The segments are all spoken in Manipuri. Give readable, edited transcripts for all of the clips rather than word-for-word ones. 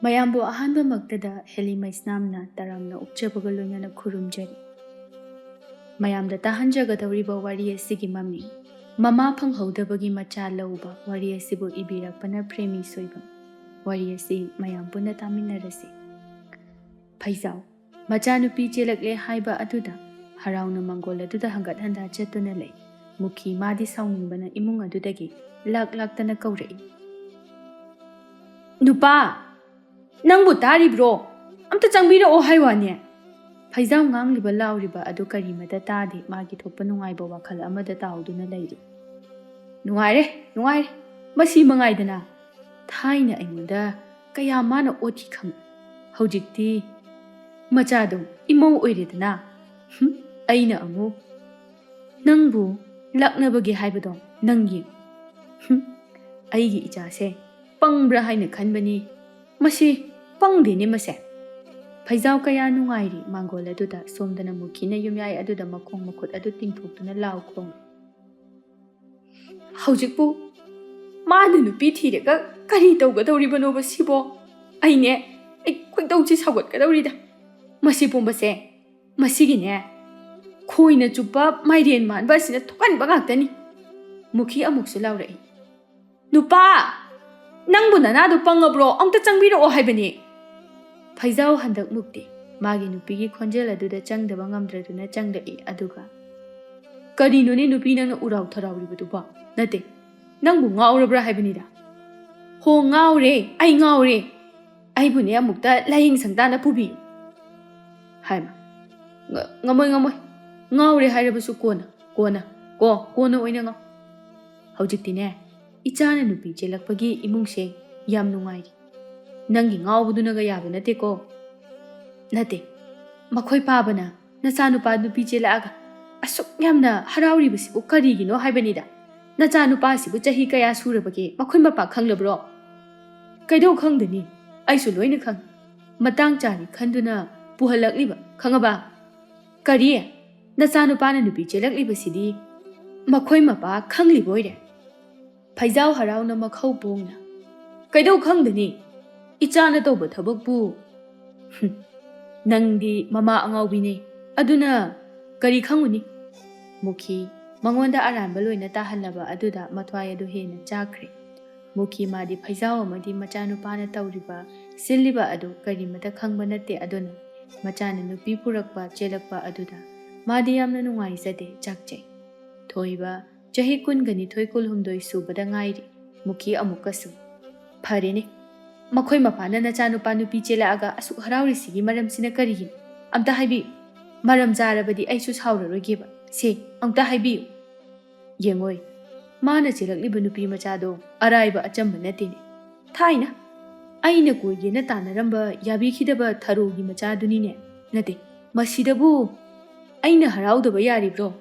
ꯃꯌꯥꯝꯕꯨ ꯑꯍꯥꯟꯕꯃꯛꯇꯗ ꯍꯦꯂꯤ ꯃꯩꯁꯅꯥꯝꯅ ꯇꯔꯥꯝꯅ ꯑꯣꯛꯆꯕꯒ ꯂꯣꯏꯅꯅ ꯈꯨꯔꯨꯝꯖꯔꯤ꯫ ꯃꯌꯥꯝꯗ ꯇꯥꯍꯟꯖꯒꯗꯧꯔꯤꯕ ꯋꯥꯔꯤ ꯑꯁꯤꯒꯤ ꯃꯃꯤꯡ ꯃꯃꯥ ꯐꯪꯍꯧꯗꯕꯒꯤ ꯃꯆꯥ ꯂꯧꯕ ꯋꯥꯔꯤ ꯑꯁꯤꯕꯨ ꯏꯕꯤꯔꯛꯄꯅ ꯄ꯭ꯔꯦꯃꯤ ꯁꯣꯏꯕꯝ꯫ ꯋꯥꯔꯤ ꯑꯁꯤ ꯃꯌꯥꯝ ꯄꯨꯟꯅ ꯇꯥꯃꯤꯟꯅꯔꯁꯤ꯫ ꯐꯩꯖꯥꯎ ꯃꯆꯥꯅꯨꯄꯤ ꯆꯦꯜꯂꯛꯂꯦ ꯍꯥꯏꯕ ꯑꯗꯨꯗ ꯍꯔꯥꯎꯅ ꯃꯪꯒꯣꯜ ꯑꯗꯨꯗ ꯍꯪꯒꯠ ꯍꯟꯗꯥ ꯆꯠꯇꯨꯅ ꯂꯩ꯫ ꯃꯨꯈꯤ ꯃꯥꯗꯤ ꯁꯥꯎꯅꯤꯡꯕꯅ ꯏꯃꯨꯡ ꯑꯗꯨꯗꯒꯤ ꯂꯥꯛꯇꯅ ꯀꯧꯔꯛꯏ꯫ ꯅꯨꯄꯥ! ꯅꯪꯕꯨ ꯇꯥꯔꯤꯕ꯭ꯔꯣ? ꯑꯝꯇ ꯆꯪꯕꯤꯔꯛꯑꯣ ꯍꯥꯏꯋꯥꯅꯦ꯫ ꯐꯩꯖꯥꯎ ꯉꯥꯡꯂꯤꯕ ꯂꯥꯎꯔꯤꯕ ꯑꯗꯨ ꯀꯔꯤꯃꯇ ꯇꯥꯗꯦ꯫ ꯃꯥꯒꯤ ꯊꯣꯛꯄ ꯅꯨꯡꯉꯥꯏꯕ ꯋꯥꯈꯜ ꯑꯃꯗ ꯇꯥꯎꯗꯨꯅ ꯂꯩꯔꯤ꯫ ꯅꯨꯡꯉꯥꯏꯔꯦ ꯅꯨꯡꯉꯥꯏꯔꯦ ꯃꯁꯤ ꯃꯉꯥꯏꯗꯅ ꯊꯥꯏꯅ ꯑꯩꯉꯣꯟꯗ ꯀꯌꯥ ꯃꯥꯅ ꯑꯣꯠꯈꯤ ꯈꯪ꯫ ꯍꯧꯖꯤꯛꯇꯤ ꯃꯆꯥꯗꯣ ꯏꯃꯧ ꯑꯣꯏꯔꯦꯗꯅ ꯑꯩꯅ ꯑꯃꯨꯛ ꯅꯪꯕꯨ ꯂꯛꯅꯕꯒꯤ ꯍꯥꯏꯕꯗꯣ ꯅꯪ ꯌꯦꯡ꯫ ꯑꯩꯒꯤ ꯏꯆꯥꯁꯦ ꯄꯪꯕ꯭ꯔꯥ ꯍꯥꯏꯅ ꯈꯟꯕꯅꯤ, ꯃꯁꯤ ꯄꯪꯗꯦꯅꯦ ꯃꯁꯦ꯫ ꯐꯩꯖꯥꯎ ꯀꯌꯥ ꯅꯨꯡꯉꯥꯏꯔꯤ ꯃꯥꯡꯒꯣꯜ ꯑꯗꯨꯗ ꯁꯣꯝꯗꯅ ꯃꯨꯈꯤꯅ ꯌꯨꯝꯌꯥꯏ ꯑꯗꯨꯗ ꯃꯈꯣꯡ ꯃꯈꯨꯠ ꯑꯗꯨ ꯇꯤꯡꯊꯣꯛꯇꯨꯅ ꯂꯥꯎ ꯈꯣꯡꯏ꯫ ꯍꯧꯖꯤꯛꯄꯨ ꯃꯥꯅ ꯅꯨꯄꯤ ꯊꯤꯔꯒ ꯀꯔꯤ ꯇꯧꯒꯗꯧꯔꯤꯕꯅꯣꯕ ꯁꯤꯕꯣ? ꯑꯩ ꯈꯣꯏꯗꯧꯁꯤ ꯁꯥꯎꯒꯠꯀꯗꯧꯔꯤꯗ꯫ ꯃꯁꯤ ꯄꯨꯝꯕꯁꯦ ꯃꯁꯤꯒꯤꯅꯦ ꯈꯣꯏꯅ ꯆꯨꯞꯄ ꯃꯥꯏꯔꯦꯟ ꯃꯥꯟꯕ ꯑꯁꯤꯅ ꯊꯣꯛꯍꯟꯕ ꯉꯥꯛꯇꯅꯤ꯫ ꯃꯨꯈꯤ ꯑꯃꯨꯛꯁꯨ ꯂꯥꯎꯔꯛꯏ꯫ ꯅꯨꯄꯥ! ꯅꯪꯕꯨ ꯅꯅꯥꯗꯨ ꯄꯪꯉꯕ꯭ꯔꯣ? ꯑꯝꯇ ꯆꯪꯕꯤꯔꯛꯑꯣ ꯍꯥꯏꯕꯅꯤ꯫ ꯐꯩꯖꯥꯎ ꯍꯟꯗꯛꯃꯨꯛꯇꯤ ꯃꯥꯒꯤ ꯅꯨꯄꯤꯒꯤ ꯈꯣꯟꯖꯦꯜ ꯑꯗꯨꯗ ꯆꯪꯗꯕ ꯉꯝꯗ꯭ꯔꯗꯨꯅ ꯆꯪꯂꯛꯏ꯫ ꯑꯗꯨꯒ ꯀꯔꯤꯅꯣꯅꯦ ꯅꯨꯄꯤ ꯅꯪꯅ ꯎꯔꯥꯎ ꯊꯔꯥꯎꯔꯤꯕꯗꯨꯕꯣ? ꯅꯠꯇꯦ ꯅꯪꯕꯨ ꯉꯥꯎꯔꯕ꯭ꯔꯥ ꯍꯥꯏꯕꯅꯤꯗ꯫ ꯍꯣ ꯉꯥꯎꯔꯦ, ꯑꯩ ꯉꯥꯎꯔꯦ꯫ ꯑꯩꯕꯨꯅꯦ ꯑꯃꯨꯛꯇ ꯂꯥꯏꯌꯦꯡ ꯁꯪꯇꯥꯅ ꯄꯨꯕꯤꯌꯨ꯫ ꯍꯥꯏꯃ ꯉꯝꯃꯣꯏ ꯉꯥꯎꯔꯦ ꯍꯥꯏꯔꯕꯁꯨ ꯀꯣꯟꯅ ꯑꯣꯏꯅ ꯉꯥꯎ꯫ ꯍꯧꯖꯤꯛꯇꯤꯅꯦ ꯏꯆꯥꯅ ꯅꯨꯄꯤ ꯆꯦꯜꯂꯛꯄꯒꯤ ꯏꯃꯨꯡꯁꯦ ꯌꯥꯝ ꯅꯨꯡꯉꯥꯏꯔꯤ꯫ ꯅꯪꯒꯤ ꯉꯥꯎꯕꯗꯨꯅꯒ ꯌꯥꯕ ꯅꯠꯇꯦꯀꯣ꯫ ꯅꯠꯇꯦ ꯃꯈꯣꯏ ꯄꯥꯕꯅ ꯅꯆꯥꯅꯨꯄꯥ ꯅꯨꯄꯤ ꯆꯦꯜꯂꯛꯑꯒ ꯑꯁꯨꯛ ꯌꯥꯝꯅ ꯍꯔꯥꯎꯔꯤꯕꯁꯤꯕꯨ ꯀꯔꯤꯒꯤꯅꯣ ꯍꯥꯏꯕꯅꯤꯗ꯫ ꯅꯆꯥꯅꯨꯄꯥꯁꯤꯕꯨ ꯆꯍꯤ ꯀꯌꯥ ꯁꯨꯔꯕꯒꯦ ꯃꯈꯣꯏ ꯃꯄꯥ ꯈꯪꯂꯕ꯭ꯔꯣ? ꯀꯩꯗꯧ ꯈꯪꯗꯅꯤ, ꯑꯩꯁꯨ ꯂꯣꯏꯅ ꯈꯪꯉꯤ꯫ ꯃꯇꯥꯡ ꯆꯥꯔꯤ ꯈꯟꯗꯨꯅ ꯄꯨꯍꯜꯂꯛꯂꯤꯕ ꯈꯪꯉꯕ? ꯀꯔꯤ? ꯅꯆꯥꯅꯨꯄꯥꯅ ꯅꯨꯄꯤ ꯆꯦꯜꯂꯛꯂꯤꯕꯁꯤꯗꯤ ꯃꯈꯣꯏ ꯃꯄꯥ ꯈꯪꯂꯤꯕ ꯑꯣꯏꯔꯦ꯫ ꯐꯩꯖꯥꯎ ꯍꯔꯥꯎꯅ ꯃꯈꯧ ꯄꯣꯡꯅ ꯀꯩꯗꯧ ꯈꯪꯗꯅꯤ, ꯏꯆꯥꯅ ꯇꯧꯕ ꯊꯕꯛꯄꯨ ꯅꯪꯗꯤ ꯃꯃꯥ ꯑꯉꯥꯎꯕꯤꯅꯦ, ꯑꯗꯨꯅ ꯀꯔꯤ ꯈꯪꯉꯨꯅꯤ꯫ ꯃꯨꯈꯤ ꯃꯉꯣꯟꯗ ꯑꯔꯥꯟꯕ ꯂꯣꯏꯅ ꯇꯥꯍꯜꯂꯕ ꯑꯗꯨꯗ ꯃꯊ꯭ꯋꯥꯏ ꯑꯗꯨ ꯍꯦꯟꯅ ꯆꯥꯛꯈ꯭ꯔꯦ꯫ ꯃꯨꯈꯤ ꯃꯥꯗꯤ ꯐꯩꯖꯥꯎ ꯑꯃꯗꯤ ꯃꯆꯥꯅꯨꯄꯥꯅ ꯇꯧꯔꯤꯕ ꯁꯤꯜꯂꯤꯕ ꯑꯗꯨ ꯀꯔꯤꯃꯇ ꯈꯪꯕ ꯅꯠꯇꯦ꯫ ꯑꯗꯨꯅ ꯃꯆꯥꯅ ꯅꯨꯄꯤ ꯄꯨꯔꯛꯄ ꯆꯦꯜꯂꯛꯄ ꯑꯗꯨꯗ ꯃꯥꯗꯤ ꯌꯥꯝꯅ ꯅꯨꯡꯉꯥꯏꯖꯗꯦ, ꯆꯥꯛꯆꯩ꯫ ꯊꯣꯏꯕ ꯆꯍꯤ 22-23 ꯁꯨꯕꯗ ꯉꯥꯏꯔꯤ꯫ ꯃꯨꯈꯤ ꯑꯃꯨꯛꯀꯁꯨ ꯐꯔꯦꯅꯦ, ꯃꯈꯣꯏ ꯃꯄꯥꯅ ꯅꯆꯥꯅꯨꯄꯥ ꯅꯨꯄꯤ ꯆꯦꯜꯂꯛꯑꯒ ꯑꯁꯨꯛ ꯍꯔꯥꯎꯔꯤꯁꯤꯒꯤ ꯃꯔꯝꯁꯤꯅ ꯀꯔꯤꯒꯤꯅꯣ? ꯑꯝꯇ ꯍꯥꯏꯕꯤꯌꯨ꯫ ꯃꯔꯝ ꯆꯥꯔꯕꯗꯤ ꯑꯩꯁꯨ ꯁꯥꯎꯔꯔꯣꯏꯒꯦꯕ꯫ ꯁꯦ ꯑꯝꯇ ꯍꯥꯏꯕꯤꯌꯨ꯫ ꯌꯦꯡꯉꯣꯏ, ꯃꯥꯅ ꯆꯦꯜꯂꯛꯂꯤꯕ ꯅꯨꯄꯤ ꯃꯆꯥꯗꯣ ꯑꯔꯥꯏꯕ ꯑꯆꯝꯕ ꯅꯠꯇꯦꯅꯦ꯫ ꯊꯥꯏꯅ ꯑꯩꯅ ꯀꯣꯏꯒꯦꯅ ꯇꯥꯟꯅꯔꯝꯕ ꯌꯥꯕꯤꯈꯤꯗꯕ ꯊꯔꯣꯒꯤ ꯃꯆꯥꯗꯨꯅꯤꯅꯦ꯫ ꯅꯠꯇꯦ ꯃꯁꯤꯗꯕꯨ ꯑꯩꯅ ꯍꯔꯥꯎꯗꯕ ꯌꯥꯔꯤꯕ꯭ꯔꯣ?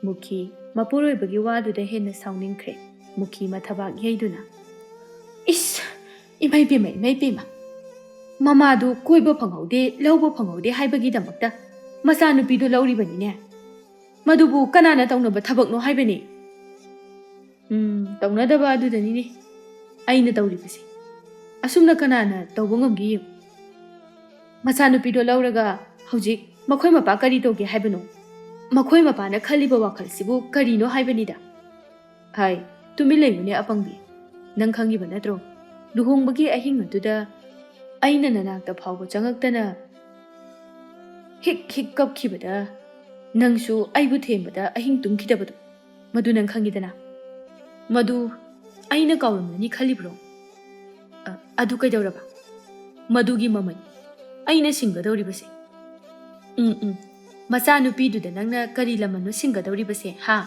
ꯃꯨꯈꯤ ꯃꯄꯨꯔꯣꯏꯕꯒꯤ ꯋꯥꯗꯨꯗ ꯍꯦꯟꯅ ꯁꯥꯎꯅꯤꯡꯈ꯭ꯔꯦ꯫ ꯃꯨꯈꯤ ꯃꯊꯕꯥꯛ ꯌꯩꯗꯨꯅ ꯏꯁ ꯏꯃꯩ ꯄꯦꯝꯃ ꯃꯃꯥꯗꯨ ꯀꯣꯏꯕ ꯐꯪꯍꯧꯗꯦ ꯂꯧꯕ ꯐꯪꯍꯧꯗꯦ ꯍꯥꯏꯕꯒꯤꯗꯃꯛꯇ ꯃꯆꯥꯅꯨꯄꯤꯗꯨ ꯂꯧꯔꯤꯕꯅꯤꯅꯦ꯫ ꯃꯗꯨꯕꯨ ꯀꯅꯥꯅ ꯇꯧꯅꯕ ꯊꯕꯛꯅꯣ ꯍꯥꯏꯕꯅꯤ? ꯇꯧꯅꯗꯕ ꯑꯗꯨꯗꯅꯤꯅꯦ ꯑꯩꯅ ꯇꯧꯔꯤꯕꯁꯦ꯫ ꯑꯁꯨꯝꯅ ꯀꯅꯥꯅ ꯇꯧꯕ ꯉꯝꯒꯦ ꯌꯦꯡꯉꯨ꯫ ꯃꯆꯥꯅꯨꯄꯤꯗꯣ ꯂꯧꯔꯒ ꯍꯧꯖꯤꯛ ꯃꯈꯣꯏ ꯃꯄꯥ ꯀꯔꯤ ꯇꯧꯒꯦ ꯍꯥꯏꯕꯅꯣ? ꯃꯈꯣꯏ ꯃꯄꯥꯅ ꯈꯜꯂꯤꯕ ꯋꯥꯈꯜꯁꯤꯕꯨ ꯀꯔꯤꯅꯣ ꯍꯥꯏꯕꯅꯤꯗ꯫ ꯍꯥꯏ ꯇꯨꯃꯤꯟ ꯂꯩꯌꯨꯅꯦ ꯑꯄꯪꯕꯤ, ꯅꯪ ꯈꯪꯉꯤꯕ ꯅꯠꯇ꯭ꯔꯣ? ꯂꯨꯍꯣꯡꯕꯒꯤ ꯑꯍꯤꯡ ꯑꯗꯨꯗ ꯑꯩꯅ ꯅꯅꯥꯛꯇ ꯐꯥꯎꯕ ꯆꯪꯉꯛꯇꯅ ꯍꯤꯛ ꯀꯞꯈꯤꯕꯗ ꯅꯪꯁꯨ ꯑꯩꯕꯨ ꯊꯦꯝꯕꯗ ꯑꯍꯤꯡ ꯇꯨꯝꯈꯤꯗꯕꯗꯣ, ꯃꯗꯨ ꯅꯪ ꯈꯪꯉꯤꯗꯅ꯫ ꯃꯗꯨ ꯑꯩꯅ ꯀꯥꯎꯔꯝꯃꯅꯤ ꯈꯜꯂꯤꯕ꯭ꯔꯣ? ꯑꯗꯨ ꯀꯩꯗꯧꯔꯕ? ꯃꯗꯨꯒꯤ ꯃꯃꯜ ꯑꯩꯅ ꯁꯤꯡꯒꯗꯧꯔꯤꯕꯁꯦ꯫ ꯃꯆꯥꯅꯨꯄꯤꯗꯨꯗ ꯅꯪꯅ ꯀꯔꯤ ꯂꯃꯟꯅꯣ ꯁꯤꯡꯒꯗꯧꯔꯤꯕꯁꯦ ꯍꯥ?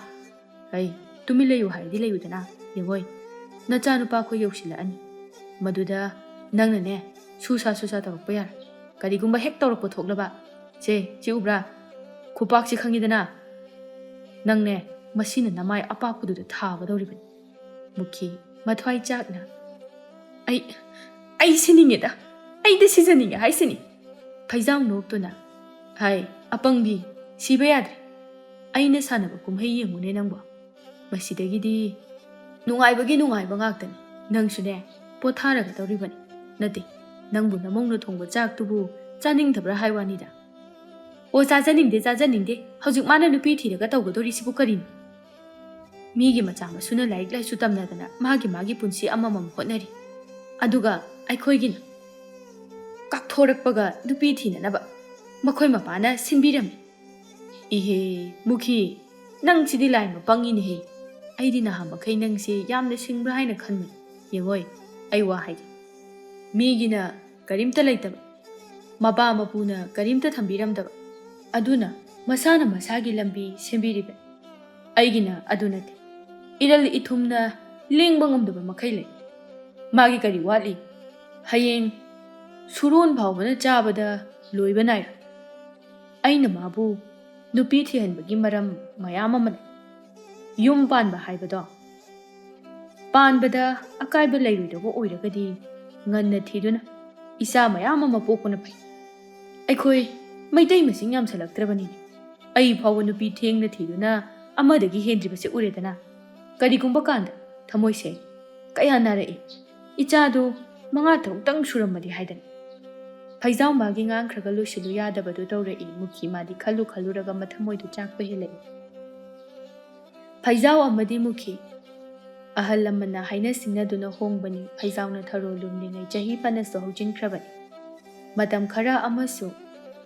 ꯍꯩ ꯇꯨꯃꯤꯟ ꯂꯩꯌꯨ ꯍꯥꯏꯔꯗꯤ ꯂꯩꯌꯨꯗꯅ꯫ ꯌꯦꯡꯉꯣꯏ, ꯅꯆꯥꯅꯨꯄꯥ ꯈꯣꯏ ꯌꯧꯁꯤꯜꯂꯛꯑꯅꯤ, ꯃꯗꯨꯗ ꯅꯪꯅꯅꯦ ꯁꯨꯁꯥ ꯇꯧꯔꯛꯄ ꯌꯥꯔꯣꯏ꯫ ꯀꯔꯤꯒꯨꯝꯕ ꯍꯦꯛ ꯇꯧꯔꯛꯄ ꯊꯣꯛꯂꯕ ꯁꯤ ꯎꯕ꯭ꯔꯥ? ꯈꯨꯄꯥꯛꯁꯤ ꯈꯪꯉꯤꯗꯅ? ꯅꯪꯅꯦ ꯃꯁꯤꯅ ꯅꯃꯥꯏ ꯑꯄꯥꯛꯄꯗꯨꯗ ꯊꯥꯒꯗꯧꯔꯤꯕꯅꯤ꯫ ꯃꯨꯈꯤ ꯃꯊ꯭ꯋꯥꯏ ꯆꯥꯛꯅ ꯑꯩ ꯁꯤꯅꯤꯡꯉꯦꯗ, ꯑꯩꯗꯤ ꯁꯤꯖꯅꯤꯡꯉꯦ ꯍꯥꯏꯁꯤꯅꯤ꯫ ꯐꯩꯖꯥꯎ ꯅꯣꯛꯇꯨꯅ ꯍꯥꯏ ꯑꯄꯪꯕꯤ, ꯁꯤꯕ ꯌꯥꯗ꯭ꯔꯦ꯫ ꯑꯩꯅ ꯁꯥꯟꯅꯕ ꯀꯨꯝꯍꯩ ꯌꯦꯡꯉꯨꯅꯦ ꯅꯪꯕꯣ꯫ ꯃꯁꯤꯗꯒꯤꯗꯤ ꯅꯨꯡꯉꯥꯏꯕꯒꯤ ꯅꯨꯡꯉꯥꯏꯕ ꯉꯥꯛꯇꯅꯤ꯫ ꯅꯪꯁꯨꯅꯦ ꯄꯣꯊꯥꯔꯒꯗꯧꯔꯤꯕꯅꯤ꯫ ꯅꯠꯇꯦ ꯅꯪꯕꯨ ꯅꯃꯧꯅ ꯊꯣꯡꯕ ꯆꯥꯛꯇꯨꯕꯨ ꯆꯥꯅꯤꯡꯗꯕ꯭ꯔꯥ ꯍꯥꯏꯋꯥꯅꯤꯗ. ꯑꯣ ꯆꯥꯖꯅꯤꯡꯗꯦ. ꯍꯧꯖꯤꯛ ꯃꯥꯅ ꯅꯨꯄꯤ ꯊꯤꯔꯒ ꯇꯧꯒꯗꯣꯔꯤꯁꯤꯕꯨ ꯀꯔꯤꯅꯣ? ꯃꯤꯒꯤ ꯃꯆꯥ ꯃꯁꯨꯅ ꯂꯥꯏꯔꯤꯛ ꯂꯥꯏꯁꯨ ꯇꯝꯅꯗꯅ ꯃꯥꯒꯤ ꯄꯨꯟꯁꯤ ꯑꯃꯃꯝ ꯍꯣꯠꯅꯔꯤ. ꯑꯗꯨꯒ ꯑꯩꯈꯣꯏꯒꯤꯅ ꯀꯥꯛꯊꯣꯔꯛꯄꯒ ꯅꯨꯄꯤ ꯊꯤꯅꯅꯕ ꯃꯈꯣꯏ ꯃꯄꯥꯅ ꯁꯤꯟꯕꯤꯔꯝꯃꯤ. ꯏꯍꯦ ꯃꯨꯈꯤ, ꯅꯪꯁꯤꯗꯤ ꯂꯥꯏꯃ ꯄꯪꯉꯤꯅꯦꯍꯦ. ꯑꯩꯗꯤ ꯅꯍꯥꯟ ꯃꯈꯩ ꯅꯪꯁꯤ ꯌꯥꯝꯅ ꯁꯤꯡꯕ꯭ꯔꯥ ꯍꯥꯏꯅ ꯈꯟꯕꯅꯤ. ꯌꯦꯡꯉꯣꯏ, ꯑꯩ ꯋꯥ ꯍꯥꯏꯒꯦ. ꯃꯤꯒꯤꯅ ꯀꯔꯤꯝꯇ ꯂꯩꯇꯕ, ꯃꯄꯥ ꯃꯄꯨꯅ ꯀꯔꯤꯝꯇ ꯊꯝꯕꯤꯔꯝꯗꯕ, ꯑꯗꯨꯅ ꯃꯁꯥꯅ ꯃꯁꯥꯒꯤ ꯂꯝꯕꯤ ꯁꯦꯝꯕꯤꯔꯤꯕꯅꯤ. ꯑꯩꯒꯤꯅ ꯑꯗꯨ ꯅꯠꯇꯦ. ꯏꯔꯜ ꯏꯊꯨꯝꯅ ꯂꯦꯡꯕ ꯉꯝꯗꯕ ꯃꯈꯩ ꯂꯩ. ꯃꯥꯒꯤ ꯀꯔꯤ ꯋꯥꯠꯂꯤ? ꯍꯌꯦꯡ ꯁꯨꯔꯣꯟ ꯐꯥꯎꯕꯅ ꯆꯥꯕꯗ ꯂꯣꯏꯕ ꯅꯥꯏꯔꯣꯏ. ꯑꯩꯅ ꯃꯥꯕꯨ ꯅꯨꯄꯤ ꯊꯤꯍꯟꯕꯒꯤ ꯃꯔꯝ ꯃꯌꯥꯝ ꯑꯃ ꯂꯩ. ꯌꯨꯝ ꯄꯥꯟꯕ ꯍꯥꯏꯕꯗꯣ, ꯄꯥꯟꯕꯗ ꯑꯀꯥꯏꯕ ꯂꯩꯔꯣꯏꯗꯕ ꯑꯣꯏꯔꯒꯗꯤ ꯉꯟꯅ ꯊꯤꯗꯨꯅ ꯏꯆꯥ ꯃꯌꯥꯝ ꯑꯃ ꯄꯣꯛꯄꯅ ꯐꯩ. ꯑꯩꯈꯣꯏ ꯃꯩꯇꯩ ꯃꯁꯤꯡ ꯌꯥꯝꯁꯜꯂꯛꯇ꯭ꯔꯕꯅꯤꯅꯦ. ꯑꯩ ꯐꯥꯎꯕ ꯅꯨꯄꯤ ꯊꯦꯡꯅ ꯊꯤꯗꯨꯅ ꯑꯃꯗꯒꯤ ꯍꯦꯟꯗ꯭ꯔꯤꯕꯁꯦ ꯎꯔꯦꯗꯅ. ꯀꯔꯤꯒꯨꯝꯕ ꯀꯥꯟꯗ ꯊꯃꯣꯏꯁꯦ ꯀꯌꯥ ꯅꯥꯔꯛꯏ. ꯏꯆꯥꯗꯨ 5-6ꯇꯪ ꯁꯨꯔꯝꯃꯗꯤ ꯍꯥꯏꯗꯅ. ꯐꯩꯖꯥꯎ ꯃꯥꯒꯤ ꯉꯥꯡꯈ꯭ꯔꯒ ꯂꯣꯏꯁꯤꯜꯂꯨ ꯌꯥꯗꯕꯗꯨ ꯇꯧꯔꯛꯏ. ꯃꯨꯈꯤ ꯃꯥꯗꯤ ꯈꯜꯂꯨꯔꯒ ꯃꯊꯃꯣꯏꯗꯨ ꯆꯥꯛꯄ ꯍꯦꯜꯂꯛꯏ. ꯐꯩꯖꯥꯎ ꯑꯃꯗꯤ ꯃꯨꯈꯤ ꯑꯍꯜ ꯂꯃꯟꯅ ꯍꯥꯏꯅ ꯁꯤꯡꯅꯗꯨꯅ ꯍꯣꯡꯕꯅꯤ. ꯐꯩꯖꯥꯎꯅ ꯊꯔꯣ ꯂꯨꯝꯂꯤꯉꯩ ꯆꯍꯤ ꯐꯅꯁꯨ ꯍꯧꯖꯤꯟꯈ꯭ꯔꯕꯅꯤ. ꯃꯇꯝ ꯈꯔ ꯑꯃꯁꯨ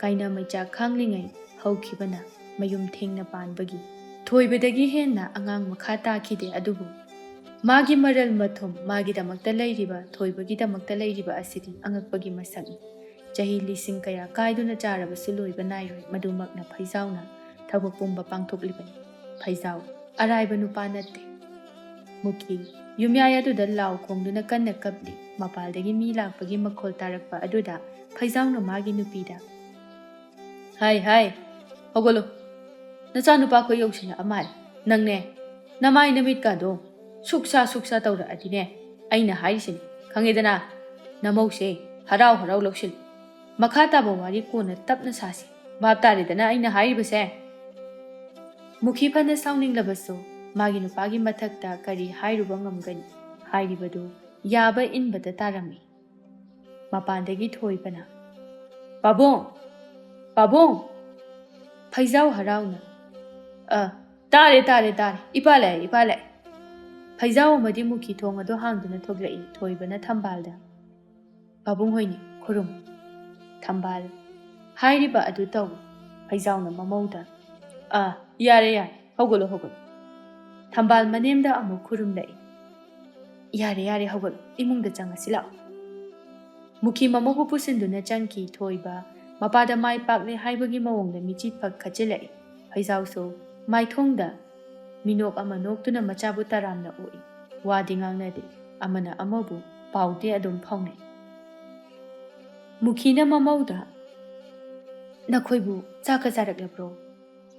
ꯀꯥꯏꯅ ꯃꯩꯆꯥꯛ ꯈꯥꯡꯂꯤꯉꯩ ꯍꯧꯈꯤꯕꯅ ꯃꯌꯨꯝ ꯊꯦꯡꯅ ꯄꯥꯟꯕꯒꯤ ꯊꯣꯏꯕꯗꯒꯤ ꯍꯦꯟꯅ ꯑꯉꯥꯡ ꯃꯈꯥ ꯇꯥꯈꯤꯗꯦ. ꯑꯗꯨꯕꯨ ꯃꯥꯒꯤ ꯃꯔꯜ ꯃꯊꯨꯝ ꯃꯥꯒꯤꯗꯃꯛꯇ ꯂꯩꯔꯤꯕ, ꯊꯣꯏꯕꯒꯤꯗꯃꯛꯇ ꯂꯩꯔꯤꯕ ꯑꯁꯤꯗꯤ ꯑꯉꯛꯄꯒꯤ ꯃꯁꯛꯅꯤ. ꯆꯍꯤ ꯂꯤꯁꯤꯡ kaya ꯀꯥꯏꯗꯨꯅ ꯆꯥꯔꯕꯁꯨ ꯂꯣꯏꯕ ꯅꯥꯏꯔꯣꯏ. ꯃꯗꯨꯃꯛꯅ ꯐꯩꯖꯥꯎꯅ ꯊꯕꯛ ꯄꯨꯝꯕ ꯄꯥꯡꯊꯣꯛꯂꯤꯕꯅꯤ. ꯐꯩꯖꯥꯎ ꯑꯔꯥꯏꯕ ꯅꯨꯄꯥ ꯅꯠꯇꯦ. ꯃꯨꯈꯤ ꯌꯨꯝꯌꯥꯏ ꯑꯗꯨꯗ ꯂꯥꯎ ꯈꯣꯡꯗꯨꯅ ꯀꯟꯅ ꯀꯞꯂꯤ. ꯃꯄꯥꯜꯗꯒꯤ ꯃꯤ ꯂꯥꯛꯄꯒꯤ ꯃꯈꯣꯜ ꯇꯥꯔꯛꯄ ꯑꯗꯨꯗ ꯐꯩꯖꯥꯎꯅ ꯃꯥꯒꯤ ꯅꯨꯄꯤꯗ, ꯍꯥꯏ ꯍꯧꯒꯠꯂꯣ, ꯅꯆꯥꯅꯨꯄꯥꯈꯣꯏ ꯌꯧꯁꯤꯜꯂꯛꯑ ꯃꯥꯜꯂꯦ. ꯅꯪꯅꯦ ꯅꯃꯥꯏ ꯅꯃꯤꯠꯀꯥꯗꯣ ꯁꯨꯛꯁꯥ ꯑꯇꯧꯔꯛꯑꯗꯤꯅꯦ ꯑꯩꯅ ꯍꯥꯏꯔꯤꯁꯤꯅꯤ, ꯈꯪꯉꯦꯗꯅ. ꯅꯃꯧꯁꯦ ꯍꯔꯥꯎ ꯂꯧꯁꯤꯜꯂꯨ. ꯃꯈꯥ ꯇꯥꯕ ꯋꯥꯔꯤ ꯀꯣꯟꯅ ꯇꯞꯅ ꯁꯥꯁꯤ. ꯚꯥꯞ ꯇꯥꯔꯦꯗꯅ ꯑꯩꯅ ꯍꯥꯏꯔꯤꯕꯁꯦ? ꯃꯨꯈꯤ ꯐꯅ ꯁꯥꯎꯅꯤꯡꯂꯕꯁꯨ ꯃꯥꯒꯤ ꯅꯨꯄꯥꯒꯤ ꯃꯊꯛꯇ ꯀꯔꯤ ꯍꯥꯏꯔꯨꯕ ꯉꯝꯒꯅꯤ? ꯍꯥꯏꯔꯤꯕꯗꯨ ꯌꯥꯕ ꯏꯟꯕꯗ ꯇꯥꯔꯝꯃꯤ. ꯃꯄꯥꯟꯗꯒꯤ ꯊꯣꯏꯕꯅ, ꯄꯥꯕꯨꯡ! ꯐꯩꯖꯥꯎ ꯍꯔꯥꯎꯅ, ꯇꯥꯔꯦ. ꯏꯄꯥ ꯂꯥꯛꯑꯦ. ꯐꯩꯖꯥꯎ ꯑꯃꯗꯤ ꯃꯨꯈꯤ ꯊꯣꯡ ꯑꯗꯨ ꯍꯥꯡꯗꯨꯅ ꯊꯣꯛꯂꯛꯏ. ꯊꯣꯏꯕꯅ ꯊꯝꯕꯥꯜꯗ, ꯄꯥꯕꯨꯡ ꯍꯣꯏꯅꯤ, ꯈꯨꯔꯨꯝ. ꯊꯝꯕꯥꯜ ꯍꯥꯏꯔꯤꯕ ꯑꯗꯨ ꯇꯧ. ꯐꯩꯖꯥꯎꯅ ꯃꯃꯧꯗ, ꯌꯥꯔꯦ, ꯍꯧꯒꯠꯂꯣ. ꯊꯝꯕꯥꯜ ꯃꯅꯦꯝꯗ ꯑꯃꯨꯛ ꯈꯨꯔꯨꯝꯂꯛꯏ. ꯌꯥꯔꯦ, ꯍꯧꯒꯠꯂꯣ, ꯏꯃꯨꯡꯗ ꯆꯪꯉꯁꯤ ꯂꯥꯛꯑꯣ. ꯃꯨꯈꯤ ꯃꯃꯧꯕꯨ ꯄꯨꯁꯤꯟꯗꯨꯅ ꯆꯪꯈꯤ. ꯊꯣꯏꯕ ꯃꯄꯥꯗ ꯃꯥꯏ ꯄꯥꯛꯂꯦ ꯍꯥꯏꯕꯒꯤ ꯃꯑꯣꯡꯗ ꯃꯤꯆꯤꯠ ꯐꯛ ꯈꯠꯆꯤꯜꯂꯛꯏ. ꯐꯩꯖꯥꯎꯁꯨ ꯃꯥꯏꯊꯣꯡꯗ ꯃꯤꯅꯣꯛ ꯑꯃ ꯅꯣꯛꯇꯨꯅ ꯃꯆꯥꯕꯨ ꯇꯔꯥꯝꯅ ꯑꯣꯛꯏ. ꯋꯥꯗꯤ ꯉꯥꯡꯅꯗꯦ. ꯑꯃꯅ ꯑꯃꯕꯨ ꯄꯥꯎꯗꯤ ꯑꯗꯨꯝ ꯐꯥꯎꯅꯩ. ꯃꯨꯈꯤꯅ ꯃꯃꯧꯗ, ꯅꯈꯣꯏꯕꯨ ꯆꯥꯛꯀ ꯆꯥꯔꯛꯂꯕ꯭ꯔꯣ?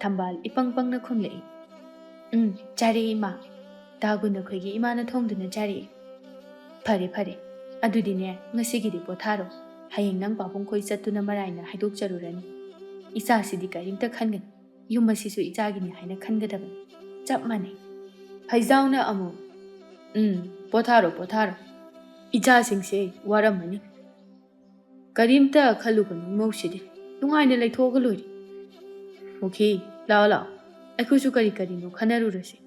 ꯊꯝꯕꯥꯜ ꯏꯄꯪ ꯄꯪꯅ ꯈꯨꯝꯂꯛꯏ. ꯆꯥꯔꯦ ꯏꯃꯥ. ꯇꯥꯒꯨ ꯅꯈꯣꯏꯒꯤ ꯏꯃꯥꯅ ꯊꯣꯡꯗꯨꯅ ꯆꯥꯔꯛꯏ. ꯐꯔꯦ. ꯑꯗꯨꯗꯤꯅꯦ ꯉꯁꯤꯒꯤꯗꯤ ꯄꯣꯊꯥꯔꯣ. ꯍꯌꯦꯡ ꯅꯪ ꯄꯥꯕꯨꯡꯈꯣꯏ ꯆꯠꯇꯨꯅ ꯃꯔꯥꯏꯅ ꯍꯥꯏꯗꯣꯛꯆꯔꯨꯔꯅꯤ. ꯏꯆꯥꯁꯤꯗꯤ ꯀꯔꯤꯝꯇ ꯈꯟꯒꯅꯨ. ꯌꯨꯝ ꯑꯁꯤꯁꯨ ꯏꯆꯥꯒꯤꯅꯤ ꯍꯥꯏꯅ ꯈꯟꯒꯗꯕꯅꯤ. ꯆꯞ ꯃꯥꯟꯅꯩ. ꯐꯩꯖꯥꯎꯅ ꯑꯃꯨꯛ, ꯄꯣꯊꯥꯔꯣ. ꯏꯆꯥꯁꯤꯡꯁꯦ ꯋꯥꯔꯝꯃꯅꯤ. ꯀꯔꯤꯝꯇ ꯈꯜꯂꯨꯒꯅꯨ ꯏꯃꯧꯁꯤꯗꯤ. ꯅꯨꯡꯉꯥꯏꯅ ꯂꯩꯊꯣꯛꯑꯒ ꯂꯣꯏꯔꯦ. ꯃꯨꯈꯤ, ꯂꯥꯛꯑꯣ. ꯑꯩꯈꯣꯏꯁꯨ ꯀꯔꯤꯅꯣ ꯈꯟꯅꯔꯨꯔꯁꯤ.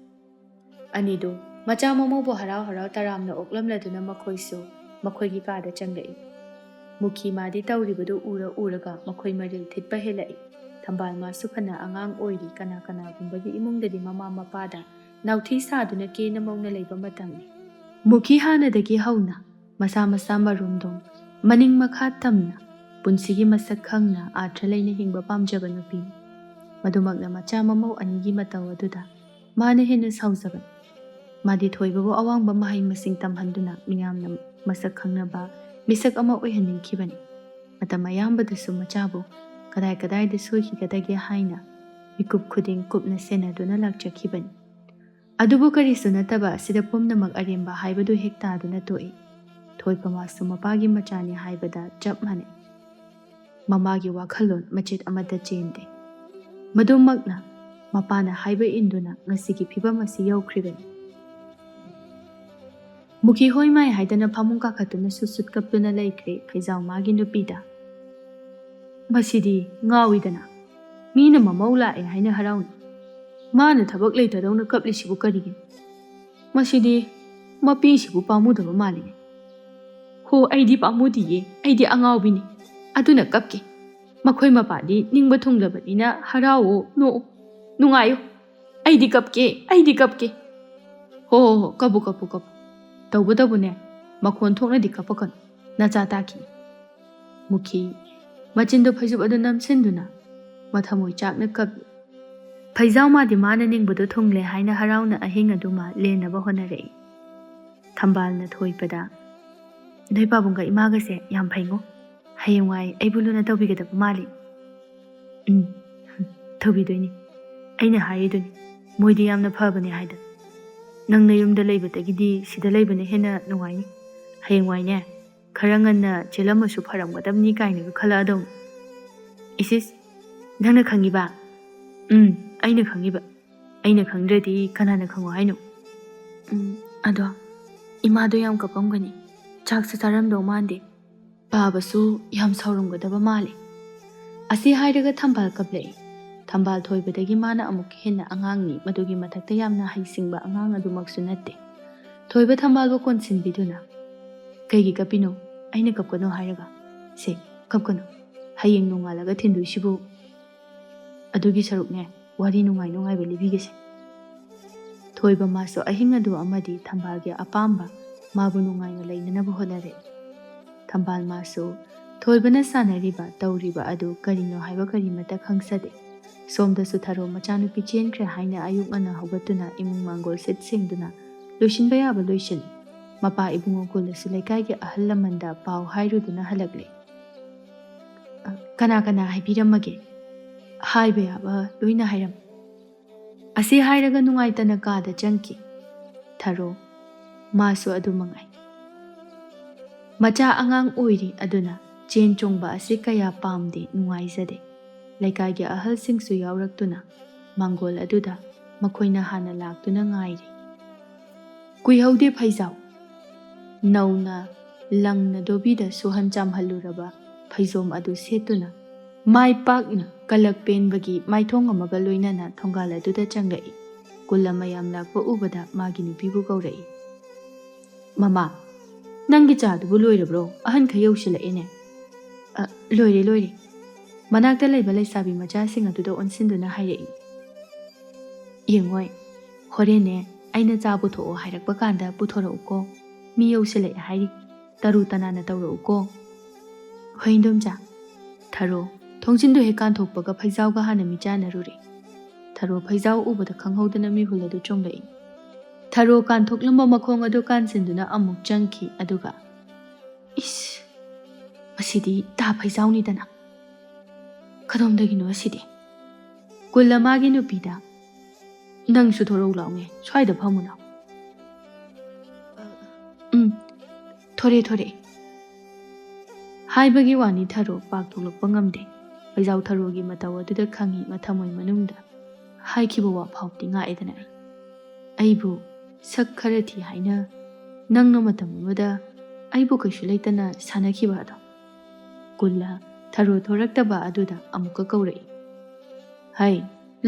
ꯑꯅꯤꯗꯨ ꯃꯆꯥ ꯃꯃꯧꯕꯨ ꯍꯔꯥꯎ ꯇꯔꯥꯝꯅ ꯑꯣꯛꯂꯝꯂꯗꯨꯅ ꯃꯈꯣꯏꯁꯨ ꯃꯈꯣꯏꯒꯤ ꯀꯥꯗ ꯆꯪꯂꯛꯏ. ꯃꯨꯈꯤ ꯃꯥꯗꯤ ꯇꯧꯔꯤꯕꯗꯨ ꯎꯔꯒ ꯃꯈꯣꯏ ꯃꯔꯤꯜ ꯊꯤꯠꯄ ꯍꯦꯜꯂꯛꯏ. ꯊꯝꯕꯥꯜ ꯃꯥꯁꯨ ꯐꯅ ꯑꯉꯥꯡ ꯑꯣꯏꯔꯤ. ꯀꯅꯥꯒꯨꯝꯕꯒꯤ ꯏꯃꯨꯡꯗꯗꯤ ꯃꯃꯥ ꯃꯄꯥꯗ ꯅꯥꯎꯊꯤ ꯁꯥꯗꯨꯅ ꯀꯦꯅ ꯃꯧꯅ ꯂꯩꯕ ꯃꯇꯝꯅꯤ. ꯃꯨꯈꯤ ꯍꯥꯟꯅꯗꯒꯤ ꯍꯧꯅ ꯃꯁꯥ ꯃꯔꯣꯝꯗꯣꯝ ꯃꯅꯤꯡ ꯃꯈꯥ ꯇꯝꯅ ꯄꯨꯟꯁꯤꯒꯤ ꯃꯁꯛ ꯈꯪꯅ ꯑꯥꯔꯊ ꯂꯩꯅ ꯍꯤꯡꯕ ꯄꯥꯝꯖꯕ ꯅꯨꯄꯤꯅꯤ.ꯃꯗꯨꯃꯛꯅ ꯃꯆꯥ ꯃꯃꯧ ꯑꯅꯤꯒꯤ ꯃꯇꯧ ꯑꯗꯨꯗ ꯃꯥꯅ ꯍꯦꯟꯅ ꯁꯥꯎꯖꯕꯅꯤ. ꯃꯥꯗꯤ ꯊꯣꯏꯕꯕꯨ ꯑꯋꯥꯡꯕ ꯃꯍꯩ ꯃꯁꯤꯡ ꯇꯝꯍꯟꯗꯨꯅ ꯃꯤꯌꯥꯝꯅ ꯃꯁꯛ ꯈꯪꯅꯕ ꯃꯤꯁꯛ ꯑꯃ ꯑꯣꯏꯍꯟꯅꯤꯡꯈꯤꯕꯅꯤ. ꯃꯇꯝ ꯑꯌꯥꯝꯕꯗꯁꯨ ꯃꯆꯥꯕꯨ ꯀꯗꯥꯏꯗ ꯁꯣꯏꯈꯤꯒꯗꯒꯦ ꯍꯥꯏꯅ ꯃꯤꯀꯨꯞ ꯈꯨꯗꯤꯡ ꯀꯨꯞꯅ ꯁꯦꯟꯅꯗꯨꯅ ꯂꯥꯛꯆꯈꯤꯕꯅꯤ. ꯑꯗꯨꯕꯨ ꯀꯔꯤꯁꯨ ꯅꯠꯇꯕ ꯑꯁꯤꯗ ꯄꯨꯝꯅꯃꯛ ꯑꯔꯦꯝꯕ ꯍꯥꯏꯕꯗꯨ ꯍꯦꯛ ꯇꯥꯗꯨꯅ ꯇꯣꯛꯏ. ꯊꯣꯏꯕ ꯃꯥꯁꯨ ꯃꯄꯥꯒꯤ ꯃꯆꯥꯅꯤ ꯍꯥꯏꯕꯗ ꯆꯞ ꯃꯥꯟꯅꯩ. ꯃꯃꯥꯒꯤ ꯋꯥꯈꯜꯂꯣꯟ ꯃꯆꯦꯠ ꯑꯃꯠꯇ ꯆꯦꯟꯗꯦ. ꯃꯗꯨꯃꯛꯅ ꯃꯄꯥꯅ ꯍꯥꯏꯕ ꯏꯟꯗꯨꯅ ꯉꯁꯤꯒꯤ ꯐꯤꯕꯝ ꯑꯁꯤ ꯌꯧꯈ꯭ꯔꯤꯕꯅꯤ. ꯃꯨꯈꯤ ꯍꯣꯏ ꯃꯥꯏ ꯍꯥꯏꯗꯅ ꯐꯃꯨꯡ ꯀꯥꯈꯠꯇꯨꯅ ꯁꯨꯠ ꯀꯞꯇꯨꯅ ꯂꯩꯈ꯭ꯔꯦ ꯐꯩꯖꯥꯎ ꯃꯥꯒꯤ ꯅꯨꯄꯤꯗ꯫ ꯃꯁꯤꯗꯤ ꯉꯥꯎꯏꯗꯅ, ꯃꯤꯅ ꯃꯃꯧ ꯂꯥꯛꯑꯦ ꯍꯥꯏꯅ ꯍꯔꯥꯎꯅꯤ, ꯃꯥꯅ ꯊꯕꯛ ꯂꯩꯇꯗꯧꯅ ꯀꯞꯂꯤꯁꯤꯕꯨ ꯀꯔꯤꯒꯤꯅꯣ? ꯃꯁꯤꯗꯤ ꯃꯄꯤꯁꯤꯕꯨ ꯄꯥꯝꯃꯨꯗꯕ ꯃꯥꯜꯂꯤꯅꯦ꯫ ꯍꯣ, ꯑꯩꯗꯤ ꯄꯥꯝꯃꯨꯗꯤꯌꯦ, ꯑꯩꯗꯤ ꯑꯉꯥꯎꯕꯤꯅꯤ, ꯑꯗꯨꯅ ꯀꯞꯀꯦ꯫ ꯃꯈꯣꯏ ꯃꯄꯥꯗꯤ ꯅꯤꯡꯕ ꯊꯨꯡꯂꯕꯅꯤꯅ ꯍꯔꯥꯎꯑꯣ, ꯅꯣꯛꯑꯣ, ꯅꯨꯡꯉꯥꯏꯌꯣ, ꯑꯩꯗꯤ ꯀꯞꯀꯦ, ꯑꯩꯗꯤ ꯀꯞꯀꯦ꯫ ꯍꯣ ꯍꯣ ꯍꯣ, ꯀꯞꯄꯨ ꯀꯞꯄꯨ ꯀꯞꯄꯨ, ꯇꯧꯕꯇꯕꯨꯅꯦ ꯃꯈꯣꯟ ꯊꯣꯛꯅꯗꯤ ꯀꯞꯄꯛꯀꯅꯨ, ꯅꯆꯥ ꯇꯥꯈꯤꯅꯤ꯫ ꯃꯨꯈꯤ ꯃꯆꯤꯟꯗꯣ ꯐꯩꯖꯨꯞ ꯑꯗꯨ ꯅꯝꯁꯤꯟꯗꯨꯅ ꯃꯊꯃꯣꯏ ꯆꯥꯛꯅ ꯀꯞꯂꯤ꯫ ꯐꯩꯖꯥꯎ ꯃꯥꯗꯤ ꯃꯥꯅ ꯅꯤꯡꯕꯗꯣ ꯊꯨꯡꯂꯦ ꯍꯥꯏꯅ ꯍꯔꯥꯎꯅ ꯑꯍꯤꯡ ꯑꯗꯨꯃ ꯂꯦꯟꯅꯕ ꯍꯣꯠꯅꯔꯛꯏ꯫ ꯊꯝꯕꯥꯜꯅ ꯊꯣꯏꯕꯗ, ꯅꯣꯏ ꯄꯥꯕꯨꯡꯒ ꯏꯃꯥꯒꯁꯦ ꯌꯥꯝ ꯐꯩꯉꯣ, ꯍꯌꯦꯡꯋꯥꯏ ꯑꯩꯕꯨ ꯂꯨꯅ ꯇꯧꯕꯤꯒꯗꯕ ꯃꯥꯜꯂꯤ꯫ ꯇꯧꯕꯤꯗꯣꯏꯅꯤ, ꯑꯩꯅ ꯍꯥꯏꯔꯤꯗꯨꯅꯤ, ꯃꯣꯏꯗꯤ ꯌꯥꯝꯅ ꯐꯕꯅꯦ ꯍꯥꯏꯗꯅ꯫ ꯅꯪꯅ ꯌꯨꯝꯗ ꯂꯩꯕꯗꯒꯤꯗꯤ ꯁꯤꯗ ꯂꯩꯕꯅ ꯍꯦꯟꯅ ꯅꯨꯡꯉꯥꯏꯅꯤ꯫ ꯍꯌꯦꯡꯋꯥꯏꯅꯦ ꯈꯔ ꯉꯟꯅ ꯆꯦꯜꯂꯝꯃꯁꯨ ꯐꯔꯝꯒꯗꯕꯅꯤ ꯀꯥꯏꯅꯒ ꯈꯜꯂꯛꯑꯗꯧꯅꯤ꯫ ꯏꯁꯤꯁ, ꯅꯪꯅ ꯈꯪꯉꯤꯕ? ꯑꯩꯅ ꯈꯪꯉꯤꯕ, ꯑꯩꯅ ꯈꯪꯗ꯭ꯔꯗꯤ ꯀꯅꯥꯅ ꯈꯪꯉꯣ ꯍꯥꯏꯅꯣ? ꯑꯗꯣ ꯏꯃꯥꯗꯣ ꯌꯥꯝ ꯀꯞꯄꯝꯒꯅꯤ, ꯆꯥꯛꯁꯨ ꯆꯥꯔꯝꯗꯧ ꯃꯥꯟꯗꯦ, ꯄꯥꯕꯁꯨ ꯌꯥꯝ ꯁꯥꯎꯔꯝꯒꯗꯕ ꯃꯥꯜꯂꯤ꯫ ꯑꯁꯤ ꯍꯥꯏꯔꯒ ꯊꯝꯕꯥꯜ ꯀꯞꯂꯛꯏ꯫ ꯊꯝꯕꯥꯜ ꯊꯣꯏꯕꯗꯒꯤ ꯃꯥꯅ ꯑꯃꯨꯛ ꯍꯦꯟꯅ ꯑꯉꯥꯡꯅꯤ, ꯃꯗꯨꯒꯤ ꯃꯊꯛꯇ ꯌꯥꯝꯅ ꯍꯩꯁꯤꯡꯕ ꯑꯉꯥꯡ ꯑꯗꯨꯃꯛꯁꯨ ꯅꯠꯇꯦ꯫ ꯊꯣꯏꯕ ꯊꯝꯕꯥꯜꯕꯨ ꯀꯣꯟꯁꯤꯟꯕꯤꯗꯨꯅ, ꯀꯩꯒꯤ ꯀꯞꯄꯤꯅꯣ? ꯑꯩꯅ ꯀꯞꯀꯅꯣ ꯍꯥꯏꯔꯒ? ꯁꯦ, ꯀꯞꯀꯅꯨ, ꯍꯌꯦꯡ ꯅꯣꯡꯉꯥꯜꯂꯒ ꯊꯤꯟꯗꯣꯏꯁꯤꯕꯨ꯫ ꯑꯗꯨꯒꯤ ꯁꯔꯨꯛꯅꯦ ꯋꯥꯔꯤ ꯅꯨꯡꯉꯥꯏ ꯅꯨꯡꯉꯥꯏꯕ ꯂꯤꯕꯤꯒꯦꯁꯦ꯫ ꯊꯣꯏꯕ ꯃꯥꯁꯨ ꯑꯍꯤꯡ ꯑꯗꯨ ꯑꯃꯗꯤ ꯊꯝꯕꯥꯜꯒꯤ ꯑꯄꯥꯝꯕ ꯃꯥꯕꯨ ꯅꯨꯡꯉꯥꯏꯅ ꯂꯩꯅꯅꯕ ꯍꯣꯠꯅꯔꯛꯏ꯫ ꯊꯝꯕꯥꯜ ꯃꯥꯁꯨ ꯊꯣꯏꯕꯅ ꯁꯥꯟꯅꯔꯤꯕ ꯇꯧꯔꯤꯕ ꯑꯗꯨ ꯀꯔꯤꯅꯣ ꯍꯥꯏꯕ ꯀꯔꯤꯃꯠꯇ ꯈꯪꯖꯗꯦ꯫ ꯁꯣꯝꯗꯁꯨ ꯊꯔꯣ ꯃꯆꯥꯅꯨꯄꯤ ꯆꯦꯟꯈ꯭ꯔꯦ ꯍꯥꯏꯅ ꯑꯌꯨꯛ ꯉꯟꯅ ꯍꯧꯒꯠꯇꯨꯅ ꯏꯃꯨꯡ ꯃꯥꯡꯒꯣꯜ ꯁꯤꯠ ꯁꯦꯡꯗꯨꯅ ꯂꯣꯏꯁꯤꯟꯕ ꯌꯥꯕ ꯂꯣꯏꯁꯤꯜꯂꯤ꯫ ꯃꯄꯥ ꯏꯕꯨꯡꯉꯣ ꯀꯨꯜꯂꯁꯨ ꯂꯩꯀꯥꯏꯒꯤ ꯑꯍꯜ ꯂꯃꯟꯗ ꯄꯥꯎ ꯍꯥꯏꯔꯨꯗꯨꯅ ꯍꯜꯂꯛꯂꯦ꯫ ꯀꯅꯥ ꯀꯅꯥ ꯍꯥꯏꯕꯤꯔꯝꯃꯒꯦ? ꯍꯥꯏꯕ ꯌꯥꯕ ꯂꯣꯏꯅ ꯍꯥꯏꯔꯝꯃꯤ꯫ ꯑꯁꯤ ꯍꯥꯏꯔꯒ ꯅꯨꯡꯉꯥꯏꯇꯅ ꯀꯥꯗ ꯆꯪꯈꯤ ꯊꯔꯣ, ꯃꯥꯁꯨ ꯑꯗꯨ ꯃꯉꯥꯏ꯫ ꯃꯆꯥ ꯑꯉꯥꯡ ꯑꯣꯏꯔꯤ ꯑꯗꯨꯅ ꯆꯦꯟ ꯆꯣꯡꯕ ꯑꯁꯤ ꯀꯌꯥ ꯄꯥꯝꯗꯦ, ꯅꯨꯡꯉꯥꯏꯖꯗꯦ꯫ ꯂꯩꯀꯥꯏꯒꯤ ꯑꯍꯜꯁꯤꯡꯁꯨ ꯌꯥꯎꯔꯛꯇꯨꯅ ꯃꯥꯡꯒꯣꯜ ꯑꯗꯨꯗ ꯃꯈꯣꯏꯅ ꯍꯥꯟꯅ ꯂꯥꯛꯇꯨꯅ ꯉꯥꯏꯔꯤ꯫ ꯀꯨꯏꯍꯧꯗꯦ ꯐꯩꯖꯥꯎ, ꯅꯧꯅ ꯂꯪꯅ ꯗꯣꯕꯤꯗ ꯁꯨꯍꯟ ꯆꯥꯝꯍꯜꯂꯨꯔꯕ ꯐꯩꯖꯣꯝ ꯑꯗꯨ ꯁꯦꯠꯇꯨꯅ ꯃꯥꯏ ꯄꯥꯛꯅ ꯀꯂꯛ ꯄꯦꯟꯕꯒꯤ ꯃꯥꯏꯊꯣꯡ ꯑꯃꯒ ꯂꯣꯏꯅꯅ ꯊꯣꯡꯒꯥꯜ ꯑꯗꯨꯗ ꯆꯪꯂꯛꯏ꯫ ꯀꯨꯜ ꯃꯌꯥꯝ ꯂꯥꯛꯄ ꯎꯕꯗ ꯃꯥꯒꯤ ꯅꯨꯄꯤꯕꯨ ꯀꯧꯔꯛꯏ꯫ ꯃꯃꯥ, ꯅꯪꯒꯤ ꯆꯥꯗꯨꯕꯨ ꯂꯣꯏꯔꯕ꯭ꯔꯣ? ꯑꯍꯟꯈꯩ ꯌꯧꯁꯤꯜꯂꯛꯑꯦꯅꯦ꯫ ꯂꯣꯏꯔꯦ ꯂꯣꯏꯔꯦ, ꯃꯅꯥꯛꯇ ꯂꯩꯕ ꯂꯩꯁꯥꯕꯤ ꯃꯆꯥꯁꯤꯡ ꯑꯗꯨꯗ ꯑꯣꯟꯁꯤꯟꯗꯨꯅ ꯍꯥꯏꯔꯛꯏ꯫ ꯌꯦꯡꯉꯣꯏ, ꯍꯣꯔꯦꯟꯅꯦ ꯑꯩꯅ ꯆꯥ ꯄꯨꯊꯣꯛꯑꯣ ꯍꯥꯏꯔꯛꯄ ꯀꯥꯟꯗ ꯄꯨꯊꯣꯔꯛꯎꯀꯣ, ꯃꯤ ꯌꯧꯁꯤꯜꯂꯛꯑꯦ ꯍꯥꯏꯔꯤ, ꯇꯔꯨ ꯇꯅꯥꯟꯅ ꯇꯧꯔꯛꯎꯀꯣ꯫ ꯍꯣꯏ ꯏꯟꯗꯣꯝꯆꯥ꯫ ꯊꯔꯣ ꯊꯣꯡꯖꯤꯟꯗꯨ ꯍꯦꯛ ꯀꯥꯟꯊꯣꯛꯄꯒ ꯐꯩꯖꯥꯎꯒ ꯍꯥꯟꯅ ꯃꯤꯆꯥꯟꯅꯔꯨꯔꯦ꯫ ꯊꯔꯣ ꯐꯩꯖꯥꯎ ꯎꯕꯗ ꯈꯪꯍꯧꯗꯅ ꯃꯤꯍꯨꯜ ꯑꯗꯨ ꯆꯣꯡꯂꯛꯏ꯫ ꯊꯔꯣ ꯀꯥꯟꯊꯣꯛꯂꯝꯕ ꯃꯈꯣꯡ ꯑꯗꯨ ꯀꯥꯟꯁꯤꯟꯗꯨꯅ ꯑꯃꯨꯛ ꯆꯪꯈꯤ, ꯑꯗꯨꯒ ꯏꯁ, ꯃꯁꯤꯗꯤ ꯇꯥ ꯐꯩꯖꯥꯎꯅꯤꯗꯅ, ꯀꯗꯣꯝꯗꯒꯤꯅꯣ ꯑꯁꯤꯗꯤ? ꯀꯨꯜ ꯃꯥꯒꯤ ꯅꯨꯄꯤꯗ, ꯅꯪꯁꯨ ꯊꯣꯔꯧ ꯂꯥꯎꯅꯦ, ꯁ꯭ꯋꯥꯏꯗ ꯐꯝꯃꯨ ꯂꯥꯎ꯫ ꯊꯣꯔꯛꯑꯦ ꯍꯥꯏꯕꯒꯤ ꯋꯥꯅꯤ ꯊꯔꯣ ꯄꯥꯛ ꯊꯣꯛꯂꯛꯄ ꯉꯝꯗꯦ꯫ ꯐꯩꯖꯥꯎ ꯊꯔꯣꯒꯤ ꯃꯇꯧ ꯑꯗꯨꯗ ꯈꯪꯉꯤ ꯃꯊꯃꯣꯏ ꯃꯅꯨꯡꯗ ꯍꯥꯏꯈꯤꯕ ꯋꯥꯐꯥꯎꯕꯗꯤ ꯉꯥꯛꯑꯦꯗꯅ ꯑꯩꯕꯨ ꯁꯛ ꯈꯔ ꯊꯤ ꯍꯥꯏꯅ ꯅꯪꯅ ꯃꯇꯝ ꯑꯃꯗ ꯑꯩꯕꯨ ꯀꯩꯁꯨ ꯂꯩꯇꯅ ꯁꯥꯟꯅꯈꯤꯕ ꯑꯗꯣ꯫ ꯀꯨꯜꯂ ꯊꯔꯣ ꯊꯣꯔꯛꯇꯕ ꯑꯗꯨꯗ ꯑꯃꯨꯛꯀ ꯀꯧꯔꯛꯏ꯫ ꯍꯩ,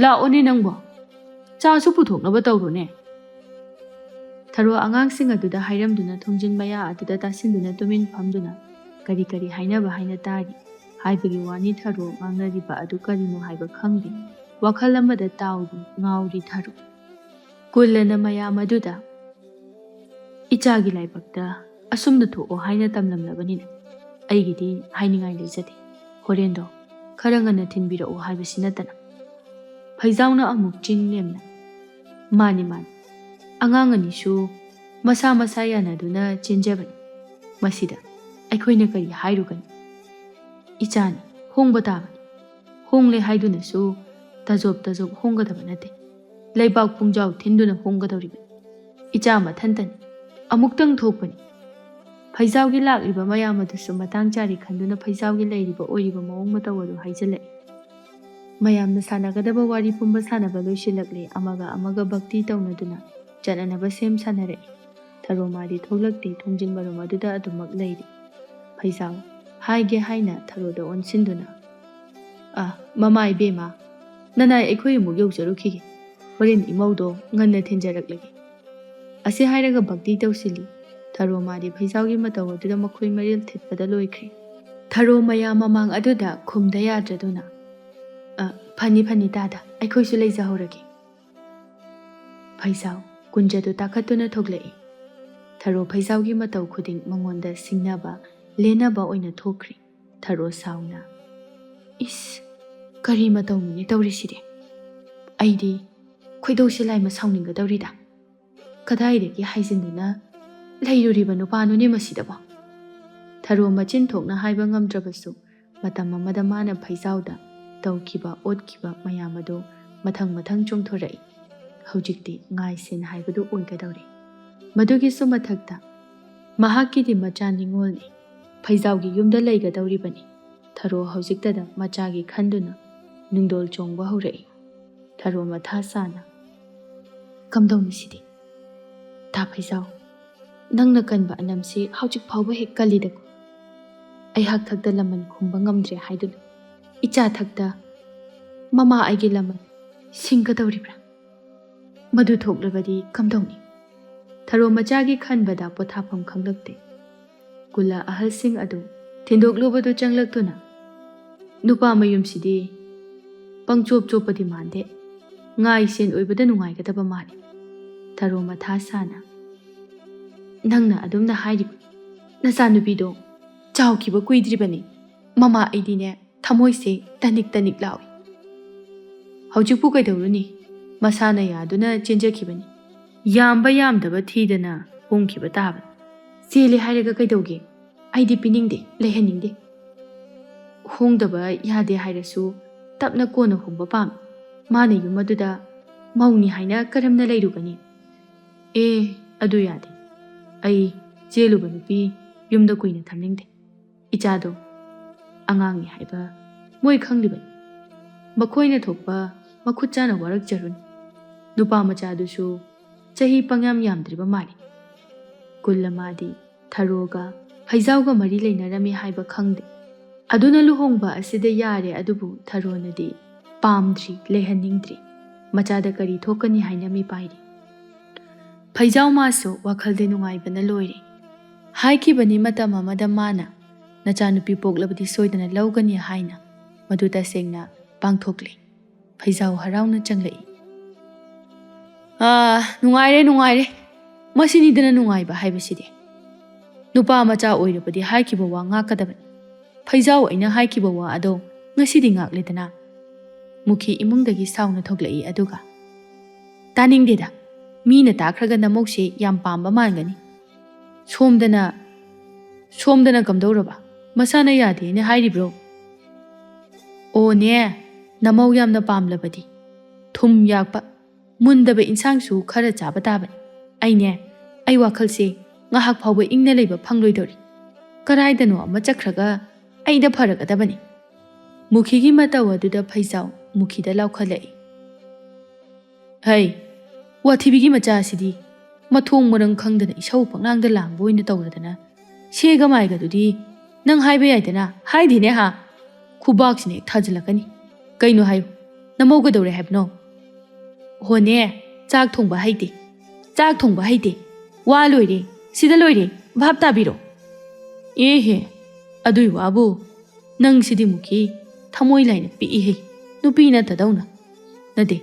ꯂꯥꯛꯑꯣꯅꯦ ꯅꯪꯕꯣ, ꯆꯥꯁꯨ ꯄꯨꯊꯣꯛꯅꯕ ꯇꯧꯔꯣꯅꯦ꯫ ꯊꯔꯣ ꯑꯉꯥꯡꯁꯤꯡ ꯑꯗꯨꯗ ꯍꯥꯏꯔꯝꯗꯨꯅ ꯊꯣꯡꯖꯤꯟ ꯃꯌꯥ ꯑꯗꯨꯗ ꯇꯥꯁꯤꯟꯗꯨꯅ ꯇꯨꯃꯤꯟ ꯐꯝꯗꯨꯅ ꯀꯔꯤ ꯀꯔꯤ ꯍꯥꯏꯅꯕ ꯍꯥꯏꯅ ꯇꯥꯔꯤ꯫ ꯍꯥꯏꯕꯒꯤ ꯋꯥꯅꯤ ꯊꯔꯣ ꯉꯥꯡꯅꯔꯤꯕ ꯑꯗꯨ ꯀꯔꯤꯅꯣ ꯍꯥꯏꯕ ꯈꯪꯗꯦ꯫ ꯋꯥꯈꯜ ꯑꯃꯗ ꯇꯥꯎꯔꯤ ꯉꯥꯎꯔꯤ ꯊꯔꯣ꯫ ꯀꯨꯜꯂꯅ ꯃꯌꯥꯝ ꯑꯗꯨꯗ ꯏꯆꯥꯒꯤ ꯂꯥꯏꯕꯛꯇ ꯑꯁꯨꯝꯅ ꯊꯣꯛꯑꯣ ꯍꯥꯏꯅ ꯇꯝꯂꯝꯂꯕꯅꯤꯅ ꯑꯩꯒꯤꯗꯤ ꯍꯥꯏꯅꯤꯡꯉꯥꯏ ꯂꯩꯖꯗꯦ꯫ ꯍꯣꯔꯦꯟꯗꯣ ꯈꯔ ꯉꯟꯅ ꯊꯤꯟꯕꯤꯔꯛꯑꯣ ꯍꯥꯏꯕꯁꯤ ꯅꯠꯇꯅ꯫ ꯐꯩꯖꯥꯎꯅ ꯑꯃꯨꯛ ꯆꯤꯡ ꯂꯦꯝꯅ, ꯃꯥꯅꯤ ꯃꯥꯅꯤ, ꯑꯉꯥꯡ ꯑꯅꯤꯁꯨ ꯃꯁꯥ ꯃꯁꯥ ꯌꯥꯅꯗꯨꯅ ꯆꯦꯟꯖꯕꯅꯤ, ꯃꯁꯤꯗ ꯑꯩꯈꯣꯏꯅ ꯀꯔꯤ ꯍꯥꯏꯔꯨꯒꯅꯤ? ꯏꯆꯥꯅꯤ, ꯍꯣꯡꯕ ꯇꯥꯕꯅꯤ꯫ ꯍꯣꯡꯂꯦ ꯍꯥꯏꯗꯨꯅꯁꯨ ꯇꯖꯣꯞ ꯇꯖꯣꯞ ꯍꯣꯡꯒꯗꯕ ꯅꯠꯇꯦ, ꯂꯩꯕꯥꯛ ꯄꯨꯡꯖꯥꯎ ꯊꯤꯟꯗꯨꯅ ꯍꯣꯡꯒꯗꯧꯔꯤꯕꯅꯤ꯫ ꯏꯆꯥ ꯃꯊꯟꯇꯅꯤ, ꯑꯃꯨꯛꯇꯪ ꯊꯣꯛꯄꯅꯤ꯫ ꯐꯩꯖꯥꯎꯒꯤ ꯂꯥꯛꯂꯤꯕ ꯃꯌꯥꯝ ꯑꯗꯨꯁꯨ ꯃꯇꯥꯡ ꯆꯥꯔꯤ ꯈꯟꯗꯨꯅ ꯐꯩꯖꯥꯎꯒꯤ ꯂꯩꯔꯤꯕ ꯑꯣꯏꯔꯤꯕ ꯃꯑꯣꯡ ꯃꯇꯧ ꯑꯗꯨ ꯍꯥꯏꯖꯤꯜꯂꯛꯏ꯫ ꯃꯌꯥꯝꯅ ꯁꯥꯟꯅꯒꯗꯕ ꯋꯥꯔꯤ ꯄꯨꯝꯕ ꯁꯥꯟꯅꯕ ꯂꯣꯏꯁꯤꯜꯂꯛꯂꯦ꯫ ꯑꯃꯒ ꯑꯃꯒ ꯚꯛꯇꯤ ꯇꯧꯅꯗꯨꯅ ꯆꯠꯅꯅꯕ ꯁꯦꯝ ꯁꯥꯟꯅꯔꯛꯏ꯫ Tharo madi thoglakti thongjinbarom aduda adumak leiri. Phaisao haige haina Tharoda onsinduna. Mama ibema nanai aikhoi amuk yaujarukhige. Horen imaudo nganna thenjaraklage. Ase hairaga bhakti tausili. Tharo madi phaisaugi matau aduda makhoi maril thitpada loikhre. Tharo maya mamang aduda khumda yadraduna. Phani tada aikhoi su leijahorage. Phaisau kunjadu takhatuna thoglai. Tharo phaisaugi matau khuding mangonda singnaba lenaba oina thokri. Tharo sauna. Is kari matau ni tawriside. Aidi khoidau silai ma sauninga dawrida. Kadaidagi haijinduna leiruriba nupanuni masidaba. Tharo machin thokna haiba ngamdrabasu matam amada mana phaisauda tawkiba otkiba mayamado mathang chongthorai. Hojikti ngai sen haibadu oigadawri. Madugi su mathakta mahaki di macha ningolni phaisaugi yumda leigadawribani. Tharo hojiktada machagi khanduna ningdol chongba horai. Tharo matha sana kamdawni sidi. Ta phaisau nangna kanba anamsi hojik phawba hek kalidaku. Ai hak thakda laman khumba ngamdre haiduna. Icha thakda mama aigi laman singgadawribra. Madu thoklabadi kamdawni. Tharo machagi khanbada pothapam khanglakte. Kula ahal sing adu thindoklubadu changlaktuna. Nupa mayumsidi pangchop chopadi mande. Ngai sen oibada nungaigadaba mali. Tharo matha sana. Nangna adumna hairib. Nasa nubido chawkiba kuidribani. Mama aidine thamoise tanik lawi. Haujipu kaidawruni. Masana yaduna chenjakibani. Yamba yamdaba thidana hongkiba taban. Sele hairaga kaidawge. Aidi piningde lehaningde. Hongdaba yade hairasu tapna kona hongba pam. Mana yumaduda mauni haina karamna lairugani. Adu yade. Ai jeluba nupi yumda kuina thamningde. Ichado angangi haiba moi khanglibani. Makoina thokpa makhutchana warak jarun. Nupa machadusu chahi pangyam yamdriba mali. Kullamadi Tharoga phaisauga mari leinarami haiba khangde. Aduna luhongba asida yare adubu Tharonadi pamdri lehaningdri. Machada kari thokani hainami pairi. Phaisau maso wakhalde nungaibana loire. Haikibani matam amada mana nachanupi poklabadi soidana laugani haina madu tasengna pangthokle. Phaisau harauna changlai. Nungaire. Masinidana nungaiba haibasidi. Nupa macha oirabadi haikiba wa ngakadabani. Phaisau aina haikiba wa ado ngasidi ngakledana. Mukhi imungdagi sauna thoglai aduga. Taningdeda mina takhraga namokse yam pamba mangani. Somdana kamdawraba. Masana yade ne hairibro. O ne namau yamna pamlabadi. Thum yakpa mundaba insangsu khara chaba taban. Ai wakhalse ngahak phawba ingna leiba phangloidori. Karaidano ama chakhraga aida pharagadabani. Mukhigi mataw aduda phaisau mukhida laukhalai. Hey, wathibigi macha sidi mathong marang khangdana isau pangnangda langbo ina tawradana. Sega maigadudi nang haiba yaidana haidine ha. Khubaksine thajalakani. Kaino hayo namaugadawre haibno. Hone chak thongba haite. Wa loire sida loire bhab tabiro. Ehe adui wabu nang sidi mukhi thamoi laina pi nupi na tadawna. Nade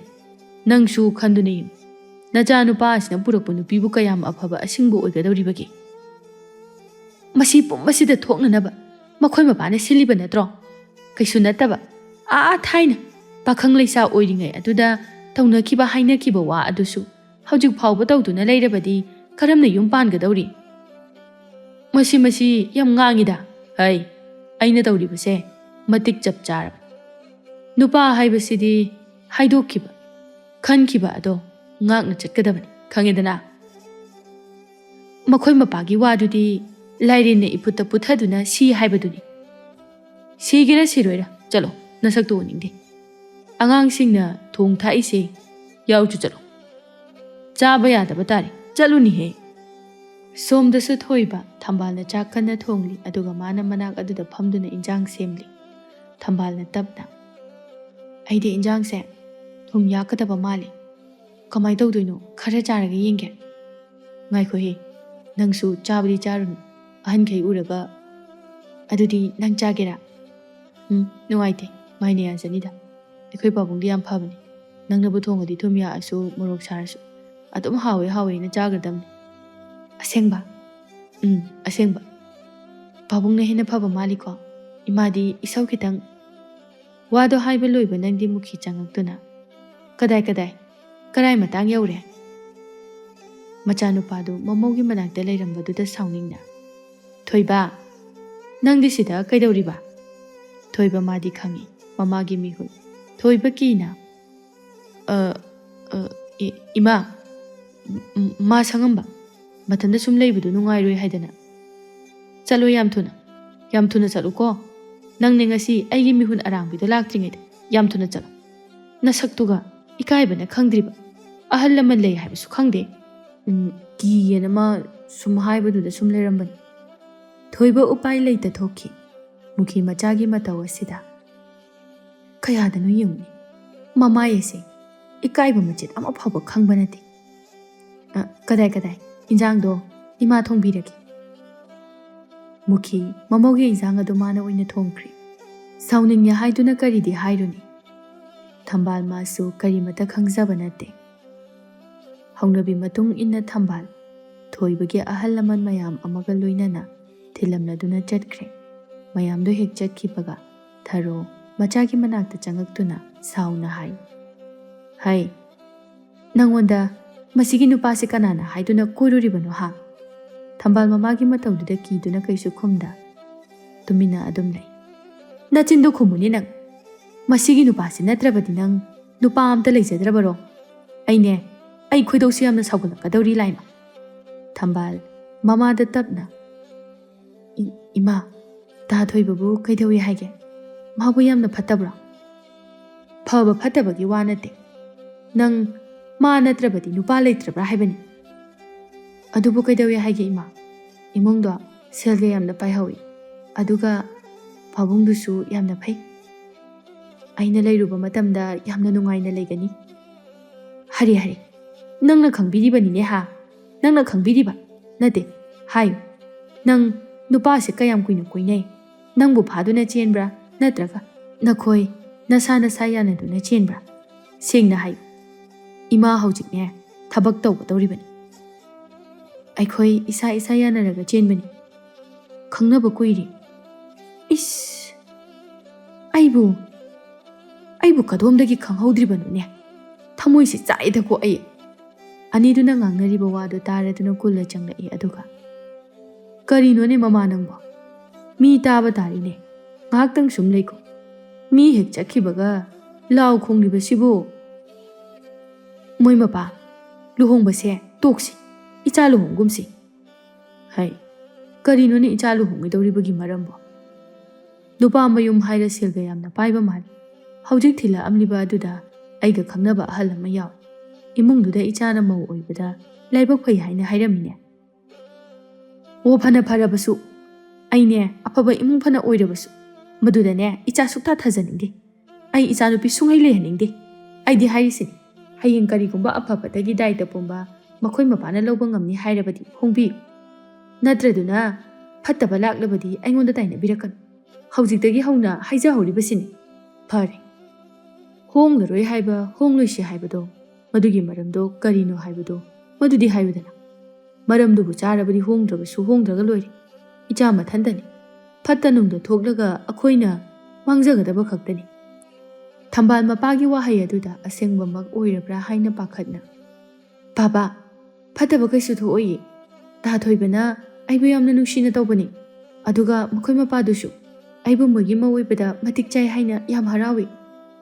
nang su khanduna yim. Nacha nupa asina purakpu nupi bu kayam afaba asingbu oigadawribagi. Masi pumbasida thoknanaba makhoi mapana siliba natro. Kaisu nataba thaina pakhang leisa oiringai aduda tawnakiba hainakiba wa adusu hojik phawba tawduna leirabadi karamna yum pangadawri. Masi yam ngangida. Hai aina tawribase matik chap charab. Nupa haibasidi haidokiba khankiba ado ngakna chatkadabani khangedana. Makhoi mapagi wadudi lairine iputta puthaduna si haibaduni. Sigira siroira chalo nasak to ningde. Angang singna thong thaise yau chu chalo. Chaba yadaba tari chalu ni he. ꯁꯣꯝꯗꯁꯨ ꯊꯣꯏꯕ ꯊꯝꯕꯥꯜꯅ ꯆꯥꯛ ꯀꯟꯅ ꯊꯣꯡꯂꯤ ꯑꯗꯨꯒ ꯃꯥꯅ ꯃꯅꯥꯛ ꯑꯗꯨꯗ ꯐꯝꯗꯨꯅ ꯏꯟꯖꯥꯡ ꯁꯦꯝꯂꯤ꯫ ꯊꯝꯕꯥꯜꯅ ꯇꯞꯅ, ꯑꯩꯗꯤ ꯏꯟꯖꯥꯡꯁꯦ ꯊꯨꯝ ꯌꯥꯛꯀꯗꯕ ꯃꯥꯜꯂꯤ꯫ ꯀꯃꯥꯏ ꯇꯧꯗꯣꯏꯅꯣ? ꯈꯔ ꯆꯥꯔꯒ ꯌꯦꯡꯒꯦ꯫ ꯉꯥꯏꯈꯣꯍꯦ, ꯅꯪꯁꯨ ꯆꯥꯕꯗꯤ ꯆꯥꯔꯨꯅꯨ, ꯑꯍꯟꯈꯩ ꯎꯔꯒ꯫ ꯑꯗꯨꯗꯤ ꯅꯪ ꯆꯥꯒꯦꯔꯥ? ꯅꯨꯡꯉꯥꯏꯇꯦ, ꯃꯥꯏꯅ ꯌꯥꯖꯅꯤꯗ꯫ ꯑꯩꯈꯣꯏ ꯄꯥꯕꯨꯡꯗꯤ ꯌꯥꯝ ꯐꯕꯅꯤ꯫ ꯅꯪꯅꯕꯨ ꯊꯣꯡꯉꯗꯤ ꯊꯨꯝ ꯌꯥꯛꯑꯁꯨ ꯃꯣꯔꯣꯛ ꯁꯥꯔꯁꯨ ꯑꯗꯨꯝ ꯍꯥꯎꯋꯦ ꯍꯥꯎꯋꯦꯅ ꯆꯥꯒ꯭ꯔꯗꯝꯅꯤ꯫ ꯑꯁꯦꯡꯕ? ꯑꯁꯦꯡꯕ꯫ ꯄꯥꯕꯨꯡꯅ ꯍꯦꯟꯅ ꯐꯕ ꯃꯥꯜꯂꯤꯀꯣ? ꯏꯃꯥꯗꯤ ꯏꯁꯧ ꯈꯤꯇꯪ꯫ ꯋꯥꯗꯣ ꯍꯥꯏꯕ ꯂꯣꯏꯕ ꯅꯪꯗꯤ ꯃꯨꯈꯤ ꯆꯪꯉꯛꯇꯨꯅ, ꯀꯗꯥꯏ ꯃꯇꯥꯡ ꯌꯧꯔꯦ? ꯃꯆꯥꯅꯨꯄꯥꯗꯨ ꯃꯃꯧꯒꯤ ꯃꯅꯥꯛꯇ ꯂꯩꯔꯝꯕꯗꯨꯗ ꯁꯥꯎꯅꯤꯡꯅ, ꯊꯣꯏꯕ, ꯅꯪꯗꯤ ꯁꯤꯗ ꯀꯩꯗꯧꯔꯤꯕ? ꯊꯣꯏꯕ ꯃꯥꯗꯤ ꯈꯪꯏ ꯃꯃꯥꯒꯤ ꯃꯤꯍꯨꯜ꯫ ꯊꯣꯏꯕ ꯀꯤꯅ, ꯏꯃꯥ, ꯃꯥ ꯁꯪꯉꯝꯕ, ꯃꯊꯟꯇ ꯁꯨꯝ ꯂꯩꯕꯗꯨ ꯅꯨꯡꯉꯥꯏꯔꯣꯏ ꯍꯥꯏꯗꯅ꯫ ꯆꯠꯂꯣ ꯌꯥꯝ ꯊꯨꯅ ꯆꯠꯂꯨꯀꯣ꯫ ꯅꯪꯅꯦ ꯉꯁꯤ ꯑꯩꯒꯤ ꯃꯤꯍꯨꯟ ꯑꯔꯥꯡꯕꯤꯗꯣ ꯂꯥꯛꯇ꯭ꯔꯤꯉꯩꯗ ꯌꯥꯝ ꯊꯨꯅ ꯆꯠꯂꯣ꯫ ꯅꯁꯛꯇꯨꯒ ꯏꯀꯥꯏꯕꯅ ꯈꯪꯗ꯭ꯔꯤꯕ, ꯑꯍꯜ ꯂꯃꯟ ꯂꯩ ꯍꯥꯏꯕꯁꯨ ꯈꯪꯗꯦ꯫ ꯀꯤꯌꯦꯅ ꯃꯥ ꯁꯨꯝ ꯍꯥꯏꯕꯗꯨꯗ ꯁꯨꯝ ꯂꯩꯔꯝꯕꯅꯤ꯫ ꯊꯣꯏꯕ ꯎꯄꯥꯏ ꯂꯩꯇ ꯊꯣꯛꯈꯤ ꯃꯨꯈꯤ ꯃꯆꯥꯒꯤ ꯃꯇꯧ ꯑꯁꯤꯗ꯫ ꯀꯌꯥꯗꯅꯣ ꯌꯦꯡꯉꯨꯅꯤ, ꯃꯃꯥꯏ ꯑꯁꯦ ꯏꯀꯥꯏꯕ ꯃꯆꯦꯠ ꯑꯃ ꯐꯥꯎꯕ ꯈꯪꯕ ꯅꯠꯇꯦ꯫ ꯀꯗꯥꯏ ꯏꯟꯖꯥꯡꯗꯣ ꯏꯃꯥ ꯊꯣꯡꯕꯤꯔꯒꯦ꯫ ꯃꯨꯈꯤ ꯃꯃꯧꯒꯤ ꯏꯟꯖꯥꯡ ꯑꯗꯨ ꯃꯥꯅ ꯑꯣꯏꯅ ꯊꯣꯡꯈ꯭ꯔꯤ꯫ ꯁꯥꯎꯅꯤꯡꯉꯦ ꯍꯥꯏꯗꯨꯅ ꯀꯔꯤꯗꯤ ꯍꯥꯏꯔꯨꯅꯤ꯫ ꯊꯝꯕꯥꯜ ꯃꯥꯁꯨ ꯀꯔꯤꯃꯇ ꯈꯪꯖꯕ ꯅꯠꯇꯦ꯫ ꯍꯧꯅꯕꯤ ꯃꯇꯨꯡ ꯏꯟꯅ ꯊꯝꯕꯥꯜ ꯊꯣꯏꯕꯒꯤ ꯑꯍꯜ ꯂꯃꯟ ꯃꯌꯥꯝ ꯑꯃꯒ ꯂꯣꯏꯅꯅ ꯊꯤꯜꯂꯝꯂꯗꯨꯅ ꯆꯠꯈ꯭ꯔꯦ꯫ ꯃꯌꯥꯝꯗꯣ ꯍꯦꯛ ꯆꯠꯈꯤꯕꯒ ꯊꯔꯣ ꯃꯆꯥꯒꯤ ꯃꯅꯥꯛꯇ ꯆꯪꯉꯛꯇꯨꯅ ꯁꯥꯎꯅ ꯍꯥꯏ, ꯍꯩ, ꯅꯪꯉꯣꯟꯗ ꯃꯁꯤꯒꯤ ꯅꯨꯄꯥꯁꯦ ꯀꯅꯥꯅ ꯍꯥꯏꯗꯨꯅ ꯀꯣꯏꯔꯨꯔꯤꯕꯅꯣ ꯍꯥ? ꯊꯝꯕꯥꯜ ꯃꯃꯥꯒꯤ ꯃꯇꯧꯗꯨꯗ ꯀꯤꯗꯨꯅ ꯀꯩꯁꯨ ꯈꯨꯝꯗ ꯇꯨꯃꯤꯟꯅ ꯑꯗꯨꯝ ꯂꯩ꯫ ꯅꯆꯤꯟꯗꯣ ꯈꯨꯝꯃꯨꯅꯤ ꯅꯪ! ꯃꯁꯤꯒꯤ ꯅꯨꯄꯥꯁꯤ ꯅꯠꯇ꯭ꯔꯕꯗꯤ ꯅꯪ ꯅꯨꯄꯥ ꯑꯝꯇ ꯂꯩꯖꯗ꯭ꯔꯕꯔꯣ? ꯑꯩ ꯈꯣꯏꯗꯧꯁꯤ ꯌꯥꯝꯅ ꯁꯥꯎꯒꯠꯂꯛꯀꯗꯧꯔꯤ ꯂꯥꯏꯃ꯫ ꯊꯝꯕꯥꯜ ꯃꯃꯥꯗ ꯇꯞꯅ, ꯏꯃꯥ, ꯇꯥ ꯊꯣꯏꯕꯕꯨ ꯀꯩꯗꯧꯏ ꯍꯥꯏꯒꯦ? ꯃꯥꯕꯨ ꯌꯥꯝꯅ ꯐꯠꯇꯕ꯭ꯔꯣ? ꯐꯕ ꯐꯠꯇꯕꯒꯤ ꯋꯥ ꯅꯠꯇꯦ, ꯅꯪ ꯃꯥ ꯅꯠꯇ꯭ꯔꯕꯗꯤ ꯅꯨꯄꯥ ꯂꯩꯇ꯭ꯔꯕ꯭ꯔꯥ ꯍꯥꯏꯕꯅꯤ꯫ ꯑꯗꯨꯕꯨ ꯀꯩꯗꯧꯏ ꯍꯥꯏꯒꯦ ꯏꯃꯥ? ꯏꯃꯨꯡꯗꯣ ꯁꯦꯜꯒ ꯌꯥꯝꯅ ꯄꯥꯏꯍꯧꯏ, ꯑꯗꯨꯒ ꯄꯥꯕꯨꯡꯗꯨꯁꯨ ꯌꯥꯝꯅ ꯐꯩ꯫ ꯑꯩꯅ ꯂꯩꯔꯨꯕ ꯃꯇꯝꯗ ꯌꯥꯝꯅ ꯅꯨꯡꯉꯥꯏꯅ ꯂꯩꯒꯅꯤ꯫ ꯍꯔꯦ, ꯅꯪꯅ ꯈꯪꯕꯤꯔꯤꯕꯅꯤꯅꯦ ꯍꯥ? ꯅꯪꯅ ꯈꯪꯕꯤꯔꯤꯕ ꯅꯠꯇꯦ, ꯍꯥꯏꯌꯨ, ꯅꯪ ꯅꯨꯄꯥꯁꯦ ꯀꯌꯥꯝ ꯀꯨꯏꯅ ꯀꯣꯏꯅꯩ? ꯅꯪꯕꯨ ꯐꯥꯗꯨꯅ ꯆꯦꯟꯕ꯭ꯔꯥ ꯅꯠꯇ꯭ꯔꯒ ꯅꯈꯣꯏ ꯅꯁꯥ ꯌꯥꯅꯗꯨꯅ ꯆꯦꯟꯕ꯭ꯔꯥ? ꯁꯦꯡꯅ ꯍꯥꯏꯌꯨ꯫ ꯏꯃꯥ ꯍꯧꯖꯤꯛꯅꯦ ꯊꯕꯛ ꯇꯧꯒꯗꯧꯔꯤꯕꯅꯤ꯫ ꯑꯩꯈꯣꯏ ꯏꯁꯥ ꯌꯥꯅꯔꯒ ꯆꯦꯟꯕꯅꯤ꯫ ꯈꯪꯅꯕ ꯀꯨꯏꯔꯦ꯫ ꯏꯁ, ꯑꯩꯕꯨ ꯀꯗꯣꯝꯗꯒꯤ ꯈꯪꯍꯧꯗ꯭ꯔꯤꯕꯅꯣꯅꯦ? ꯊꯃꯣꯏꯁꯤ ꯆꯥꯛꯏꯗꯀꯣ ꯑꯩ꯫ ꯑꯅꯤꯗꯨꯅ ꯉꯥꯡꯅꯔꯤꯕ ꯋꯥꯗꯨ ꯇꯥꯔꯗꯨꯅ ꯀꯨꯜꯂ ꯆꯪꯂꯛꯏ ꯑꯗꯨꯒ, ꯀꯔꯤꯅꯣꯅꯦ ꯃꯃꯥ ꯅꯪꯕꯣ? ꯃꯤ ꯇꯥꯕ ꯇꯥꯔꯤꯅꯦ, ꯉꯥꯏꯍꯥꯛꯇꯪ ꯁꯨꯝ ꯂꯩꯀꯣ꯫ ꯃꯤ ꯍꯦꯛ ꯆꯠꯈꯤꯕꯒ ꯂꯥꯎ ꯈꯣꯡꯂꯤꯕꯁꯤꯕꯨ? ꯃꯣꯏ ꯃꯄꯥ, ꯂꯨꯍꯣꯡꯕꯁꯦ ꯇꯣꯛꯁꯤ, ꯏꯆꯥ ꯂꯨꯍꯣꯡꯒꯨꯝꯁꯤ꯫ ꯍꯩ, ꯀꯔꯤꯅꯣꯅꯦ ꯏꯆꯥ ꯂꯨꯍꯣꯡꯒꯗꯧꯔꯤꯕꯒꯤ ꯃꯔꯝꯕꯣ? ꯅꯨꯄꯥ ꯃꯌꯨꯝ ꯍꯥꯏꯔ ꯁꯦꯜꯒ ꯌꯥꯝꯅ ꯄꯥꯏꯕ ꯃꯥꯜꯂꯤ꯫ ꯍꯧꯖꯤꯛ ꯊꯤꯜꯂꯛꯑꯝꯂꯤꯕ ꯑꯗꯨꯗ ꯑꯩꯒ ꯈꯪꯅꯕ ꯑꯍꯜ ꯑꯃ ꯌꯥꯎꯏ꯫ ꯏꯃꯨꯡꯗꯨꯗ ꯏꯆꯥꯅ ꯃꯧ ꯑꯣꯏꯕꯗ ꯂꯥꯏꯕꯛ ꯐꯩ ꯍꯥꯏꯅ ꯍꯥꯏꯔꯝꯃꯤꯅꯦ꯫ ꯑꯣ, ꯐꯅ ꯐꯔꯕꯁꯨ, ꯑꯩꯅꯦ ꯑꯐꯕ ꯏꯃꯨꯡ ꯐꯅ ꯑꯣꯏꯔꯕꯁꯨ ꯃꯗꯨꯗꯅꯦ ꯏꯆꯥ ꯁꯨꯛꯊꯥ ꯊꯥꯖꯅꯤꯡꯗꯦ꯫ ꯑꯩ ꯏꯆꯥꯅꯨꯄꯤ ꯁꯨꯡꯂꯩ ꯂꯩꯍꯟꯅꯤꯡꯗꯦ꯫ ꯑꯩꯗꯤ ꯍꯥꯏꯔꯤꯁꯤꯅꯤ, ꯍꯌꯦꯡ ꯀꯔꯤꯒꯨꯝꯕ ꯑꯐꯕꯗꯒꯤ ꯗꯥꯏꯇ ꯄꯨꯝꯕ ꯃꯈꯣꯏ ꯃꯄꯥꯅ ꯂꯧꯕ ꯉꯝꯅꯤ ꯍꯥꯏꯔꯕꯗꯤ ꯍꯣꯡꯕꯤꯌꯨ꯫ ꯅꯠꯇ꯭ꯔꯗꯨꯅ ꯐꯠꯇꯕ ꯂꯥꯛꯂꯕꯗꯤ ꯑꯩꯉꯣꯟꯗ ꯇꯥꯏꯅꯕꯤꯔꯛꯀꯅꯨ꯫ ꯍꯧꯖꯤꯛꯇꯒꯤ ꯍꯧꯅ ꯍꯥꯏꯖꯍꯧꯔꯤꯕꯁꯤꯅꯤ꯫ ꯐꯔꯦ, ꯍꯣꯡꯂꯔꯣꯏ ꯍꯥꯏꯕ ꯍꯣꯡꯂꯣꯏꯁꯤ ꯍꯥꯏꯕꯗꯣ, ꯃꯗꯨꯒꯤ ꯃꯔꯝꯗꯣ ꯀꯔꯤꯅꯣ ꯍꯥꯏꯕꯗꯣ ꯃꯗꯨꯗꯤ ꯍꯥꯏꯌꯨꯗꯅ꯫ ꯃꯔꯝꯗꯨꯕꯨ ꯆꯥꯔꯕꯗꯤ ꯍꯣꯡꯗ꯭ꯔꯕꯁꯨ ꯍꯣꯡꯗ꯭ꯔꯒ ꯂꯣꯏꯔꯦ꯫ ꯏꯆꯥ ꯃꯊꯟꯇꯅꯤ, ꯐꯠꯇ ꯅꯨꯡꯗ ꯊꯣꯛꯂꯒ ꯑꯩꯈꯣꯏꯅ ꯃꯥꯡꯖꯒꯗꯕ ꯈꯛꯇꯅꯤ꯫ ꯊꯝꯕꯥꯜ ꯃꯄꯥꯒꯤ ꯋꯥꯍꯩ ꯑꯗꯨꯗ ꯑꯁꯦꯡꯕꯃꯛ ꯑꯣꯏꯔꯕ꯭ꯔꯥ ꯍꯥꯏꯅ ꯄꯥꯈꯠꯅ, ꯕꯥꯕꯥ, ꯐꯠꯇꯕ ꯀꯩꯁꯨ ꯊꯣꯛꯑꯣꯏꯌꯦ꯫ ꯇꯥ ꯊꯣꯏꯕꯅ ꯑꯩꯕꯨ ꯌꯥꯝꯅ ꯅꯨꯡꯁꯤꯅ ꯇꯧꯕꯅꯤ, ꯑꯗꯨꯒ ꯃꯈꯣꯏ ꯃꯄꯥꯗꯨꯁꯨ ꯑꯩꯕꯨ ꯃꯣꯏꯒꯤ ꯃꯧ ꯑꯣꯏꯕꯗ ꯃꯇꯤꯛ ꯆꯥꯏ ꯍꯥꯏꯅ ꯌꯥꯝ ꯍꯔꯥꯎꯏ꯫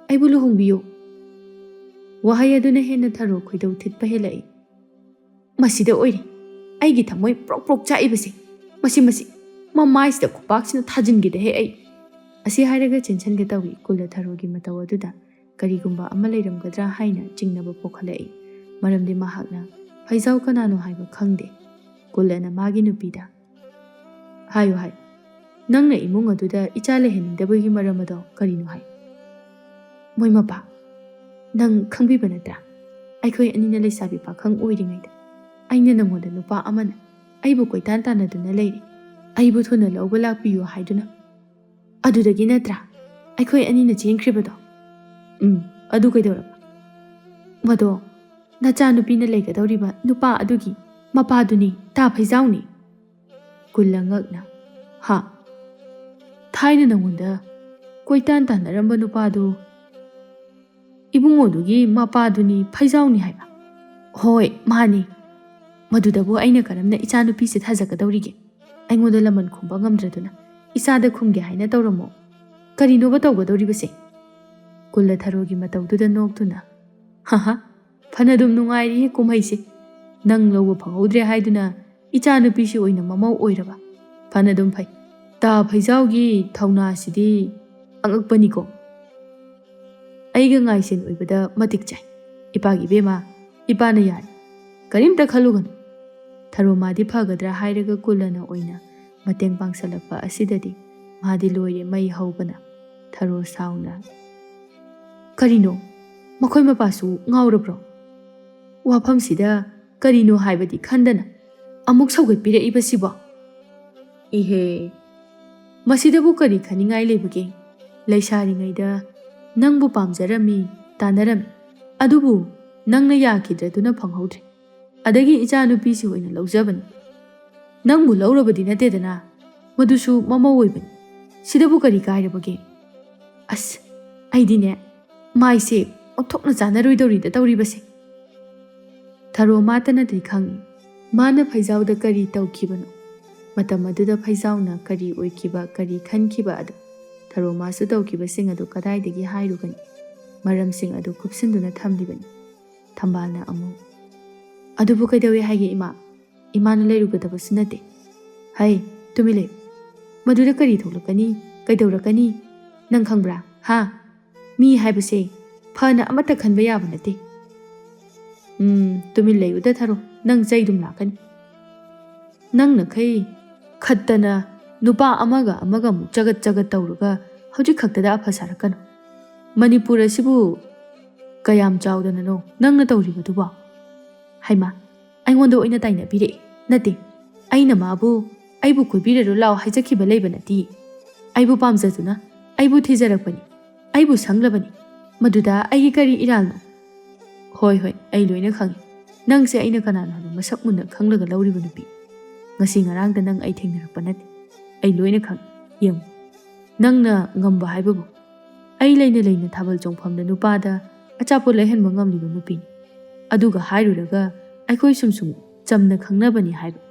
ꯑꯩꯕꯨ ꯂꯨꯍꯣꯡꯕꯤꯌꯨ꯫ ꯋꯥꯍꯩ ꯑꯗꯨꯅ ꯍꯦꯟꯅ ꯊꯔꯣ ꯈꯣꯏꯗꯧ ꯊꯤꯠꯄ ꯍꯦꯜꯂꯛꯏ꯫ ꯃꯁꯤꯗ ꯑꯣꯏꯔꯦ ꯑꯩꯒꯤ ꯊꯃꯣꯏ ꯄ꯭ꯔꯣꯛ ꯄ꯭ꯔꯣꯛ ꯆꯥꯛꯏꯕꯁꯦ꯫ ꯃꯁꯤ ꯃꯃꯥꯏꯁꯤꯗ ꯈꯨꯄꯥꯛꯁꯤꯅ ꯊꯥꯖꯤꯟꯒꯦꯗꯍꯦ ꯑꯩ꯫ ꯑꯁꯤ ꯍꯥꯏꯔꯒ ꯆꯦꯟꯁꯤꯟꯒꯦ ꯇꯧꯏ ꯀꯨꯜꯂ ꯊꯔꯣꯒꯤ ꯃꯇꯧ ꯑꯗꯨꯗ ꯀꯔꯤꯒꯨꯝꯕ ꯑꯃ ꯂꯩꯔꯝꯒꯗ꯭ꯔꯥ ꯍꯥꯏꯅ ꯆꯤꯡꯅꯕ ꯄꯣꯛꯈꯠꯂꯛꯏ꯫ ꯃꯔꯝꯗꯤ ꯃꯍꯥꯛꯅ ꯐꯩꯖꯥꯎ ꯀꯅꯥꯅꯣ ꯍꯥꯏꯕ ꯈꯪꯗꯦ꯫ ꯀꯨꯜꯂꯅ ꯃꯥꯒꯤ ꯅꯨꯄꯤꯗ ꯍꯥꯏꯌꯨ ꯍꯥꯏ ꯅꯪꯅ ꯏꯃꯨꯡ ꯑꯗꯨꯗ ꯏꯆꯥ ꯂꯩꯍꯟꯅꯤꯡꯗꯕꯒꯤ ꯃꯔꯝ ꯑꯗꯣ ꯀꯔꯤꯅꯣ ꯍꯥꯏ ꯃꯣꯏ ꯃꯄꯥ ꯅꯪ ꯈꯪꯕꯤꯕ ꯅꯠꯇ꯭ꯔꯥ ꯑꯩꯈꯣꯏ ꯑꯅꯤꯅ ꯂꯩꯁꯥꯕꯤ ꯄꯥꯈꯪ ꯑꯣꯏꯔꯤꯉꯩꯗ ꯑꯩꯅ ꯅꯪꯉꯣꯟꯗ ꯅꯨꯄꯥ ꯑꯃꯅ ꯑꯩꯕꯨ ꯀꯣꯏꯇꯥꯟ ꯇꯥꯟꯅꯗꯨꯅ ꯂꯩꯔꯦ ꯑꯩꯕꯨ ꯊꯨꯅ ꯂꯧꯕ ꯂꯥꯛꯄꯤꯌꯨ ꯍꯥꯏꯗꯨꯅ ꯑꯗꯨꯗꯒꯤ ꯅꯠꯇ꯭ꯔꯥ ꯑꯩꯈꯣꯏ ꯑꯅꯤꯅ ꯆꯦꯟꯈ꯭ꯔꯤꯕꯗꯣ ꯑꯗꯨ ꯀꯩꯗꯧꯔꯕ ꯃꯗꯣ ꯅꯆꯥꯅꯨꯄꯤꯅ ꯂꯩꯒꯗꯧꯔꯤꯕ ꯅꯨꯄꯥ ꯑꯗꯨꯒꯤ ꯃꯄꯥꯗꯨꯅꯤ ꯇꯥ ꯐꯩꯖꯥꯎꯅꯤ ꯀꯨꯜꯂ ꯉꯛꯅ ꯍꯥ ꯊꯥꯏꯅ ꯅꯉꯣꯟꯗ ꯀꯣꯏꯇꯥꯟ ꯇꯥꯟꯅꯔꯝꯕ ꯅꯨꯄꯥꯗꯨ 이붕어두기 마빠두니 파이자우니 하이바 ꯍꯣꯏ ꯃꯥꯅꯤ ꯃꯗꯨꯗꯕꯨ ꯑꯩꯅ ꯀꯔꯝꯅ ꯏꯆꯥꯅꯨꯄꯤꯁꯦ ꯊꯥꯖꯒꯗꯧꯔꯤꯒꯦ ꯑꯩꯉꯣꯟꯗ ꯂꯃꯟ ꯈꯨꯝꯕ ꯉꯝꯗ꯭ꯔꯗꯨꯅ ꯏꯆꯥꯗ ꯈꯨꯝꯒꯦ ꯍꯥꯏꯅ ꯇꯧꯔꯝꯃꯣ ꯀꯔꯤꯅꯣꯕ ꯇꯧꯒꯗꯧꯔꯤꯕꯁꯦ ꯀꯨꯜꯂ ꯊꯔꯣꯒꯤ ꯃꯇꯧꯗꯨꯗ ꯅꯣꯛꯇꯨꯅ ꯍꯥꯍꯥ ꯐꯅꯗꯨꯝ ꯅꯨꯡꯉꯥꯏꯔꯤꯍꯦ ꯀꯨꯝꯍꯩꯁꯦ ꯅꯪ ꯂꯧꯕ ꯐꯪꯍꯧꯗ꯭ꯔꯦ ꯍꯥꯏꯗꯨꯅ ꯏꯆꯥꯅꯨꯄꯤꯁꯤ ꯑꯣꯏꯅ ꯃꯃꯧ ꯑꯣꯏꯔꯕ ꯐꯅꯗꯨꯝ ꯐꯩ ꯇꯥ ꯐꯩꯖꯥꯎꯒꯤ ꯊꯧꯅꯥꯁꯤꯗꯤ ꯑꯉꯛꯄꯅꯤꯀꯣ ꯑꯩꯒ ꯉꯥꯏꯁꯦꯟ ꯑꯣꯏꯕꯗ ꯃꯇꯤꯛ ꯆꯥꯏ ꯏꯄꯥꯒꯤ ꯏꯕꯦꯝꯃ ꯏꯄꯥꯅ ꯌꯥꯔꯤ ꯀꯔꯤꯝꯇ ꯈꯜꯂꯨꯒꯅꯨ ꯊꯔꯣ ꯃꯥꯗꯤ ꯐꯒꯗ꯭ꯔꯥ ꯍꯥꯏꯔꯒ ꯀꯨꯜꯂꯅ ꯑꯣꯏꯅ ꯃꯇꯦꯡ ꯄꯥꯡꯁꯜꯂꯛꯄ ꯑꯁꯤꯗꯗꯤ ꯃꯥꯗꯤ ꯂꯣꯏꯔꯦ ꯃꯩ ꯍꯧꯕꯅ ꯊꯔꯣ ꯁꯥꯎꯅ ꯀꯔꯤꯅꯣ ꯃꯈꯣꯏ ꯃꯄꯥꯁꯨ ꯉꯥꯎꯔꯕ꯭ꯔꯣ ꯋꯥꯐꯝꯁꯤꯗ ꯀꯔꯤꯅꯣ ꯍꯥꯏꯕꯗꯤ ꯈꯟꯗꯅ ꯑꯃꯨꯛ ꯁꯧꯒꯠꯄꯤꯔꯛꯏꯕꯁꯤꯕꯣ ꯏꯍꯦ ꯃꯁꯤꯗꯕꯨ ꯀꯔꯤ ꯈꯟꯅꯤꯡꯉꯥꯏ ꯂꯩꯕꯒꯦ ꯂꯩꯁꯥꯔꯤꯉꯩꯗ ꯅꯪꯕꯨ ꯄꯥꯝꯖꯔꯝꯃꯤ ꯇꯥꯟꯅꯔꯝꯃꯤ ꯑꯗꯨꯕꯨ ꯅꯪꯅ ꯌꯥꯈꯤꯗ꯭ꯔꯗꯨꯅ ꯐꯪꯍꯧꯗ꯭ꯔꯦ ꯑꯗꯒꯤ ꯏꯆꯥꯅꯨꯄꯤꯁꯤ ꯑꯣꯏꯅ ꯂꯧꯖꯕꯅꯤ ꯅꯪꯕꯨ ꯂꯧꯔꯕꯗꯤ ꯅꯠꯇꯦꯗꯅ ꯃꯗꯨꯁꯨ ꯃꯃꯧ ꯑꯣꯏꯕꯅꯤ ꯁꯤꯗꯕꯨ ꯀꯔꯤ ꯀꯥꯏꯔꯕꯒꯦ ꯑꯁ ꯑꯩꯗꯤꯅꯦ ꯃꯥꯏꯁꯦ ꯑꯣꯟꯊꯣꯛꯅ ꯆꯥꯟꯅꯔꯣꯏꯗꯧꯔꯤꯗ ꯇꯧꯔꯤꯕꯁꯦ ꯊꯔꯣ ꯃꯥꯇꯅꯗꯤ ꯈꯪꯏ ꯃꯥꯅ ꯐꯩꯖꯥꯎꯗ ꯀꯔꯤ ꯇꯧꯈꯤꯕꯅꯣ ꯃꯇꯝ ꯑꯗꯨꯗ ꯐꯩꯖꯥꯎꯅ ꯀꯔꯤ ꯑꯣꯏꯈꯤꯕ ꯀꯔꯤ ꯈꯟꯈꯤꯕ ꯑꯗꯨ ꯊꯔꯣ ꯃꯥꯁꯨ ꯇꯧꯈꯤꯕꯁꯤꯡ ꯑꯗꯨ ꯀꯗꯥꯏꯗꯒꯤ ꯍꯥꯏꯔꯨꯒꯅꯤ ꯃꯔꯝꯁꯤꯡ ꯑꯗꯨ ꯀꯨꯞꯁꯤꯟꯗꯨꯅ ꯊꯝꯂꯤꯕꯅꯤ ꯊꯝꯕꯥꯜꯅ ꯑꯃꯨꯛ ꯑꯗꯨꯕꯨ ꯀꯩꯗꯧꯋꯦ ꯍꯥꯏꯒꯦ ꯏꯃꯥꯅ ꯂꯩꯔꯨꯒꯗꯕꯁꯨ ꯅꯠꯇꯦ ꯍꯩ ꯇꯨꯃꯤꯟ ꯂꯩꯌꯨ ꯃꯗꯨꯗ ꯀꯔꯤ ꯊꯣꯛꯂꯛꯀꯅꯤ ꯀꯩꯗꯧꯔꯛꯀꯅꯤ ꯅꯪ ꯈꯪꯕ꯭ꯔꯥ ꯍꯥ ꯃꯤ ꯍꯥꯏꯕꯁꯦ ꯐꯅ ꯑꯃꯠꯇ ꯈꯟꯕ ꯌꯥꯕ ꯅꯠꯇꯦ ꯇꯨꯃꯤꯟ ꯂꯩꯌꯨꯗ ꯊꯔꯣ ꯅꯪ ꯆꯩꯗꯨꯝ ꯂꯥꯛꯀꯅꯤ ꯅꯪꯅꯈꯩ ꯈꯠꯇꯅ ꯅꯨꯄꯥ ꯑꯃꯒ ꯑꯃꯨꯛ ꯆꯒꯠ ꯆꯒꯠ ꯇꯧꯔꯒ ꯍꯧꯖꯤꯛ ꯈꯛꯇꯗ ꯑꯐ ꯁꯥꯔꯛꯀꯅꯨ ꯃꯅꯤꯄꯨꯔ ꯑꯁꯤꯕꯨ ꯀꯌꯥꯝ ꯆꯥꯎꯗꯅꯅꯣ ꯅꯪꯅ ꯇꯧꯔꯤꯕꯗꯨꯕꯣ ꯍꯩꯃꯥ ꯑꯩꯉꯣꯟꯗ ꯑꯣꯏꯅ ꯇꯥꯏꯅꯕꯤꯔꯛꯏ ꯅꯠꯇꯦ ꯑꯩꯅ ꯃꯥꯕꯨ ꯑꯩꯕꯨ ꯀꯣꯏꯕꯤꯔꯔꯣ ꯂꯥꯎ ꯍꯥꯏꯖꯈꯤꯕ ꯂꯩꯕ ꯅꯠꯇꯦ ꯑꯩꯕꯨ ꯄꯥꯝꯖꯗꯨꯅ ꯑꯩꯕꯨ ꯊꯤꯖꯔꯛꯄꯅꯤ ꯑꯩꯕꯨ ꯁꯪꯂꯕꯅꯤ ꯃꯗꯨꯗ ꯑꯩꯒꯤ ꯀꯔꯤ ꯏꯔꯥꯜꯅꯣ ꯍꯣꯏ ꯑꯩ ꯂꯣꯏꯅ ꯈꯪꯏ ꯅꯪꯁꯦ ꯑꯩꯅ ꯀꯅꯥꯅꯣ ꯍꯥꯏꯕ ꯃꯁꯛ ꯃꯨꯟꯅ ꯈꯪꯂꯒ ꯂꯧꯔꯤꯕ ꯅꯨꯄꯤ ꯉꯁꯤ ꯉꯔꯥꯡꯗ ꯅꯪ ꯑꯩ ꯊꯦꯡꯅꯔꯛꯄ ꯅꯠꯇꯦ ꯑꯩ ꯂꯣꯏꯅ ꯈꯪꯏ ꯌꯦꯡꯉꯨ ꯅꯪꯅ ꯉꯝꯕ ꯍꯥꯏꯕꯕꯨ ꯑꯩ ꯂꯩꯅ ꯊꯥꯕꯜ ꯆꯣꯡꯐꯝꯗ ꯅꯨꯄꯥꯗ ꯑꯆꯥꯄꯣꯠ ꯂꯩꯍꯟꯕ ꯉꯝꯂꯤꯕ ꯅꯨꯄꯤꯅꯤ ꯑꯗꯨꯒ ꯍꯥꯏꯔꯨꯔꯒ ꯑꯩꯈꯣꯏ ꯁꯨꯝ ꯆꯝꯅ ꯈꯪꯅꯕꯅꯤ ꯍꯥꯏꯕ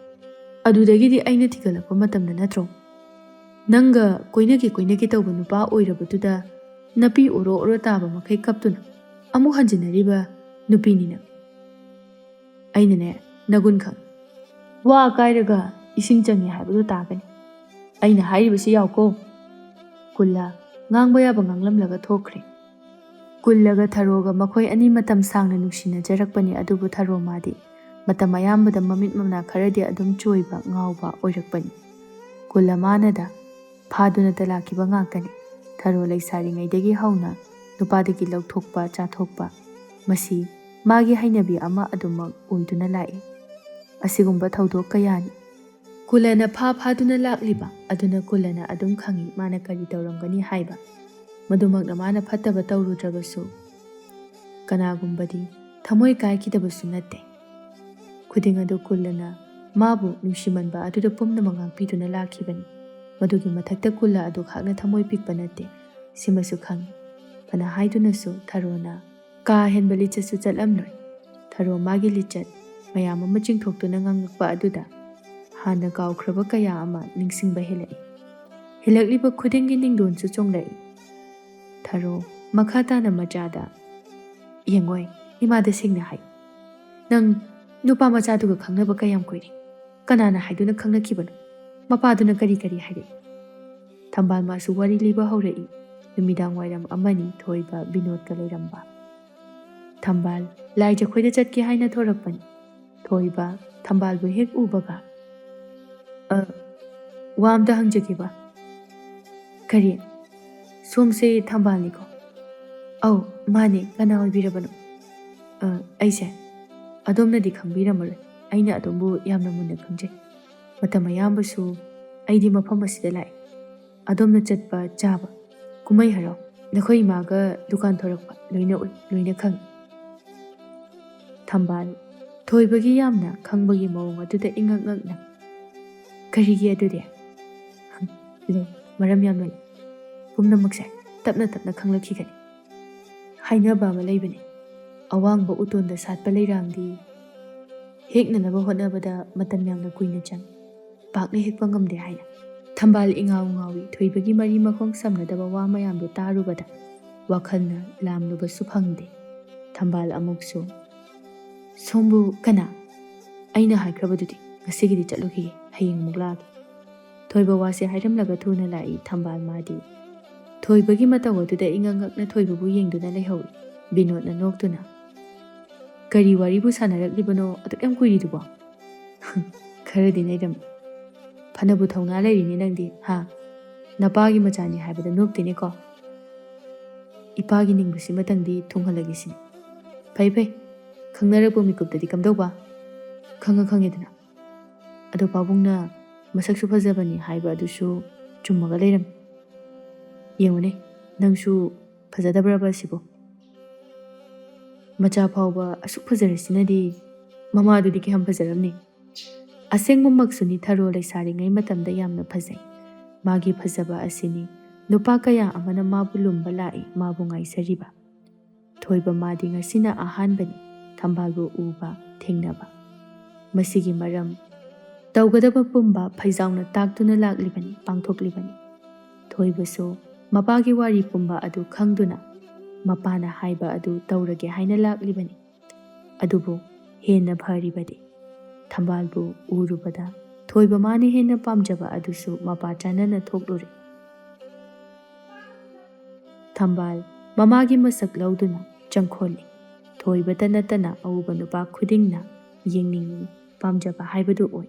ꯑꯗꯨꯗꯒꯤꯗꯤ ꯑꯩꯅ ꯊꯤꯒꯠꯂꯛꯄ ꯃꯇꯝꯗ ꯅꯠꯇ꯭ꯔꯣ ꯅꯪꯒ ꯀꯣꯏꯅꯒꯦ ꯇꯧꯕ ꯅꯨꯄꯥ ꯑꯣꯏꯔꯕꯗꯨꯗ ꯅꯄꯤ ꯑꯣꯔꯣ ꯇꯥꯕ ꯃꯈꯩ ꯀꯞꯇꯨꯅ ꯑꯃꯨꯛ ꯍꯟꯖꯤꯟꯅꯔꯤꯕ ꯅꯨꯄꯤꯅꯤꯅ ꯑꯩꯅꯅꯦ ꯅꯒꯨꯟ ꯈꯪꯏ ꯋꯥ ꯀꯥꯏꯔꯒ ꯏꯁꯤꯡ ꯆꯪꯉꯦ ꯍꯥꯏꯕꯗꯨ ꯇꯥꯒꯅꯤ ꯑꯩꯅ ꯍꯥꯏꯔꯤꯕꯁꯤ ꯌꯥꯎꯀꯣ ꯀꯨꯜꯂ ꯉꯥꯡꯕ ꯌꯥꯕ ꯉꯥꯡꯂꯝꯂꯒ ꯊꯣꯛꯈ꯭ꯔꯦ ꯀꯨꯜꯂꯒ ꯊꯔꯣꯒ ꯃꯈꯣꯏ ꯑꯅꯤ ꯃꯇꯝ ꯁꯥꯡꯅ ꯅꯨꯡꯁꯤꯅꯖꯔꯛꯄꯅꯤ ꯑꯗꯨꯕꯨ ꯊꯔꯣ ꯃꯥꯗꯤ ꯃꯇꯝ ꯑꯌꯥꯝꯕꯗ ꯃꯃꯤꯠ ꯃꯅꯥ ꯈꯔꯗꯤ ꯑꯗꯨꯝ ꯆꯣꯏꯕ ꯉꯥꯎꯕ ꯑꯣꯏꯔꯛꯄꯅꯤ ꯀꯨꯜꯂ ꯃꯥꯅꯗ ꯐꯥꯗꯨꯅꯇ ꯂꯥꯛꯈꯤꯕ ꯉꯥꯛꯇꯅꯤ ꯊꯔꯣ ꯂꯩꯁꯥꯔꯤꯉꯩꯗꯒꯤ ꯍꯧꯅ ꯅꯨꯄꯥꯗꯒꯤ ꯂꯧꯊꯣꯛꯄ ꯆꯥꯊꯣꯛꯄ ꯃꯁꯤ ꯃꯥꯒꯤ ꯍꯩꯅꯕꯤ ꯑꯃ ꯑꯗꯨꯃꯛ ꯑꯣꯏꯗꯨꯅ ꯂꯥꯛꯏ ꯑꯁꯤꯒꯨꯝꯕ ꯊꯧꯗꯣꯛ ꯀꯌꯥꯅꯤ ꯀꯨꯜꯂꯅ ꯐꯥꯗꯨꯅ ꯂꯥꯛꯂꯤꯕ ꯑꯗꯨꯅ ꯀꯨꯜꯂꯅ ꯑꯗꯨꯝ ꯈꯪꯏ ꯃꯥꯅ ꯀꯔꯤ ꯇꯧꯔꯝꯒꯅꯤ ꯍꯥꯏꯕ ꯃꯗꯨꯃꯛꯅ ꯃꯥꯅ ꯐꯠꯇꯕ ꯇꯧꯔꯨꯗ꯭ꯔꯕꯁꯨ ꯀꯅꯥꯒꯨꯝꯕꯗꯤ ꯊꯃꯣꯏ ꯀꯥꯏꯈꯤꯗꯕꯁꯨ ꯅꯠꯇꯦ ꯈꯨꯗꯤꯡ ꯑꯗꯨ ꯀꯨꯜꯂꯅ ꯃꯥꯕꯨ ꯅꯨꯡꯁꯤꯃꯟꯕ ꯑꯗꯨꯗ ꯄꯨꯝꯅꯃꯛ ꯉꯥꯛꯄꯤꯗꯨꯅ ꯂꯥꯛꯈꯤꯕꯅꯤ ꯃꯗꯨꯒꯤ ꯃꯊꯛꯇ ꯀꯨꯜꯂ ꯑꯗꯨ ꯈꯥꯛꯅ ꯊꯃꯣꯏ ꯄꯤꯛꯄ ꯅꯠꯇꯦ ꯁꯤꯃꯁꯨ ꯈꯪꯏ ꯐꯅ ꯍꯥꯏꯗꯨꯅꯁꯨ ꯊꯔꯣꯅ ꯀꯥ ꯍꯦꯟꯕ ꯂꯤꯆꯠꯁꯨ ꯆꯠꯂꯝꯂꯣꯏ ꯊꯔꯣ ꯃꯥꯒꯤ ꯂꯤꯆꯠ ꯃꯌꯥꯝ ꯑꯃ ꯆꯤꯡꯊꯣꯛꯇꯨꯅ ꯉꯥꯡꯂꯛꯄ ꯑꯗꯨꯗ ꯍꯥꯟꯅ ꯀꯥꯎꯈ꯭ꯔꯕ ꯀꯌꯥ ꯑꯃ ꯅꯤꯡꯁꯤꯡꯕ ꯍꯦꯜꯂꯛꯏ ꯍꯦꯜꯂꯛꯂꯤꯕ ꯈꯨꯗꯤꯡꯒꯤ ꯅꯤꯡꯗꯣꯟꯁꯨ ꯆꯣꯡꯂꯛꯏ ꯊꯔꯣ ꯃꯈꯥ ꯇꯥꯅ ꯃꯆꯥꯗ ꯌꯦꯡꯉꯣꯏ ꯏꯃꯥꯗ ꯁꯦꯡꯅ ꯍꯥꯏ ꯅꯪ ꯅꯨꯄꯥ ꯃꯆꯥꯗꯨꯒ ꯈꯪꯅꯕ ꯀꯌꯥꯝ ꯀꯨꯏꯔꯦ ꯀꯅꯥꯅ ꯍꯥꯏꯗꯨꯅ ꯈꯪꯅꯈꯤꯕꯅꯣ ꯃꯄꯥꯗꯨꯅ ꯀꯔꯤ ꯍꯥꯏꯔꯛꯏ ꯊꯝꯕꯥꯜ ꯃꯥꯁꯨ ꯋꯥꯔꯤ ꯂꯤꯕ ꯍꯧꯔꯛꯏ ꯅꯨꯃꯤꯗꯥꯡ ꯋꯥꯏꯔꯝ ꯑꯃꯅꯤ ꯊꯣꯏꯕ ꯕꯤꯅꯣꯗꯀ ꯂꯩꯔꯝꯕ ꯊꯝꯕꯥꯜ ꯂꯥꯏ ꯖꯈꯣꯏꯗ ꯆꯠꯀꯦ ꯍꯥꯏꯅ ꯊꯣꯔꯛꯄꯅꯤ ꯊꯣꯏꯕ ꯊꯝꯕꯥꯜꯕꯨ ꯍꯦꯛ ꯎꯕꯒ ꯋꯥ ꯑꯝꯇ ꯍꯪꯖꯒꯦꯕ. ꯀꯔꯤ? ꯁꯣꯝꯁꯦ ꯊꯝꯕꯥꯜꯅꯤꯀꯣ? ꯑꯧ, ꯃꯥꯅꯦ. ꯀꯅꯥ ꯑꯣꯏꯕꯤꯔꯕꯅꯣ? ꯑꯩꯁꯦ ꯑꯗꯣꯝꯅꯗꯤ ꯈꯪꯕꯤꯔꯝꯃꯔꯣꯏ. ꯑꯩꯅ ꯑꯗꯣꯝꯕꯨ ꯌꯥꯝꯅ ꯃꯨꯟꯅ ꯈꯪꯖꯩ. ꯃꯇꯝ ꯑꯌꯥꯝꯕꯁꯨ ꯑꯩꯗꯤ ꯃꯐꯝ ꯑꯁꯤꯗ ꯂꯥꯛꯏ. ꯑꯗꯣꯝꯅ ꯆꯠꯄ, ꯆꯥꯕ, ꯀꯨꯝꯍꯩ ꯍꯔꯥꯎ, ꯅꯈꯣꯏ ꯏꯃꯥꯒ ꯗꯨꯀꯥꯟ ꯊꯣꯔꯛꯄ ꯂꯣꯏꯅ ꯎꯏ, ꯂꯣꯏꯅ ꯈꯪꯏ. ꯊꯝꯕꯥꯜ ꯊꯣꯏꯕꯒꯤ ꯌꯥꯝꯅ ꯈꯪꯕꯒꯤ ꯃꯑꯣꯡ ꯑꯗꯨꯗ ꯏꯉꯛ ꯉꯛꯅ, ꯀꯔꯤꯒꯤ ꯑꯗꯨꯗꯤ? ꯂꯩ, ꯃꯔꯝ ꯌꯥꯝꯅ ꯂꯩ. ꯄꯨꯝꯅꯃꯛꯁꯦ ꯇꯞꯅ ꯇꯞꯅ ꯈꯪꯂꯛꯈꯤꯒꯅꯤ. ꯍꯥꯏꯅꯕ ꯑꯃ ꯂꯩꯕꯅꯤ. ꯑꯋꯥꯡꯕ ꯎꯇꯣꯟꯗ ꯁꯥꯠꯄ ꯂꯩꯔꯥꯡꯗꯤ ꯍꯦꯛꯅꯅꯕ ꯍꯣꯠꯅꯕꯗ ꯃꯇꯝ ꯌꯥꯝꯅ ꯀꯨꯏꯅ ꯆꯪꯏ, ꯄꯥꯛꯅ ꯍꯦꯛꯄ ꯉꯝꯗꯦ ꯍꯥꯏꯅ. ꯊꯝꯕꯥꯜ ꯏꯉꯥꯎ ꯉꯥꯎꯏ ꯊꯣꯏꯕꯒꯤ ꯃꯔꯤ ꯃꯈꯣꯡ ꯁꯝꯅꯗꯕ ꯋꯥ ꯃꯌꯥꯝꯗꯨ ꯇꯥꯔꯨꯕꯗ ꯋꯥꯈꯜꯅ ꯂꯥꯝꯂꯨꯕꯁꯨ ꯐꯪꯗꯦ. ꯊꯝꯕꯥꯜ ꯑꯃꯨꯛꯁꯨ, ꯁꯣꯝꯕꯨ ꯀꯅꯥ? ꯑꯩꯅ ꯍꯥꯏꯈ꯭ꯔꯕꯗꯨꯗꯤ ꯉꯁꯤꯒꯤꯗꯤ ꯆꯠꯂꯨꯈꯤꯒꯦ, ꯍꯌꯦꯡ ꯑꯃꯨꯛ ꯂꯥꯛꯑꯒꯦ. ꯊꯣꯏꯕ ꯋꯥꯁꯦ ꯍꯥꯏꯔꯝꯂꯒ ꯊꯨꯅ ꯂꯥꯛꯏ ꯊꯝꯕꯥꯜ ꯃꯥꯗꯤ. ꯊꯣꯏꯕꯒꯤ ꯃꯇꯧ ꯑꯗꯨꯗ ꯏꯉꯛ ꯉꯛꯅ ꯊꯣꯏꯕꯕꯨ ꯌꯦꯡꯗꯨꯅ ꯂꯩꯍꯧꯏ. ꯕꯤꯅꯣꯗꯅ ꯅꯣꯛꯇꯨꯅ, ꯀꯔꯤ ꯋꯥꯔꯤꯕꯨ ꯁꯥꯟꯅꯔꯛꯂꯤꯕꯅꯣ ꯑꯗꯨꯛ ꯌꯥꯝ ꯀꯨꯏꯔꯤꯗꯨꯕꯣ? ꯈꯔꯗꯤ ꯂꯩꯔꯝꯃꯤ. ꯐꯅꯕꯨ ꯊꯧꯅꯥ ꯂꯩꯔꯤꯅꯦ ꯅꯪꯗꯤ, ꯍꯥ? ꯅꯄꯥꯒꯤ ꯃꯆꯥꯅꯤ ꯍꯥꯏꯕꯗ ꯅꯣꯞꯇꯦꯅꯦꯀꯣ. ꯏꯄꯥꯒꯤ ꯅꯤꯡꯕꯁꯤꯃꯇꯪꯗꯤ ꯊꯨꯡꯍꯜꯂꯒꯦꯁꯤꯅꯤ. ꯐꯩ ꯐꯩ, ꯈꯪꯅꯔꯛꯄ ꯃꯤꯀꯨꯞꯇꯗꯤ ꯀꯝꯗꯧꯕ? ꯈꯪꯉꯦꯗꯅ. ꯑꯗꯣ ꯄꯥꯕꯨꯡꯅ ꯃꯁꯛꯁꯨ ꯐꯖꯕꯅꯤ ꯍꯥꯏꯕ ꯑꯗꯨꯁꯨ ꯆꯨꯝꯃꯒ ꯂꯩꯔꯝꯃꯤ. ꯌꯦꯡꯉꯨꯅꯦ, ꯅꯪꯁꯨ ꯐꯖꯗꯕ꯭ꯔꯕ ꯑꯁꯤꯕꯨ? ꯃꯆꯥ ꯐꯥꯎꯕ ꯑꯁꯨꯛ ꯐꯖꯔꯤꯁꯤꯅꯗꯤ ꯃꯃꯥꯗꯨꯗꯤ ꯀꯌꯥꯝ ꯐꯖꯔꯝꯅꯤ? ꯑꯁꯦꯡꯕꯃꯛꯁꯨꯅꯤ, ꯊꯔꯣ ꯂꯩꯁꯥꯔꯤꯉꯩ ꯃꯇꯝꯗ ꯌꯥꯝꯅ ꯐꯖꯩ. ꯃꯥꯒꯤ ꯐꯖꯕ ꯑꯁꯤꯅꯤ ꯅꯨꯄꯥ ꯀꯌꯥ ꯑꯃꯅ ꯃꯥꯕꯨ ꯂꯨꯝꯕ ꯂꯥꯛꯏ, ꯃꯥꯕꯨ ꯉꯥꯏꯖꯔꯤꯕ. ꯊꯣꯏꯕ ꯃꯥꯗꯤ ꯉꯁꯤꯅ ꯑꯍꯥꯟꯕꯅꯤ ꯊꯝꯕꯥꯜꯕꯨ ꯎꯕ, ꯊꯦꯡꯅꯕ. ꯃꯁꯤꯒꯤ ꯃꯔꯝ ꯇꯧꯒꯗꯕ ꯄꯨꯝꯕ ꯐꯩꯖꯥꯎꯅ ꯇꯥꯛꯇꯨꯅ ꯂꯥꯛꯂꯤꯕꯅꯤ, ꯄꯥꯡꯊꯣꯛꯂꯤꯕꯅꯤ. ꯊꯣꯏꯕꯁꯨ ꯃꯄꯥꯒꯤ ꯋꯥꯔꯤ ꯄꯨꯝꯕ ꯑꯗꯨ ꯈꯪꯗꯨꯅ ꯃꯄꯥꯅ ꯍꯥꯏꯕ ꯑꯗꯨ ꯇꯧꯔꯒꯦ ꯍꯥꯏꯅ ꯂꯥꯛꯂꯤꯕꯅꯤ. ꯑꯗꯨꯕꯨ ꯍꯦꯟꯅ ꯐꯔꯤꯕꯗꯤ ꯊꯝꯕꯥꯜꯕꯨ ꯎꯔꯨꯕꯗ ꯊꯣꯏꯕ ꯃꯥꯅ ꯍꯦꯟꯅ ꯄꯥꯝꯖꯕ ꯑꯗꯨꯁꯨ ꯃꯄꯥ ꯆꯥꯟꯅꯅ ꯊꯣꯛꯂꯨꯔꯦ. ꯊꯝꯕꯥꯜ ꯃꯃꯥꯒꯤ ꯃꯁꯛ ꯂꯧꯗꯨꯅ ꯆꯪꯈꯣꯜꯂꯤ. ꯊꯣꯏꯕꯇ ꯅꯠꯇꯅ ꯑꯎꯕ ꯅꯨꯄꯥ ꯈꯨꯗꯤꯡꯅ ꯌꯦꯡꯅꯤꯡꯏ, ꯄꯥꯝꯖꯕ ꯍꯥꯏꯕꯗꯨ ꯑꯣꯏ.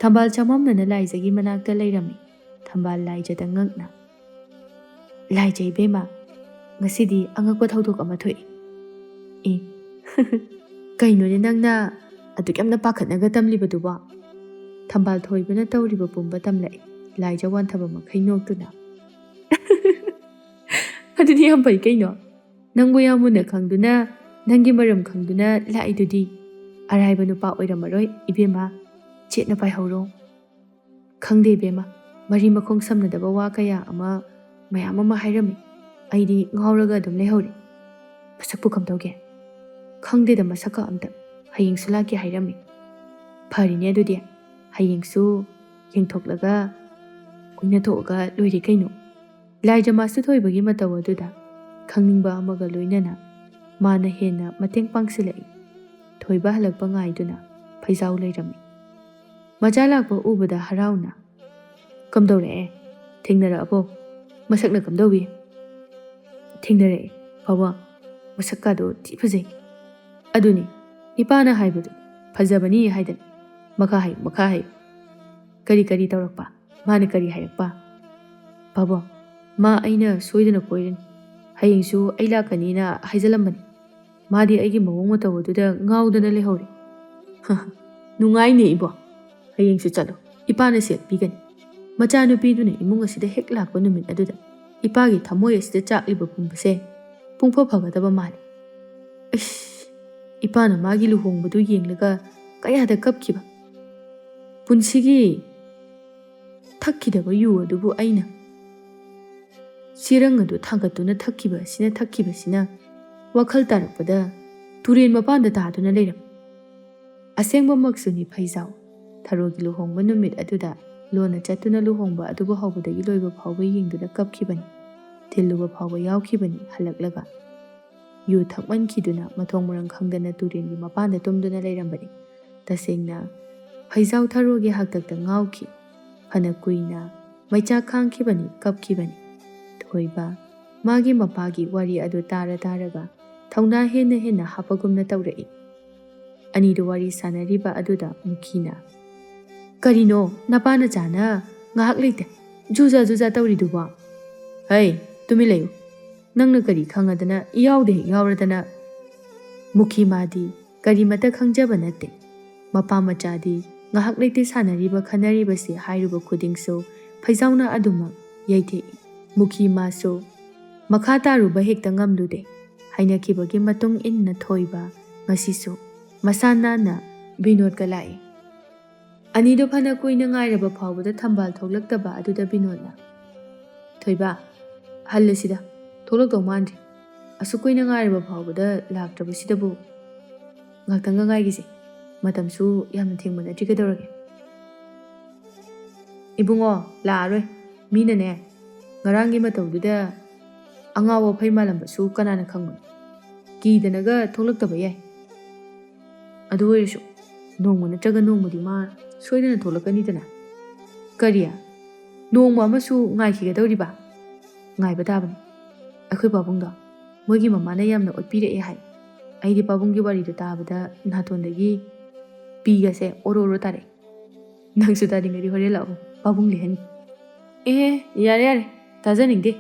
ꯊꯝꯕꯥꯜ ꯆꯃꯝꯅꯅ ꯂꯥꯏꯖꯒꯤ ꯃꯅꯥꯛꯇ ꯂꯩꯔꯝꯃꯤ. ꯊꯝꯕꯥꯜ ꯂꯥꯏꯖꯗ ꯉꯛꯅ, ꯂꯥꯏꯖ ꯏꯕꯦꯝꯃ, ꯉꯁꯤꯗꯤ ꯑꯉꯛꯄ ꯊꯧꯗꯣꯛ ꯑꯃ ꯊꯣꯛꯏ. ꯑꯦ, ꯀꯩꯅꯣꯅꯦ ꯅꯪꯅ ꯑꯗꯨꯛ ꯌꯥꯝꯅ ꯄꯥꯈꯠꯅꯒ ꯇꯝꯂꯤꯕꯗꯨꯕꯣ? ꯊꯝꯕꯥꯜ ꯊꯣꯏꯕꯅ ꯇꯧꯔꯤꯕ ꯄꯨꯝꯕ ꯇꯝꯂꯛꯏ, ꯂꯥꯏꯖ ꯋꯥꯟꯊꯕ ꯃꯈꯩ ꯅꯣꯛꯇꯨꯅ. ꯑꯗꯨꯗꯤ ꯌꯥꯝ ꯐꯩ ꯀꯩꯅꯣ. ꯅꯪꯕꯨ ꯌꯥꯝ ꯃꯨꯟꯅ ꯈꯪꯗꯨꯅ, ꯅꯪꯒꯤ ꯃꯔꯝ ꯈꯪꯗꯨꯅ ꯂꯥꯛꯏꯗꯨꯗꯤ. ꯑꯔꯥꯏꯕ ꯅꯨꯄꯥ ꯑꯣꯏꯔꯝꯃꯔꯣꯏ ꯏꯕꯦꯝꯃ, ꯆꯦꯠꯅ ꯄꯥꯏꯍꯧꯔꯣ. ꯈꯪꯗꯦ ꯏꯕꯦꯝꯃ, ꯃꯔꯤ ꯃꯈꯣꯡ ꯁꯝꯅꯗꯕ ꯋꯥ ꯀꯌꯥ ꯑꯃ ꯃꯌꯥꯝ ꯑꯃ ꯍꯥꯏꯔꯝꯃꯤ. ꯑꯩꯗꯤ ꯉꯥꯎꯔꯒ ꯑꯗꯨꯝ ꯂꯩꯍꯧꯔꯤ. ꯃꯁꯛꯄꯨ ꯀꯝꯗꯧꯒꯦ? ꯈꯪꯗꯦꯗ ꯃꯁꯛꯀ ꯑꯝꯇ. ꯍꯌꯦꯡꯁꯨ ꯂꯥꯛꯀꯦ ꯍꯥꯏꯔꯝꯃꯤ. ꯐꯔꯤꯅꯦ ꯑꯗꯨꯗꯤ, ꯍꯌꯦꯡꯁꯨ ꯌꯦꯡꯊꯣꯛꯂꯒ ꯎꯏꯅꯊꯣꯛꯑꯒ ꯂꯣꯏꯔꯦ ꯀꯩꯅꯣ. ꯂꯥꯏꯖ ꯃꯥꯁꯨ ꯊꯣꯏꯕꯒꯤ ꯃꯇꯧ ꯑꯗꯨꯗ ꯈꯪꯅꯤꯡꯕ ꯑꯃꯒ ꯂꯣꯏꯅꯅ ꯃꯥꯅ ꯍꯦꯟꯅ ꯃꯇꯦꯡ ꯄꯥꯡꯁꯤꯜꯂꯛꯏ. ꯊꯣꯏꯕ ꯍꯜꯂꯛꯄ ꯉꯥꯏꯗꯨꯅ ꯐꯩꯖꯥꯎ ꯂꯩꯔꯝꯃꯤ. ꯃꯆꯥ ꯂꯥꯛꯄ ꯎꯕꯗ ꯍꯔꯥꯎꯅ, ꯀꯝꯗꯧꯔꯛꯑꯦ? ꯊꯦꯡꯅꯔꯛꯑꯕꯣ? ꯃꯁꯛꯅ ꯀꯝꯗꯧꯏ? ꯊꯦꯡꯅꯔꯛꯑꯦ ꯄꯥꯕꯨꯡ, ꯃꯁꯛꯀꯥꯗꯣ ꯊꯤ ꯐꯖꯩ. ꯑꯗꯨꯅꯤ ꯏꯄꯥꯅ ꯍꯥꯏꯕꯗꯨ, ꯐꯖꯕꯅꯤ ꯍꯥꯏꯗꯅ. ꯃꯈꯥ ꯍꯥꯏꯌꯨ, ꯃꯈꯥ ꯍꯥꯏꯌꯨ. ꯀꯔꯤ ꯀꯔꯤ ꯇꯧꯔꯛꯄ? ꯃꯥꯅ ꯀꯔꯤ ꯍꯥꯏꯔꯛꯄ? ꯄꯥꯕꯨꯡ, ꯃꯥ ꯑꯩꯅ ꯁꯣꯏꯗꯅ ꯀꯣꯏꯔꯅꯤ, ꯍꯌꯦꯡꯁꯨ ꯑꯩ ꯂꯥꯛꯀꯅꯤꯅ ꯍꯥꯏꯖꯜꯂꯝꯕꯅꯤ. ꯃꯥꯗꯤ ꯑꯩꯒꯤ ꯃꯑꯣꯡ ꯃꯇꯧ ꯑꯗꯨꯗ ꯉꯥꯎꯗꯅ ꯂꯩꯍꯧꯔꯦ. ꯅꯨꯡꯉꯥꯏꯅꯦ ꯏꯕꯣ. ꯍꯌꯦꯡꯁꯨ ꯆꯠꯂꯣ, ꯏꯄꯥꯅ ꯁꯦꯠ ꯄꯤꯒꯅꯤ. ꯃꯆꯥꯅꯨꯄꯤꯗꯨꯅ ꯏꯃꯨꯡ ꯑꯁꯤꯗ ꯍꯦꯛ ꯂꯥꯛꯄ ꯅꯨꯃꯤꯠ ꯑꯗꯨꯗ ꯏꯄꯥꯒꯤ ꯊꯃꯣꯏ ꯑꯁꯤꯗ ꯆꯥꯛꯂꯤꯕ ꯄꯨꯝꯕꯁꯦ ꯄꯨꯡꯐ ꯐꯒꯗꯕ ꯃꯥꯜꯂꯤ. ꯑꯩꯁ, ꯏꯄꯥꯅ ꯃꯥꯒꯤ ꯂꯨꯍꯣꯡꯕꯗꯨ ꯌꯦꯡꯂꯒ ꯀꯌꯥꯗ ꯀꯞꯈꯤꯕ. ꯄꯨꯟꯁꯤꯒꯤ ꯊꯛꯈꯤꯗꯕ ꯌꯨ ꯑꯗꯨꯕꯨ ꯑꯩꯅ ꯆꯦꯔꯪ ꯑꯗꯨ ꯊꯥꯡꯒꯠꯇꯨꯅ ꯊꯛꯈꯤꯕꯁꯤꯅ ꯋꯥꯈꯜ ꯇꯥꯔꯛꯄꯗ ꯇꯨꯔꯦꯟ ꯃꯄꯥꯟꯗ ꯇꯥꯗꯨꯅ ꯂꯩꯔꯝꯃꯤ. ꯑꯁꯦꯡꯕꯃꯛꯁꯨꯅꯤ ꯐꯩꯖꯥꯎ, ꯊꯔꯣꯒꯤ ꯂꯨꯍꯣꯡꯕ ꯅꯨꯃꯤꯠ ꯑꯗꯨꯗ ꯂꯣꯟꯅ ꯆꯠꯇꯨꯅ ꯂꯨꯍꯣꯡꯕ ꯑꯗꯨꯕꯨ ꯍꯧꯕꯗꯒꯤ ꯂꯣꯏꯕ ꯐꯥꯎꯕ ꯌꯦꯡꯗꯨꯅ ꯀꯞꯈꯤꯕꯅꯤ. ꯊꯤꯜꯂꯨꯕ ꯐꯥꯎꯕ ꯌꯥꯎꯈꯤꯕꯅꯤ. ꯍꯜꯂꯛꯂꯒ ꯌꯨ ꯊꯛꯃꯟꯈꯤꯗꯨꯅ ꯃꯊꯣꯡ ꯃꯔꯝ ꯈꯪꯗꯅ ꯇꯨꯔꯦꯟꯒꯤ ꯃꯄꯥꯟꯗ ꯇꯨꯝꯗꯨꯅ ꯂꯩꯔꯝꯕꯅꯤ. ꯇꯁꯦꯡꯅ ꯐꯩꯖꯥꯎ ꯊꯔꯣꯒꯤ ꯍꯥꯛꯇꯛꯇ ꯉꯥꯎꯈꯤ. ꯐꯅ ꯀꯨꯏꯅ ꯃꯩꯆꯥꯛ ꯈꯥꯡꯈꯤꯕꯅꯤ, ꯀꯞꯈꯤꯕꯅꯤ. ꯊꯣꯏꯕ ꯃꯥꯒꯤ ꯃꯄꯥꯒꯤ ꯋꯥꯔꯤ ꯑꯗꯨ ꯇꯥꯔꯒ ꯊꯧꯅꯥ ꯍꯦꯟꯅ ꯍꯥꯞꯄꯒꯨꯝꯅ ꯇꯧꯔꯛꯏ. ꯑꯅꯤꯗꯨ ꯋꯥꯔꯤ ꯁꯥꯟꯅꯔꯤꯕ ꯑꯗꯨꯗ ꯃꯨꯈꯤꯅ, ꯀꯔꯤꯅꯣ ꯅꯄꯥꯅ ꯆꯥꯅ ꯉꯥꯏꯍꯥꯛ ꯂꯩꯇꯦ ꯖꯨꯖꯥ ꯖꯨꯖꯥ ꯇꯧꯔꯤꯗꯨꯕꯣ? ꯍꯩ ꯇꯨꯃꯤꯟ ꯂꯩꯌꯨ, ꯅꯪꯅ ꯀꯔꯤ ꯈꯪꯉꯗꯅ ꯌꯥꯎꯗꯦ ꯍꯦꯛ ꯌꯥꯎꯔꯗꯅ? ꯃꯨꯈꯤ ꯃꯥꯗꯤ ꯀꯔꯤꯃꯠꯇ ꯈꯪꯖꯕ ꯅꯠꯇꯦ꯫ ꯃꯄꯥ ꯃꯆꯥꯗꯤ ꯉꯥꯏꯍꯥꯛ ꯂꯩꯇꯦ ꯁꯥꯟꯅꯔꯤꯕ ꯈꯟꯅꯔꯤꯕꯁꯤ ꯍꯥꯏꯔꯨꯕ ꯈꯨꯗꯤꯡꯁꯨ ꯐꯩꯖꯥꯎꯅ ꯑꯗꯨꯃꯛ ꯌꯩꯊꯦꯛꯏ꯫ ꯃꯨꯈꯤ ꯃꯥꯁꯨ ꯃꯈꯥ ꯇꯥꯔꯨꯕ ꯍꯦꯛꯇ ꯉꯝꯂꯨꯗꯦ꯫ ꯍꯩꯅꯈꯤꯕꯒꯤ ꯃꯇꯨꯡ ꯏꯟꯅ ꯊꯣꯏꯕ ꯉꯁꯤꯁꯨ ꯃꯁꯥ ꯅꯥꯟꯅ ꯕꯤꯅꯣꯗꯀ ꯂꯥꯛꯏ꯫ ꯑꯅꯤꯗꯨ ꯐꯅ ꯀꯨꯏꯅ ꯉꯥꯏꯔꯕ ꯐꯥꯎꯕꯗ ꯊꯝꯕꯥꯜ ꯊꯣꯛꯂꯛꯇꯕ ꯑꯗꯨꯗ ꯕꯤꯅꯣꯗꯅ, ꯊꯣꯏꯕ ꯍꯜꯂꯁꯤꯗ, ꯊꯣꯛꯂꯛꯇꯧ ꯃꯥꯟꯗ꯭ꯔꯤ, ꯑꯁꯨꯛ ꯀꯨꯏꯅ ꯉꯥꯏꯔꯕ ꯐꯥꯎꯕꯗ ꯂꯥꯛꯇ꯭ꯔꯕꯁꯤꯗꯕꯨ ꯉꯥꯛꯇꯪꯒ ꯉꯥꯏꯒꯤꯁꯦ, ꯃꯇꯝꯁꯨ ꯌꯥꯝꯅ ꯊꯦꯡꯕ ꯅꯠꯇ꯭ꯔꯤ, ꯀꯩꯗꯧꯔꯒꯦ? ꯏꯕꯨꯡꯉꯣ ꯂꯥꯛꯑꯔꯣꯏ, ꯃꯤꯅꯅꯦ ꯉꯔꯥꯡꯒꯤ ꯃꯇꯧꯗꯨꯗ ꯑꯉꯥꯎꯕ ꯐꯩ ꯃꯥꯜꯂꯝꯕꯁꯨ ꯀꯅꯥꯅ ꯈꯪꯕꯅꯣ, ꯀꯤꯗꯅꯒ ꯊꯣꯛꯂꯛꯇꯕ ꯌꯥꯏ꯫ ꯑꯗꯨ ꯑꯣꯏꯔꯁꯨ ꯅꯣꯡꯃ ꯅꯠꯇ꯭ꯔꯒ ꯅꯣꯡꯃꯗꯤ ꯃꯥ ꯁꯣꯏꯗꯅ ꯊꯣꯛꯂꯛꯀꯅꯤꯗꯅ꯫ ꯀꯔꯤ? ꯅꯣꯡꯃ ꯑꯃꯁꯨ ꯉꯥꯏꯈꯤꯒꯗꯧꯔꯤꯕ? ꯉꯥꯏꯕ ꯇꯥꯕꯅꯤ꯫ ꯑꯩꯈꯣꯏ ꯄꯥꯕꯨꯡꯗꯣ ꯃꯣꯏꯒꯤ ꯃꯃꯥꯅ ꯌꯥꯝꯅ ꯑꯣꯠꯄꯤꯔꯛꯑꯦ ꯍꯥꯏ꯫ ꯑꯩꯗꯤ ꯄꯥꯕꯨꯡꯒꯤ ꯋꯥꯔꯤꯗꯣ ꯇꯥꯕꯗ ꯅꯥꯇꯣꯟꯗꯒꯤ ꯄꯤꯒꯁꯦ ꯑꯣꯔꯣ ꯑꯣꯔꯣ ꯇꯥꯔꯛꯑꯦ꯫ ꯅꯪꯁꯨ ꯇꯥꯅꯤꯡꯉꯗꯤ ꯍꯣꯔꯦꯟ ꯂꯥꯛꯑꯣ, ꯄꯥꯕꯨꯡ ꯂꯤꯍꯟꯒꯦ꯫ ꯌꯥꯔꯦ ꯌꯥꯔꯦ, ꯇꯥꯖꯅꯤꯡꯗꯦ꯫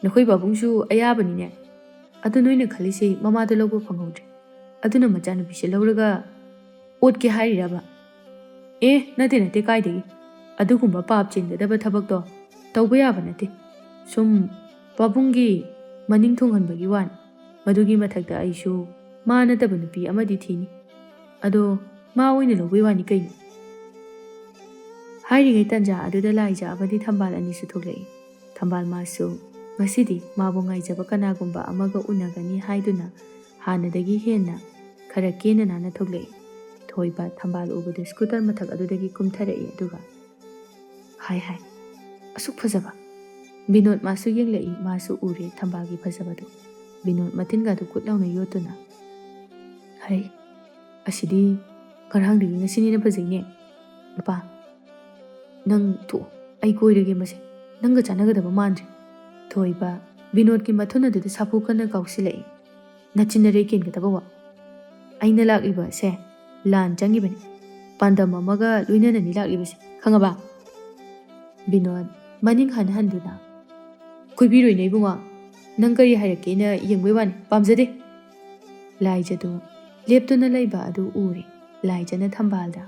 ꯅꯈꯣꯏ ꯄꯥꯕꯨꯡꯁꯨ ꯑꯌꯥꯕꯅꯤꯅꯦ꯫ ꯑꯗꯨ ꯅꯣꯏꯅ ꯈꯜꯂꯤꯁꯦ ꯃꯃꯥꯗꯣ ꯂꯧꯕ ꯐꯪꯍꯧꯗ꯭ꯔꯦ, ꯑꯗꯨꯅ ꯃꯆꯥꯅꯨꯄꯤꯁꯦ ꯂꯧꯔꯒ ꯑꯣꯠꯀꯦ ꯍꯥꯏꯔꯤꯔꯕ? ꯅꯠꯇꯦ ꯅꯠꯇꯦ, ꯀꯥꯏꯗꯒꯤ ꯑꯗꯨꯒꯨꯝꯕ ꯄꯥꯞ ꯆꯦꯟꯒꯗꯕ ꯊꯕꯛꯇꯣ ꯇꯧꯕ ꯌꯥꯕ ꯅꯠꯇꯦ꯫ ꯁꯨꯝ ꯄꯥꯕꯨꯡꯒꯤ ꯃꯅꯤꯡ ꯊꯨꯡꯍꯟꯕꯒꯤ ꯋꯥꯅꯤ꯫ ꯃꯗꯨꯒꯤ ꯃꯊꯛꯇ ꯑꯩꯁꯨ ꯃꯥ ꯅꯠꯇꯕ ꯅꯨꯄꯤ ꯑꯃꯗꯤ ꯊꯤꯅꯤ, ꯑꯗꯣ ꯃꯥ ꯑꯣꯏꯅ ꯂꯧꯕꯩ ꯋꯥꯅꯤ ꯀꯩꯅꯣ꯫ ꯍꯥꯏꯔꯤꯉꯩ ꯇꯟꯖꯥ ꯑꯗꯨꯗ ꯂꯥꯏꯖ ꯑꯃꯗꯤ ꯊꯝꯕꯥꯜ ꯑꯅꯤꯁꯨ ꯊꯣꯛꯂꯛꯏ꯫ ꯊꯝꯕꯥꯜ ꯃꯥꯁꯨ ꯉꯁꯤꯗꯤ ꯃꯥꯕꯨ ꯉꯥꯏꯖꯕ ꯀꯅꯥꯒꯨꯝꯕ ꯑꯃꯒ ꯎꯅꯒꯅꯤ ꯍꯥꯏꯗꯨꯅ ꯍꯥꯟꯅꯗꯒꯤ ꯍꯦꯟꯅ ꯈꯔ ꯀꯦꯅ ꯅꯥꯟꯅ ꯊꯣꯛꯂꯛꯏ꯫ ꯊꯣꯏꯕ ꯊꯝꯕꯥꯜ ꯎꯕꯗ ꯁ꯭ꯀꯨꯇꯔ ꯃꯊꯛ ꯑꯗꯨꯗꯒꯤ ꯀꯨꯝꯊꯔꯛꯏ, ꯑꯗꯨꯒ ꯍꯥꯏ ꯑꯁꯨꯛ ꯐꯖꯕ! ꯕꯤꯅꯣꯗ ꯃꯥꯁꯨ ꯌꯦꯡꯂꯛꯏ꯫ ꯃꯥꯁꯨ ꯎꯔꯦ ꯊꯝꯕꯥꯜꯒꯤ ꯐꯖꯕꯗꯨ꯫ ꯕꯤꯅꯣꯗ ꯃꯇꯤꯟꯒꯗꯨ ꯀꯨꯠ ꯂꯥꯎꯅ ꯌꯣꯠꯇꯨꯅ, ꯍꯩ ꯑꯁꯤꯗꯤ ꯉꯔꯥꯡꯗꯒꯤ ꯉꯁꯤꯅ ꯐꯖꯩꯅꯦ꯫ ꯅꯨꯄꯥ ꯅꯪ ꯊꯣꯛꯑꯣ, ꯑꯩ ꯀꯣꯏꯔꯒꯦ, ꯃꯁꯦ ꯅꯪꯒ ꯆꯥꯟꯅꯒꯗꯕ ꯃꯥꯟꯗ꯭ꯔꯦ꯫ ꯊꯣꯏꯕ ꯕꯤꯅꯣꯗꯀꯤ ꯃꯊꯨꯟ ꯑꯗꯨꯗ ꯁꯥꯐꯨ ꯀꯟꯅ ꯀꯥꯎꯁꯤꯜꯂꯛꯏ꯫ ꯅꯆꯤꯟꯅꯔꯦ ꯀꯦꯟꯒꯗꯕ ꯋꯥ! ꯑꯩꯅ ꯂꯥꯛꯂꯤꯕ ꯑꯁꯦ ꯂꯥꯟ ꯆꯪꯉꯤꯕꯅꯤ, ꯄꯥꯟꯗꯝ ꯑꯃꯒ ꯂꯣꯏꯅꯅꯅꯤ ꯂꯥꯛꯂꯤꯕꯁꯦ, ꯈꯪꯉꯕ? ꯕꯤꯅꯣꯗ ꯃꯅꯤꯡ ꯍꯟꯍꯟꯗꯨꯅ, ꯀꯣꯏꯕꯤꯔꯣꯏꯅꯦ ꯏꯕꯨꯡꯉꯣ, ꯅꯪ ꯀꯔꯤ ꯍꯥꯏꯔꯛꯀꯦꯅ ꯌꯦꯡꯕꯩ ꯋꯥꯅꯤ, ꯄꯥꯝꯖꯗꯦ꯫ ꯂꯥꯏꯖꯗꯨ ꯂꯦꯞꯇꯨꯅ ꯂꯩꯕ ꯑꯗꯨ ꯎꯔꯦ꯫ ꯂꯥꯏꯖꯅ ꯊꯝꯕꯥꯜꯗ,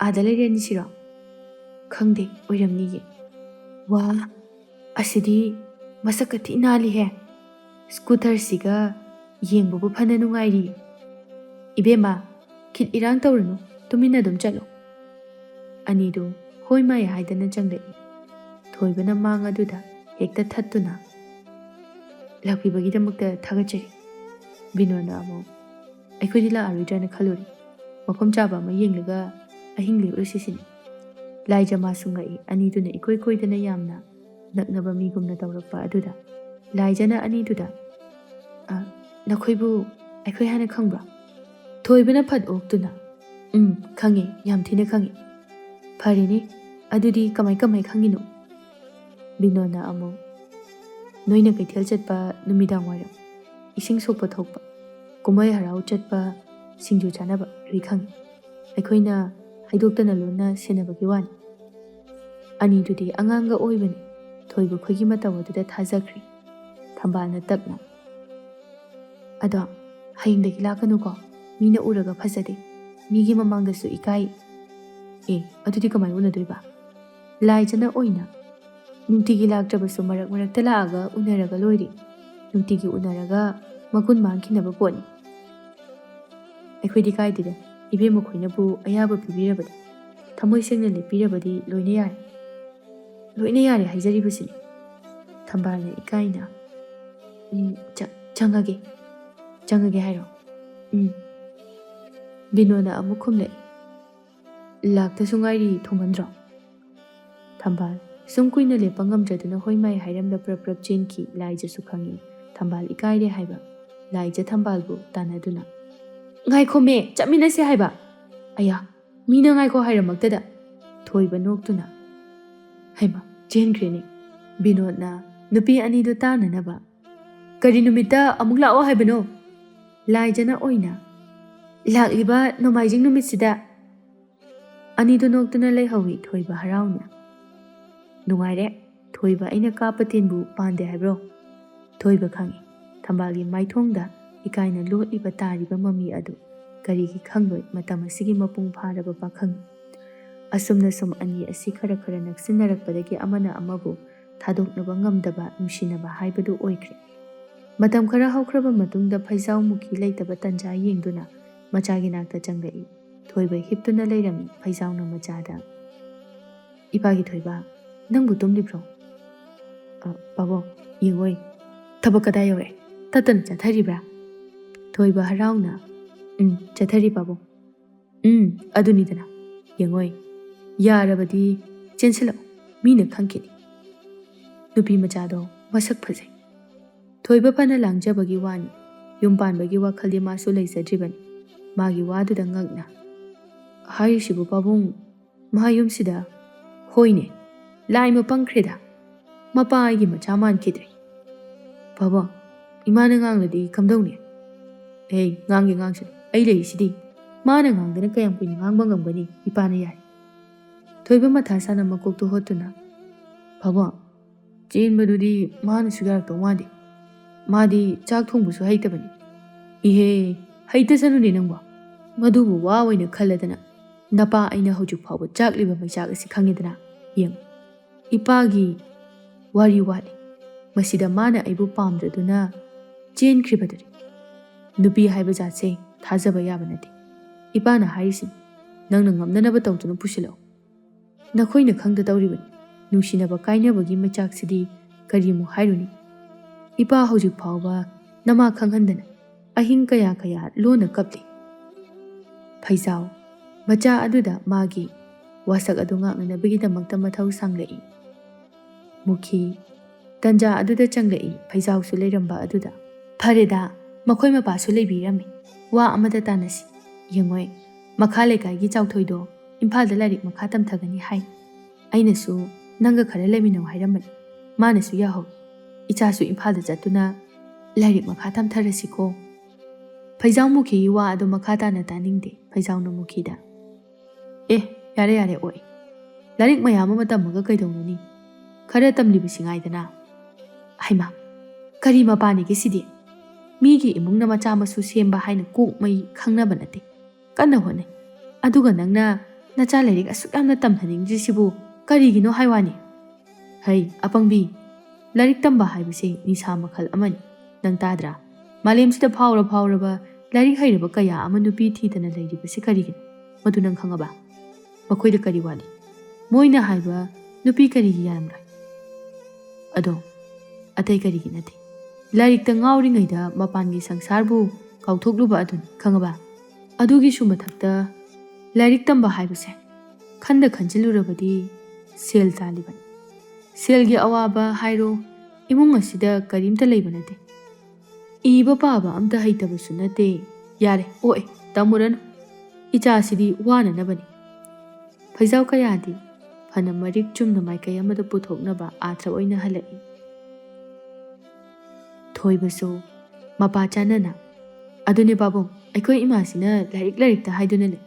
ꯑꯥꯗ ꯂꯩꯔꯅꯤꯁꯤꯔꯣ? ꯈꯪꯗꯦ, ꯑꯣꯏꯔꯝꯅꯤꯌꯦ꯫ ꯋꯥ, ꯑꯁꯤꯗꯤ ꯃꯁꯛꯀ ꯊꯤ ꯅꯥꯜꯂꯤꯍꯦ, ꯁ꯭ꯀꯨꯇꯔꯁꯤꯒ ꯌꯦꯡꯕꯕꯨ ꯐꯅ ꯅꯨꯡꯉꯥꯏꯔꯤ꯫ ꯏꯕꯦꯝꯃ ꯈꯤꯠ ꯏꯔꯥꯡ ꯇꯧꯔꯨꯅꯨ, ꯇꯨꯃꯤꯟꯅ ꯑꯗꯨꯝ ꯆꯠꯂꯣ꯫ ꯑꯅꯤꯗꯨ ꯍꯣꯏ ꯃꯥꯏ ꯍꯥꯏꯗꯅ ꯆꯪꯂꯛꯏ꯫ ꯊꯣꯏꯕꯅ ꯃꯥꯡ ꯑꯗꯨꯗ ꯍꯦꯛꯇ ꯊꯠꯇꯨꯅ, ꯂꯥꯛꯄꯤꯕꯒꯤꯗꯃꯛꯇ ꯊꯥꯒꯠꯆꯔꯤ꯫ ꯕꯤꯅꯣꯗꯅ ꯑꯃꯨꯛ, ꯑꯩꯈꯣꯏꯗꯤ ꯂꯥꯛꯑꯔꯣꯏꯗ꯭ꯔꯅ ꯈꯜꯂꯨꯔꯦ, ꯃꯐꯝ ꯆꯥꯕ ꯑꯃ ꯌꯦꯡꯂꯒ ꯑꯍꯤꯡ ꯂꯦꯛꯎꯔꯁꯤ ꯁꯤꯅꯤ꯫ ꯂꯥꯏꯖ ꯃꯥꯁꯨ ꯉꯛꯏ꯫ ꯑꯅꯤꯗꯨꯅ ꯏꯀꯣꯏ ꯀꯣꯏꯗꯅ ꯌꯥꯝꯅ ꯅꯛꯅꯕ ꯃꯤꯒꯨꯝꯅ ꯇꯧꯔꯛꯄ ꯑꯗꯨꯗ ꯂꯥꯏꯖꯅ ꯑꯅꯤꯗꯨꯗ, ꯅꯈꯣꯏꯕꯨ ꯑꯩꯈꯣꯏ ꯍꯥꯟꯅ ꯈꯪꯕ꯭ꯔꯣ? ꯊꯣꯏꯕꯅ ꯐꯠ ꯑꯣꯛꯇꯨꯅ, ꯈꯪꯉꯦ, ꯌꯥꯝ ꯊꯤꯅ ꯈꯪꯉꯦ꯫ ꯐꯔꯦꯅꯦ, ꯑꯗꯨꯗꯤ ꯀꯃꯥꯏ ꯈꯪꯉꯤꯅꯣ? ꯕꯤꯅꯣꯗꯅ ꯑꯃꯨꯛ, ꯅꯣꯏꯅ ꯀꯩꯊꯦꯜ ꯆꯠꯄ ꯅꯨꯃꯤꯗꯥꯡ ꯋꯥꯏꯔꯝ, ꯏꯁꯤꯡ ꯁꯣꯛꯄ ꯊꯣꯛꯄ, ꯀꯨꯝꯍꯩ ꯍꯔꯥꯎ ꯆꯠꯄ, ꯁꯤꯡꯖꯨ ꯆꯥꯅꯕ ꯂꯣꯏ ꯈꯪꯉꯤ꯫ ꯑꯩꯈꯣꯏꯅ ꯍꯥꯏꯗꯣꯛꯇꯅ ꯂꯣꯟꯅ ꯁꯦꯟꯅꯕꯒꯤ ꯋꯥꯅꯤ꯫ ꯑꯅꯤꯗꯨꯗꯤ ꯑꯉꯥꯡꯒ ꯑꯣꯏꯕꯅꯤ꯫ ꯊꯣꯏꯕ ꯈꯣꯏꯒꯤ ꯃꯇꯧ ꯑꯗꯨꯗ ꯊꯥꯖꯈ꯭ꯔꯦ꯫ ꯊꯝꯕꯥꯜꯅ ꯇꯞꯅ, ꯑꯗꯣ ꯍꯌꯦꯡꯗꯒꯤ ꯂꯥꯛꯀꯅꯨꯀꯣ, ꯃꯤꯅ ꯎꯔꯒ ꯐꯖꯗꯦ, ꯃꯤꯒꯤ ꯃꯃꯥꯡꯗꯁꯨ ꯏꯀꯥꯏ꯫ ꯑꯗꯨꯗꯤ ꯀꯃꯥꯏꯅ ꯎꯅꯗꯣꯏꯕ? ꯂꯥꯏꯖꯅ ꯑꯣꯏꯅ, ꯅꯨꯡꯇꯤꯒꯤ ꯂꯥꯛꯇ꯭ꯔꯕꯁꯨ ꯃꯔꯛ ꯃꯔꯛꯇ ꯂꯥꯛꯑꯒ ꯎꯅꯔꯒ ꯂꯣꯏꯔꯦ꯫ ꯅꯨꯡꯇꯤꯒꯤ ꯎꯅꯔꯒ ꯃꯒꯨꯟ ꯃꯥꯡꯈꯤꯅꯕ ꯄꯣꯠꯅꯤ꯫ ꯑꯩꯈꯣꯏꯗꯤ ꯀꯥꯏꯗꯦꯗ, ꯏꯕꯦꯝꯃ ꯈꯣꯏꯅꯕꯨ ꯑꯌꯥꯕ ꯄꯤꯕꯤꯔꯕꯗꯤ, ꯊꯃꯣꯏ ꯁꯦꯡꯅ ꯂꯦꯞꯄꯤꯔꯕꯗꯤ ꯂꯣꯏꯅ ꯌꯥꯔꯦ꯫ ꯂꯣꯏꯅ ꯌꯥꯔꯦ ꯍꯥꯏꯖꯔꯤꯕꯁꯤꯅꯤ꯫ ꯊꯝꯕꯥꯜꯅ ꯏꯀꯥꯏꯅ, ꯆꯪꯉꯒꯦ ꯍꯥꯏꯔꯣ? ꯕꯤꯅꯣꯗꯅ ꯑꯃꯨꯛ ꯈꯨꯝꯂꯛꯏ, ꯂꯥꯛꯇꯁꯨ ꯉꯥꯏꯔꯤ, ꯊꯨꯃꯟꯗ꯭ꯔꯣ? ꯊꯝꯕꯥꯜ ꯁꯨꯝ ꯀꯨꯏꯅ ꯂꯦꯞꯄ ꯉꯝꯗ꯭ꯔꯗꯨꯅ ꯍꯣꯏ ꯃꯥꯏ ꯍꯥꯏꯔꯝꯗ ꯄ꯭ꯔꯞ ꯄ꯭ꯔꯞ ꯆꯦꯟꯈꯤ꯫ ꯂꯥꯏꯖꯁꯨ ꯈꯪꯉꯤ ꯊꯝꯕꯥꯜ ꯏꯀꯥꯏꯔꯦ ꯍꯥꯏꯕ꯫ ꯂꯥꯏꯖ ꯊꯝꯕꯥꯜꯕꯨ ꯇꯥꯟꯅꯗꯨꯅ, ꯉꯥꯏꯈꯣꯃꯦ, ꯆꯠꯃꯤꯟꯅꯁꯦ ꯍꯥꯏꯕ꯫ ꯑꯌꯥ, ꯃꯤꯅ ꯉꯥꯏꯈꯣ ꯍꯥꯏꯔꯃꯛꯇꯗ꯫ ꯊꯣꯏꯕ ꯅꯣꯛꯇꯨꯅ, ꯍꯩꯃ ꯆꯦꯟꯈ꯭ꯔꯦꯅꯦ꯫ ꯕꯤꯅꯣꯗꯅ ꯅꯨꯄꯤ ꯑꯅꯤꯗꯨ ꯇꯥꯟꯅꯅꯕ, ꯀꯔꯤ ꯅꯨꯃꯤꯠꯇ ꯑꯃꯨꯛ ꯂꯥꯛꯑꯣ ꯍꯥꯏꯕꯅꯣ? ꯂꯥꯏꯖꯅ ꯑꯣꯏꯅ, ꯂꯥꯛꯂꯤꯕ ꯅꯣꯡꯃꯥꯏꯖꯤꯡ ꯅꯨꯃꯤꯠꯁꯤꯗ꯫ ꯑꯅꯤꯗꯨ ꯅꯣꯛꯇꯨꯅ ꯂꯩꯍꯧꯏ ꯊꯣꯏꯕ ꯍꯔꯥꯎꯅ꯫ ꯅꯨꯡꯉꯥꯏꯔꯦ, ꯊꯣꯏꯕ ꯑꯩꯅ ꯀꯥꯞꯄ ꯇꯤꯟꯕꯨ ꯄꯥꯟꯗꯦ ꯍꯥꯏꯕ꯭ꯔꯣ? ꯊꯣꯏꯕ ꯈꯪꯏ ꯊꯝꯕꯥꯜꯒꯤ ꯃꯥꯏꯊꯣꯡꯗ ꯏꯀꯥꯏꯅ ꯂꯣꯠꯂꯤꯕ ꯇꯥꯔꯤꯕ ꯃꯃꯤ ꯑꯗꯨ ꯀꯔꯤꯒꯤ ꯈꯪꯂꯣꯏ ꯃꯇꯝ ꯑꯁꯤꯒꯤ ꯃꯄꯨꯡ ꯐꯥꯔꯕ ꯄꯥꯈꯪ꯫ ꯑꯁꯨꯝꯅ ꯁꯨꯝ ꯑꯅꯤ ꯑꯁꯤ ꯈꯔ ꯈꯔ ꯅꯛꯁꯤꯟꯅꯔꯛꯄꯗꯒꯤ ꯑꯃꯅ ꯑꯃꯕꯨ ꯊꯥꯗꯣꯛꯅꯕ ꯉꯝꯗꯕ ꯅꯨꯡꯁꯤꯅꯕ ꯍꯥꯏꯕꯗꯨ ꯑꯣꯏꯈ꯭ꯔꯦ꯫ ꯃꯇꯝ ꯈꯔ ꯍꯧꯈ꯭ꯔꯕ ꯃꯇꯨꯡꯗ ꯐꯩꯖꯥꯎ ꯃꯨꯈꯤ ꯂꯩꯇꯕ ꯇꯟꯖꯥ ꯌꯦꯡꯗꯨꯅ ꯃꯆꯥꯒꯤ ꯅꯥꯛꯇ ꯆꯪꯂꯛꯏ꯫ ꯊꯣꯏꯕ ꯍꯤꯞꯇꯨꯅ ꯂꯩꯔꯝꯃꯤ ꯐꯩꯖꯥꯎꯅ ꯃꯆꯥꯗ꯫ ꯏꯄꯥꯒꯤ ꯊꯣꯏꯕ, ꯅꯪꯕꯨ ꯇꯨꯝꯂꯤꯕ꯭ꯔꯣ? ꯄꯥꯕꯨꯡ, ꯌꯦꯡꯉꯣꯏ, ꯊꯕꯛ ꯀꯗꯥꯏ ꯌꯧꯔꯦ? ꯇꯠꯇꯅ ꯆꯠꯊꯔꯤꯕ꯭ꯔꯥ? ꯊꯣꯏꯕ ꯍꯔꯥꯎꯅ ꯆꯠꯊꯔꯤ ꯄꯥꯕꯨꯡ꯫ ꯑꯗꯨꯅꯤꯗꯅ, ꯌꯦꯡꯉꯣꯏ, ꯌꯥꯔꯕꯗꯤ ꯆꯦꯟꯁꯤꯜꯂꯛꯎ, ꯃꯤꯅ ꯈꯪꯈꯤꯅꯤ꯫ ꯅꯨꯄꯤ ꯃꯆꯥꯗꯣ ꯃꯁꯛ ꯐꯖꯩ꯫ ꯊꯣꯏꯕ ꯐꯅ ꯂꯥꯡꯖꯕꯒꯤ ꯋꯥꯅꯤ, ꯌꯨꯝ ꯄꯥꯟꯕꯒꯤ ꯋꯥꯈꯜꯗꯤ ꯃꯥꯁꯨ ꯂꯩꯖꯗ꯭ꯔꯤꯕꯅꯤ꯫ ꯃꯥꯒꯤ ꯋꯥꯗꯨꯗ ꯉꯛꯅ, ꯍꯥꯏꯔꯤꯁꯤꯕꯨ ꯄꯥꯕꯨꯡ, ꯃꯍꯥꯌꯨꯝꯁꯤꯗ ꯍꯣꯏꯅꯦ, ꯂꯥꯏꯃ ꯄꯪꯈ꯭ꯔꯦꯗ, ꯃꯄꯥ ꯑꯩꯒꯤ ꯃꯆꯥ ꯃꯥꯟꯈꯤꯗ꯭ꯔꯦ꯫ ꯄꯥꯕꯨꯡ, ꯏꯃꯥꯅ ꯉꯥꯡꯂꯗꯤ ꯀꯝꯗꯧꯅꯤ? ꯉꯥꯡꯒꯦ ꯉꯥꯡꯁꯅꯨ, ꯑꯩ ꯂꯩꯔꯤꯁꯤꯗꯤ꯫ ꯃꯥꯅ ꯉꯥꯡꯗꯅ ꯀꯌꯥꯝ ꯀꯨꯏꯅ ꯉꯥꯡꯕ ꯉꯝꯒꯅꯤ? ꯏꯄꯥꯅ ꯌꯥꯏ꯫ ꯊꯣꯏꯕ ꯃꯊꯥ ꯁꯥꯅ ꯃꯀꯣꯛꯇꯨ ꯍꯣꯠꯇꯨꯅ, ꯄꯥꯕꯨꯡ, ꯆꯦꯟꯕꯗꯨꯗꯤ ꯃꯥꯅꯁꯨ ꯌꯥꯔꯛꯇꯧ ꯃꯥꯟꯗꯦ꯫ ꯃꯥꯗꯤ ꯆꯥꯛ ꯊꯣꯡꯕꯁꯨ ꯍꯩꯇꯕꯅꯤ꯫ ꯏꯍꯦ, ꯍꯩꯇꯁꯅꯨꯅꯦ ꯅꯪꯕꯣ, ꯃꯗꯨꯕꯨ ꯋꯥ ꯑꯣꯏꯅ ꯈꯜꯂꯗꯅ ꯅꯄꯥ ꯑꯩꯅ ꯍꯧꯖꯤꯛ ꯐꯥꯎꯕ ꯆꯥꯛꯂꯤꯕ ꯃꯩꯆꯥꯛ ꯑꯁꯤ ꯈꯪꯉꯦꯗꯅ꯫ ꯌꯦꯡꯉꯨ, ꯏꯄꯥꯒꯤ ꯋꯥꯔꯤ ꯋꯥꯠꯂꯤ, ꯃꯁꯤꯗ ꯃꯥꯅ ꯑꯩꯕꯨ ꯄꯥꯝꯗ꯭ꯔꯗꯨꯅ ꯆꯦꯟꯈ꯭ꯔꯤꯕꯗꯨꯅꯤ꯫ ꯅꯨꯄꯤ ꯍꯥꯏꯕ ꯖꯥꯠꯁꯦ ꯊꯥꯖꯕ ꯌꯥꯕ ꯅꯠꯇꯦ꯫ ꯏꯄꯥꯅ ꯍꯥꯏꯔꯤꯁꯤꯅꯤ, ꯅꯪꯅ ꯉꯝꯅꯅꯕ ꯇꯧꯗꯨꯅ ꯄꯨꯁꯤꯜꯂꯛꯎ꯫ ꯅꯈꯣꯏꯅ ꯈꯪꯗ ꯇꯧꯔꯤꯕꯅꯤ, ꯅꯨꯡꯁꯤꯅꯕ ꯀꯥꯏꯅꯕꯒꯤ ꯃꯩꯆꯥꯛꯁꯤꯗꯤ ꯀꯔꯤꯃꯨꯛ ꯍꯥꯏꯔꯨꯅꯤ? ꯏꯄꯥ ꯍꯧꯖꯤꯛ ꯐꯥꯎꯕ ꯅꯃꯥ ꯈꯪꯍꯟꯗꯅ ꯑꯍꯤꯡ ꯀꯌꯥ ꯀꯌꯥ ꯂꯣꯟꯅ ꯀꯞꯂꯤ꯫ ꯐꯩꯖꯥꯎ ꯃꯆꯥ ꯑꯗꯨꯗ ꯃꯥꯒꯤ ꯋꯥꯁꯛ ꯑꯗꯨ ꯉꯥꯛꯅꯅꯕꯒꯤꯗꯃꯛꯇ ꯃꯊꯧ ꯁꯥꯡꯂꯛꯏ꯫ ꯃꯨꯈꯤ ꯇꯟꯖꯥ ꯑꯗꯨꯗ ꯆꯪꯂꯛꯏ ꯐꯩꯖꯥꯎꯁꯨ ꯂꯩꯔꯝꯕ ꯑꯗꯨꯗ꯫ ꯐꯔꯦꯗ, ꯃꯈꯣꯏ ꯃꯄꯥꯁꯨ ꯂꯩꯕꯤꯔꯝꯃꯤ, ꯋꯥ ꯑꯃꯗ ꯇꯥꯟꯅꯁꯤ꯫ ꯌꯦꯡꯉꯣꯏ, ꯃꯈꯥ ꯂꯩꯀꯥꯏꯒꯤ ꯆꯥꯎꯊꯣꯏꯗꯣ ꯏꯝꯐꯥꯜꯗ ꯂꯥꯏꯔꯤꯛ ꯃꯈꯥ ꯇꯝꯊꯒꯅꯤ ꯍꯥꯏ꯫ ꯑꯩꯅꯁꯨ ꯅꯪꯒ ꯈꯔ ꯂꯩꯃꯤꯟꯅꯧ ꯍꯥꯏꯔꯝꯕꯅꯤ, ꯃꯥꯅꯁꯨ ꯌꯥꯍꯧ꯫ ꯏꯆꯥꯁꯨ ꯏꯝꯐꯥꯜꯗ ꯆꯠꯇꯨꯅ ꯂꯥꯏꯔꯤꯛ ꯃꯈꯥ ꯇꯝꯊꯔꯁꯤꯀꯣ꯫ ꯐꯩꯖꯥꯎ ꯃꯨꯈꯤꯒꯤ ꯋꯥ ꯑꯗꯨ ꯃꯈꯥ ꯇꯥꯅ ꯇꯥꯅꯤꯡꯗꯦ ꯐꯩꯖꯥꯎꯅ ꯃꯨꯈꯤꯗ꯫ ꯌꯥꯔꯦ ꯌꯥꯔꯦ ꯑꯣꯏ, ꯂꯥꯏꯔꯤꯛ ꯃꯌꯥꯝ ꯑꯃ ꯇꯝꯃꯒ ꯀꯩꯗꯧꯅꯅꯤ? ꯈꯔ ꯇꯝꯂꯤꯕꯁꯤ ꯉꯥꯏꯗꯅ꯫ ꯍꯩꯃꯥ, ꯀꯔꯤ ꯃꯄꯥꯅꯤꯒꯦ ꯁꯤꯗꯤ? ꯃꯤꯒꯤ ꯏꯃꯨꯡꯅ ꯃꯆꯥ ꯃꯁꯨ ꯁꯦꯝꯕ ꯍꯥꯏꯅ ꯀꯣꯛ ꯃꯩ ꯈꯪꯅꯕ ꯅꯠꯇꯦ꯫ ꯀꯟꯅ ꯍꯣꯠꯅꯩ, ꯑꯗꯨꯒ ꯅꯪꯅ ꯅꯆꯥ ꯂꯥꯏꯔꯤꯛ ꯑꯁꯨꯛ ꯌꯥꯝꯅ ꯇꯝꯍꯟꯅꯤꯡꯗ꯭ꯔꯤꯁꯤꯕꯨ ꯀꯔꯤꯒꯤꯅꯣ ꯍꯥꯏꯋꯥꯅꯤ? ꯍꯩ ꯑꯄꯪꯕꯤ, ꯂꯥꯏꯔꯤꯛ ꯇꯝꯕ ꯍꯥꯏꯕꯁꯦ ꯅꯤꯁꯥ ꯃꯈꯜ ꯑꯃꯅꯤ, ꯅꯪ ꯇꯥꯗ꯭ꯔꯥ? ꯃꯥꯂꯦꯝꯁꯤꯗ ꯐꯥꯎꯔꯕ ꯂꯥꯏꯔꯤꯛ ꯍꯩꯔꯕ ꯀꯌꯥ ꯑꯃ ꯅꯨꯄꯤ ꯊꯤꯗꯅ ꯂꯩꯔꯤꯕꯁꯤ ꯀꯔꯤꯒꯤꯅꯣ? ꯃꯗꯨ ꯅꯪ ꯈꯪꯉꯕ? ꯃꯈꯣꯏꯗ ꯀꯔꯤ ꯋꯥꯠꯂꯤ? ꯃꯣꯏꯅ ꯍꯥꯏꯕ ꯅꯨꯄꯤ ꯀꯔꯤꯒꯤ ꯌꯥꯔꯝꯂꯣꯏ? ꯑꯗꯣ ꯑꯇꯩ ꯀꯔꯤꯒꯤ ꯅꯠꯇꯦ, ꯂꯥꯏꯔꯤꯛꯇ ꯉꯥꯎꯔꯤꯉꯩꯗ ꯃꯄꯥꯟꯒꯤ ꯁꯪꯁꯥꯔꯕꯨ ꯀꯥꯎꯊꯣꯛꯂꯨꯕ ꯑꯗꯨꯅꯤ, ꯈꯪꯉꯕ? ꯑꯗꯨꯒꯤꯁꯨ ꯃꯊꯛꯇ ꯂꯥꯏꯔꯤꯛ ꯇꯝꯕ ꯍꯥꯏꯕꯁꯦ ꯈꯟꯗ ꯈꯟꯖꯤꯜꯂꯨꯔꯕꯗꯤ ꯁꯦꯜ ꯇꯥꯜꯂꯤꯕꯅꯤ꯫ ꯁꯦꯜꯒꯤ ꯑꯋꯥꯕ ꯍꯥꯏꯔꯣ ꯏꯃꯨꯡ ꯑꯁꯤꯗ ꯀꯔꯤꯝꯇ ꯂꯩꯕ ꯅꯠꯇꯦ꯫ ꯏꯕ ꯄꯥꯕ ꯑꯝꯇ ꯍꯩꯇꯕꯁꯨ ꯅꯠꯇꯦ꯫ ꯌꯥꯔꯦ ꯑꯣꯛꯑꯦ, ꯇꯝꯃꯨꯔꯅꯨ, ꯏꯆꯥꯁꯤꯗꯤ ꯋꯥꯅꯅꯕꯅꯤ꯫ ꯐꯩꯖꯥꯎ ꯀꯌꯥꯗꯤ ꯐꯅ ꯃꯔꯤꯛ ꯆꯨꯝꯅ ꯃꯥꯏꯀꯩ ꯑꯃꯗ ꯄꯨꯊꯣꯛꯅꯕ ꯑꯥꯊ꯭ꯔ ꯑꯣꯏꯅ ꯍꯜꯂꯛꯏ꯫ ꯊꯣꯏꯕꯁꯨ ꯃꯄꯥ ꯆꯥꯟꯅꯅ, ꯑꯗꯨꯅꯦ ꯄꯥꯕꯨꯡ, ꯑꯩꯈꯣꯏ ꯏꯃꯥꯁꯤꯅ ꯂꯥꯏꯔꯤꯛꯇ ꯍꯥꯏꯗꯨꯅ ꯂꯩ,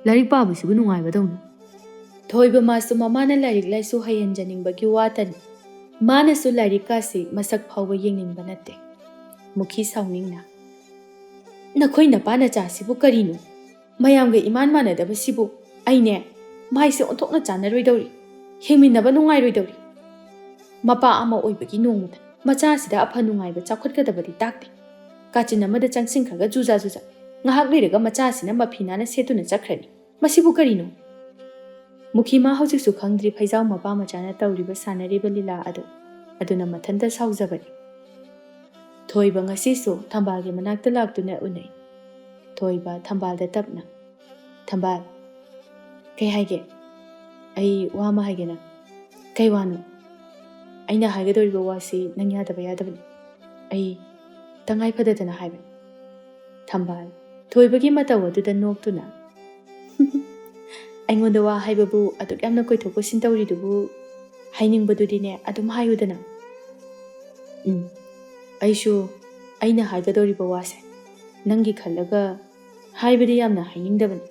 ꯂꯥꯏꯔꯤꯛ ꯄꯥꯕꯁꯤꯕꯨ ꯅꯨꯡꯉꯥꯏꯕꯗꯧꯅ꯫ ꯊꯣꯏꯕ ꯃꯥꯁꯨ ꯃꯃꯥꯅ ꯂꯥꯏꯔꯤꯛ ꯂꯥꯏꯁꯨ ꯍꯩꯍꯟꯖꯅꯤꯡꯕꯒꯤ ꯋꯥꯇꯅꯤ, ꯃꯥꯅꯁꯨ ꯂꯥꯏꯔꯤꯛꯀꯥꯁꯤ ꯃꯁꯛ ꯐꯥꯎꯕ ꯌꯦꯡꯅꯤꯡꯕ ꯅꯠꯇꯦ꯫ ꯃꯨꯈꯤ ꯁꯥꯎꯅꯤꯡꯅ, ꯅꯈꯣꯏ ꯅꯄꯥ ꯅꯆꯥꯁꯤꯕꯨ ꯀꯔꯤꯅꯣ? ꯃꯌꯥꯝꯒ ꯏꯃꯥꯟ ꯃꯥꯟꯅꯗꯕꯁꯤꯕꯨ ꯑꯩꯅꯦ ꯃꯥꯏꯁꯦ ꯑꯣꯟꯊꯣꯛꯅ ꯆꯥꯟꯅꯔꯣꯏꯗꯧꯔꯤ, ꯍꯤꯡꯃꯤꯟꯅꯕ ꯅꯨꯡꯉꯥꯏꯔꯣꯏꯗꯧꯔꯤ꯫ ꯃꯄꯥ ꯑꯃ ꯑꯣꯏꯕꯒꯤ ꯅꯣꯡꯃꯗ ꯃꯆꯥꯁꯤꯗ ꯑꯐ ꯅꯨꯡꯉꯥꯏꯕ ꯆꯥꯎꯈꯠꯀꯗꯕꯗꯤ ꯇꯥꯛꯇꯦ꯫ ꯀꯥꯆꯤꯟ ꯑꯃꯗ ꯆꯪꯁꯤꯟꯈ꯭ꯔꯒ ꯖꯨꯖꯥ ꯉꯥꯏꯍꯥꯛ ꯂꯩꯔꯒ ꯃꯆꯥꯁꯤꯅ ꯃꯐꯤ ꯅꯥꯟꯅ ꯁꯦꯠꯇꯨꯅ ꯆꯠꯈ꯭ꯔꯅꯤ꯫ ꯃꯁꯤꯕꯨ ꯀꯔꯤꯅꯣ? ꯃꯨꯈꯤ ꯃꯥ ꯍꯧꯖꯤꯛꯁꯨ ꯈꯪꯗ꯭ꯔꯤ ꯐꯩꯖꯥꯎ ꯃꯄꯥ ꯃꯆꯥꯅ ꯇꯧꯔꯤꯕ ꯁꯥꯟꯅꯔꯤꯕ ꯂꯤꯂꯥ ꯑꯗꯨ, ꯑꯗꯨꯅ ꯃꯊꯟꯇ ꯁꯥꯎꯖꯕꯅꯤ꯫ ꯊꯣꯏꯕ ꯉꯁꯤꯁꯨ ꯊꯝꯕꯥꯜꯒꯤ ꯃꯅꯥꯛꯇ ꯂꯥꯛꯇꯨꯅ ꯎꯅꯩ꯫ ꯊꯣꯏꯕ ꯊꯝꯕꯥꯜꯗ ꯇꯞꯅ, ꯊꯝꯕꯥꯜ, ꯀꯩ ꯍꯥꯏꯒꯦ? ꯑꯩ ꯋꯥ ꯑꯃ ꯍꯥꯏꯒꯦ ꯅꯪ꯫ ꯀꯩ ꯋꯥꯅꯣ? ꯑꯩꯅ ꯍꯥꯏꯒꯗꯧꯔꯤꯕ ꯋꯥꯁꯤ ꯅꯪ ꯌꯥꯗꯕꯅꯤ, ꯑꯩ ꯇꯉꯥꯏ ꯐꯗꯗꯅ ꯍꯥꯏꯕꯅꯤ꯫ ꯊꯝꯕꯥꯜ ꯊꯣꯏꯕꯒꯤ ꯃꯇꯧ ꯑꯗꯨꯗ ꯅꯣꯛꯇꯨꯅ, ꯑꯩꯉꯣꯟꯗ ꯋꯥ ꯍꯥꯏꯕꯕꯨ ꯑꯗꯨꯛ ꯌꯥꯝꯅ ꯀꯣꯏꯊꯣꯛ ꯀꯣꯏꯁꯤꯟ ꯇꯧꯔꯤꯗꯨꯕꯨ, ꯍꯥꯏꯅꯤꯡꯕꯗꯨꯗꯤꯅꯦ ꯑꯗꯨꯝ ꯍꯥꯏꯌꯨꯗꯅ꯫ ꯑꯩꯁꯨ ꯑꯩꯅ ꯍꯥꯏꯒꯗꯧꯔꯤꯕ ꯋꯥꯁꯦ ꯅꯪꯒꯤ ꯈꯜꯂꯒ ꯍꯥꯏꯕꯗꯤ ꯌꯥꯝꯅ ꯍꯥꯏꯅꯤꯡꯗꯕꯅꯤ,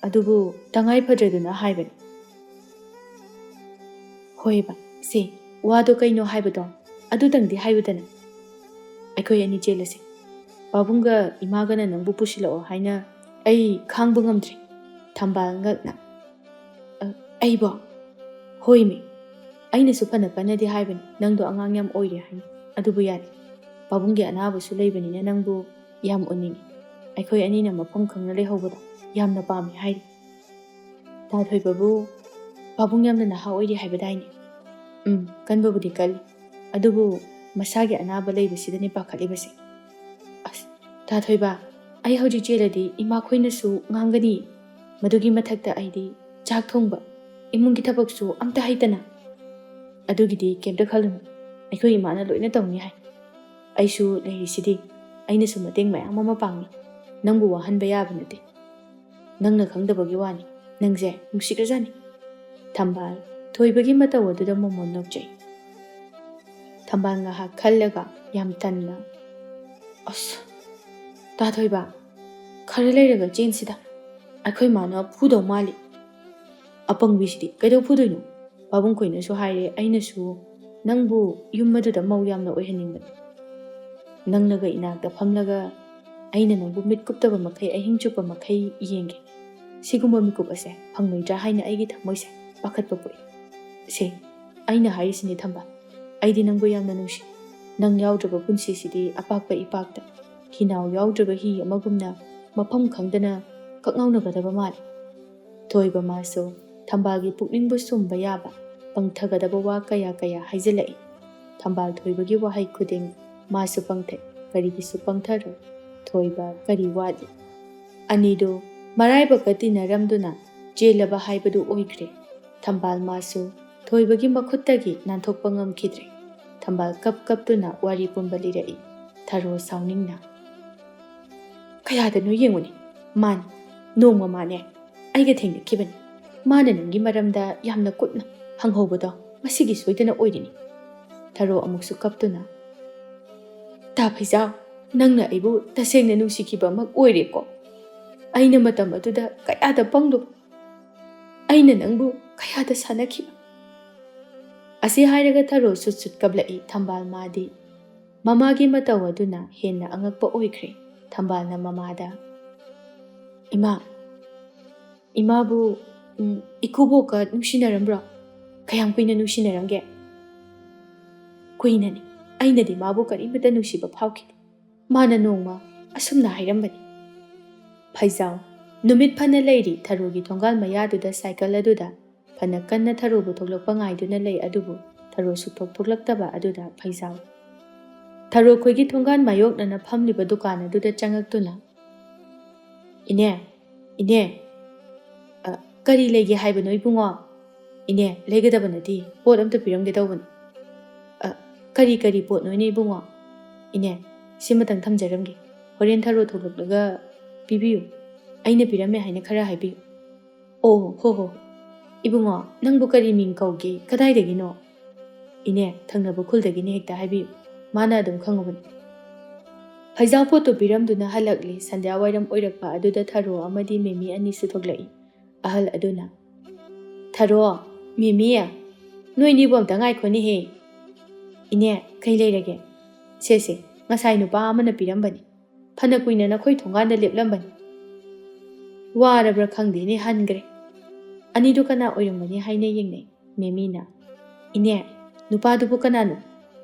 ꯑꯗꯨꯕꯨ ꯇꯉꯥꯏ ꯐꯗ꯭ꯔꯗꯨꯅ ꯍꯥꯏꯕꯅꯤ꯫ ꯍꯣꯏꯕ ꯁꯤ ꯋꯥꯗꯣ ꯀꯩꯅꯣ ꯍꯥꯏꯕꯗꯣ ꯑꯗꯨꯗꯪꯗꯤ ꯍꯥꯏꯕꯗꯅ ꯑꯩꯈꯣꯏ ꯑꯅꯤ ꯆꯦꯜꯂꯁꯤ꯫ ꯄꯥꯕꯨꯡꯒ ꯏꯃꯥꯒꯅ ꯅꯪꯕꯨ ꯄꯨꯁꯤꯜꯂꯛꯑꯣ ꯍꯥꯏꯅ ꯑꯩ ꯈꯥꯡꯕ ꯉꯝꯗ꯭ꯔꯦ꯫ ꯊꯝꯕꯥꯜ ꯉꯛꯅ ꯑꯩꯕꯣ? ꯍꯣꯏꯃꯤ, ꯑꯩꯅꯁꯨ ꯐꯅ ꯐꯅꯗꯤ ꯍꯥꯏꯕꯅꯤ ꯅꯪꯗꯣ ꯑꯉꯥꯡ ꯌꯥꯝ ꯑꯣꯏꯔꯦ ꯍꯥꯏꯅ, ꯑꯗꯨꯕꯨ ꯌꯥꯗꯦ꯫ ꯄꯥꯕꯨꯡꯒꯤ ꯑꯅꯥꯕꯁꯨ ꯂꯩꯕꯅꯤꯅ ꯅꯪꯕꯨ ꯌꯥꯝ ꯎꯅꯤꯡꯉꯤ꯫ ꯑꯩꯈꯣꯏ ꯑꯅꯤꯅ ꯃꯐꯝ ꯈꯪꯅ ꯂꯩꯍꯧꯕꯗꯣ ꯌꯥꯝꯅ ꯄꯥꯝꯃꯤ ꯍꯥꯏꯔꯤ꯫ ꯇꯥ ꯊꯣꯏꯕꯕꯨ ꯄꯥꯕꯨꯡ ꯌꯥꯝꯅ ꯅꯍꯥ ꯑꯣꯏꯔꯤ ꯍꯥꯏꯕꯗꯥꯏꯅꯦ? ꯀꯟꯕꯕꯨꯗꯤ ꯀꯜꯂꯤ, ꯑꯗꯨꯕꯨ ꯃꯁꯥꯒꯤ ꯑꯅꯥꯕ ꯂꯩꯕꯁꯤꯗꯅꯤ ꯄꯥꯈꯠꯂꯤꯕꯁꯦ꯫ ꯑꯁ ꯇꯥ ꯊꯣꯏꯕ, ꯑꯩ ꯍꯧꯖꯤꯛ ꯆꯦꯜꯂꯗꯤ ꯏꯃꯥꯈꯣꯏꯅꯁꯨ ꯉꯥꯡꯒꯅꯤ꯫ ꯃꯗꯨꯒꯤ ꯃꯊꯛꯇ ꯑꯩꯗꯤ ꯆꯥꯛ ꯊꯣꯡꯕ, ꯏꯃꯨꯡꯒꯤ ꯊꯕꯛꯁꯨ ꯑꯝꯇ ꯍꯩꯇꯅ꯫ ꯑꯗꯨꯒꯤꯗꯤ ꯀꯩꯝꯇ ꯈꯜꯂꯨꯅꯨ, ꯑꯩꯈꯣꯏ ꯏꯃꯥꯅ ꯂꯣꯏꯅ ꯇꯧꯅꯤ ꯍꯥꯏ꯫ ꯑꯩꯁꯨ ꯂꯩꯔꯤꯁꯤꯗꯤ, ꯑꯩꯅꯁꯨ ꯃꯇꯦꯡ ꯃꯌꯥꯝ ꯑꯃ ꯄꯥꯡꯉꯤ꯫ ꯅꯪꯕꯨ ꯋꯥꯍꯟꯕ ꯌꯥꯕ ꯅꯠꯇꯦ꯫ ꯅꯪꯅ ꯈꯪꯗꯕꯒꯤ ꯋꯥꯅꯤ, ꯅꯪꯁꯦ ꯅꯨꯡꯁꯤꯈ꯭ꯔꯖꯥꯠꯅꯤ꯫ ꯊꯝꯕꯥꯜ ꯊꯣꯏꯕꯒꯤ ꯃꯇꯧ ꯑꯗꯨꯗ ꯃꯣꯃꯣꯟ ꯅꯣꯛꯆꯩ꯫ ꯊꯝꯕꯥꯜ ꯉꯥꯏꯍꯥꯛ ꯈꯜꯂꯒ ꯌꯥꯝ ꯇꯟꯅ ꯑꯁ ꯇꯥ ꯊꯣꯏꯕ, ꯈꯔ ꯂꯩꯔꯒ ꯆꯦꯟꯁꯤꯗ, ꯑꯩꯈꯣꯏ ꯃꯥꯅ ꯐꯨꯗꯧ ꯃꯥꯜꯂꯤ꯫ ꯑꯄꯪꯕꯤꯁꯤꯗꯤ ꯀꯩꯗꯧ ꯐꯨꯗꯣꯏꯅꯣ? ꯄꯥꯕꯨꯡ ꯈꯣꯏꯅꯁꯨ ꯍꯥꯏꯔꯦ, ꯑꯩꯅꯁꯨ ꯅꯪꯕꯨ ꯌꯨꯝ ꯑꯗꯨꯗ ꯃꯧ ꯌꯥꯝꯅ ꯑꯣꯏꯍꯟꯅꯤꯡꯕꯅꯤ꯫ ꯅꯪꯅꯒ ꯏꯅꯥꯛꯇ ꯐꯝꯂꯒ ꯑꯩꯅ ꯅꯪꯕꯨ ꯃꯤꯠ ꯀꯨꯞꯇꯕ ꯃꯈꯩ ꯑꯍꯤꯡ ꯆꯨꯞꯄ ꯃꯈꯩ ꯌꯦꯡꯒꯦ꯫ ꯁꯤꯒꯨꯝꯕ ꯃꯤꯀꯨꯞ ꯑꯁꯦ ꯐꯪꯂꯣꯏꯗ꯭ꯔꯥ ꯍꯥꯏꯅ ꯑꯩꯒꯤ ꯊꯃꯣꯏꯁꯦ ꯄꯥꯈꯠꯄ ꯄꯣꯛꯏ꯫ ꯁꯦ ꯑꯩꯅ ꯍꯥꯏꯔꯤꯁꯤꯅꯤ ꯊꯝꯕꯥꯜ, ꯑꯩꯗꯤ ꯅꯪꯕꯨ ꯌꯥꯝꯅ ꯅꯨꯡꯁꯤ꯫ ꯅꯪ ꯌꯥꯎꯗ꯭ꯔꯕ ꯄꯨꯟꯁꯤꯁꯤꯗꯤ ꯑꯄꯥꯛꯄ ꯏꯄꯥꯛꯇ ꯍꯤꯅꯥꯎ ꯌꯥꯎꯗ꯭ꯔꯕ ꯍꯤ ꯑꯃꯒꯨꯝꯅ ꯃꯐꯝ ꯈꯪꯗꯅ ꯀꯛꯉꯥꯎꯅꯒꯗꯕ ꯃꯥꯜꯂꯤ꯫ ꯊꯣꯏꯕ ꯃꯥꯁꯨ ꯊꯝꯕꯥꯜꯒꯤ ꯄꯨꯛꯅꯤꯡꯕꯨ ꯁꯨꯝꯕ ꯌꯥꯕ ꯄꯪꯊꯒꯗꯕ ꯋꯥ ꯀꯌꯥ ꯀꯌꯥ ꯍꯥꯏꯖꯤꯜꯂꯛꯏ꯫ ꯊꯝꯕꯥꯜ ꯊꯣꯏꯕꯒꯤ ꯋꯥꯍꯩ ꯈꯨꯗꯤꯡ ꯃꯥꯁꯨ ꯄꯪꯊꯩ, ꯀꯔꯤꯒꯤꯁꯨ ꯄꯪꯊꯔꯣꯏ꯫ ꯊꯣꯏꯕ ꯀꯔꯤ ꯋꯥꯠꯂꯤ? ꯑꯅꯤꯗꯨ ꯃꯔꯥꯏꯕꯛꯀ ꯇꯤꯟꯅꯔꯝꯗꯨꯅ ꯆꯦꯜꯂꯕ ꯍꯥꯏꯕꯗꯨ ꯑꯣꯏꯈ꯭ꯔꯦ꯫ ꯊꯝꯕꯥꯜ ꯃꯥꯁꯨ ꯊꯣꯏꯕꯒꯤ ꯃꯈꯨꯠꯇꯒꯤ ꯅꯥꯟꯊꯣꯛꯄ ꯉꯝꯈꯤꯗ꯭ꯔꯦ꯫ ꯊꯝꯕꯥꯜ ꯀꯞꯇꯨꯅ ꯋꯥꯔꯤ ꯄꯨꯝꯕ ꯂꯤꯔꯛꯏ꯫ ꯊꯔꯣ ꯁꯥꯎꯅꯤꯡꯅ ꯀꯌꯥꯗꯅꯣ ꯌꯦꯡꯉꯨꯅꯤ, ꯃꯥꯅꯤ, ꯅꯣꯡꯃ ꯃꯥꯅꯦ ꯑꯩꯒ ꯊꯦꯡꯅꯈꯤꯕꯅꯤ꯫ ꯃꯥꯅ ꯅꯪꯒꯤ ꯃꯔꯝꯗ ꯌꯥꯝꯅ ꯀꯨꯞꯅ ꯍꯪꯍꯧꯕꯗꯣ ꯃꯁꯤꯒꯤ ꯁꯣꯏꯗꯅ ꯑꯣꯏꯔꯤꯅꯤ꯫ ꯊꯔꯣ ꯑꯃꯨꯛꯁꯨ ꯀꯞꯇꯨꯅ ꯇꯥ ꯐꯩꯖꯥꯎ, ꯅꯪꯅ ꯑꯩꯕꯨ ꯇꯁꯦꯡꯅ ꯅꯨꯡꯁꯤꯈꯤꯕꯃꯛ ꯑꯣꯏꯔꯦꯀꯣ꯫ ꯑꯩꯅ ꯃꯇꯝ ꯑꯗꯨꯗ ꯀꯌꯥꯗ ꯄꯪꯂꯨꯕ, ꯑꯩꯅ ꯅꯪꯕꯨ ꯀꯌꯥꯗ ꯁꯥꯟꯅꯈꯤꯕ꯫ ꯑꯁꯤ ꯍꯥꯏꯔꯒ ꯊꯔꯣ ꯁꯨꯠ ꯀꯞꯂꯛꯏ꯫ ꯊꯝꯕꯥꯜ ꯃꯥꯗꯤ ꯃꯃꯥꯒꯤ ꯃꯇꯧ ꯑꯗꯨꯅ ꯍꯦꯟꯅ ꯑꯉꯛꯄ ꯑꯣꯏꯈ꯭ꯔꯦ꯫ ꯊꯝꯕꯥꯜꯅ ꯃꯃꯥꯗ ꯏꯃꯥꯕꯨ ꯏꯀꯨꯕꯣꯛꯀ ꯅꯨꯡꯁꯤꯅꯔꯝꯕ꯭ꯔꯣ? ꯀꯌꯥꯝ ꯀꯨꯏꯅ ꯅꯨꯡꯁꯤꯅꯔꯝꯒꯦ? ꯀꯨꯏꯅꯅꯤ, ꯑꯩꯅꯗꯤ ꯃꯥꯕꯨ ꯀꯔꯤꯃꯇ ꯅꯨꯡꯁꯤꯕ ꯐꯥꯎꯈꯤꯗꯦ꯫ ꯃꯥꯅ ꯅꯣꯡꯃ ꯑꯁꯨꯝꯅ ꯍꯥꯏꯔꯝꯕꯅꯤ꯫ ꯐꯩꯖꯥꯎ ꯅꯨꯃꯤꯠ ꯐꯅ ꯂꯩꯔꯤ꯫ ꯊꯔꯣꯒꯤ ꯊꯣꯡꯒꯥꯜ ꯃꯌꯥꯗꯨꯗ ꯁꯥꯏꯀꯜ ꯑꯗꯨꯗ ꯐꯅ ꯀꯟꯅ ꯊꯔꯣꯕꯨ ꯊꯣꯛꯂꯛꯄ ꯉꯥꯏꯗꯨꯅ ꯂꯩ, ꯑꯗꯨꯕꯨ ꯊꯔꯣ ꯁꯨꯛꯊꯣꯛ ꯊꯣꯛꯂꯛꯇꯕ ꯑꯗꯨꯗ ꯐꯩꯖꯥꯎ ꯊꯔꯣ ꯈꯣꯏꯒꯤ ꯊꯣꯡꯒꯥꯜ ꯃꯥꯌꯣꯛꯅꯅ ꯐꯝꯂꯤꯕ ꯗꯨꯀꯥꯟ ꯑꯗꯨꯗ ꯆꯪꯉꯛꯇꯨꯅ ꯏꯅꯦ, ꯀꯔꯤ ꯂꯩꯒꯦ ꯍꯥꯏꯕꯅꯣ ꯏꯕꯨꯡꯉꯣ? ꯏꯅꯦ, ꯂꯩꯒꯗꯕ ꯅꯠꯇꯦ, ꯄꯣꯠ ꯑꯝꯇ ꯄꯤꯔꯝꯒꯦ ꯇꯧꯕꯅꯤ꯫ ꯀꯔꯤ ꯄꯣꯠꯅꯣꯅꯦ ꯏꯕꯨꯡꯉꯣ? ꯏꯅꯦ, ꯁꯤꯃꯇꯪ ꯊꯝꯖꯔꯝꯒꯦ, ꯍꯣꯔꯦꯟ ꯊꯔꯣ ꯊꯣꯛꯂꯛꯂꯒ ꯄꯤꯕꯤꯌꯨ, ꯑꯩꯅ ꯄꯤꯔꯝꯃꯦ ꯍꯥꯏꯅ ꯈꯔ ꯍꯥꯏꯕꯤꯌꯨ꯫ ꯑꯣ ꯍꯣ, ꯏꯕꯨꯡꯉꯣ ꯅꯪꯕꯨ ꯀꯔꯤ ꯃꯤꯡ ꯀꯧꯒꯦ? ꯀꯗꯥꯏꯗꯒꯤꯅꯣ? ꯏꯅꯦ, ꯊꯪꯅꯕ ꯈꯨꯜꯗꯒꯤꯅꯦ, ꯍꯦꯛꯇ ꯍꯥꯏꯕꯤꯌꯨ, ꯃꯥꯅ ꯑꯗꯨꯝ ꯈꯪꯉꯕꯅꯤ꯫ ꯐꯩꯖꯥꯎ ꯄꯣꯠꯇꯨ ꯄꯤꯔꯝꯗꯨꯅ ꯍꯜꯂꯛꯂꯤ꯫ ꯁꯟꯙ꯭ꯌꯥ ꯋꯥꯏꯔꯝ ꯑꯣꯏꯔꯛꯄ ꯑꯗꯨꯗ ꯊꯔꯣ ꯑꯃꯗꯤ ꯃꯦꯃꯤ ꯑꯅꯤꯁꯨ ꯊꯣꯛꯂꯛꯏ꯫ ꯑꯍꯜ ꯑꯗꯨꯅ ꯊꯔꯣ, ꯃꯦꯃꯤ, ꯅꯣꯏꯅꯤꯕꯨ ꯑꯝꯇ ꯉꯥꯏꯈꯣꯅꯦꯍꯦ꯫ ꯏꯅꯦ, ꯀꯩ ꯂꯩꯔꯒꯦ? ꯁꯦ, ꯉꯁꯥꯏ ꯅꯨꯄꯥ ꯑꯃꯅ ꯄꯤꯔꯝꯕꯅꯤ, ꯐꯅ ꯀꯨꯏꯅ ꯅꯈꯣꯏ ꯊꯣꯡꯒꯥꯟꯗ ꯂꯦꯞꯂꯝꯕꯅꯤ, ꯋꯥꯔꯕ꯭ꯔꯥ ꯈꯪꯗꯦꯅꯦ ꯍꯟꯈ꯭ꯔꯦ꯫ ꯑꯅꯤꯗꯨ ꯀꯅꯥ ꯑꯣꯏꯔꯝꯒꯅꯤ ꯍꯥꯏꯅ ꯌꯦꯡꯅꯩ꯫ ꯃꯦꯃꯤꯅ ꯏꯅꯦ, ꯅꯨꯄꯥꯗꯨꯕꯨ ꯀꯅꯥꯅꯣ?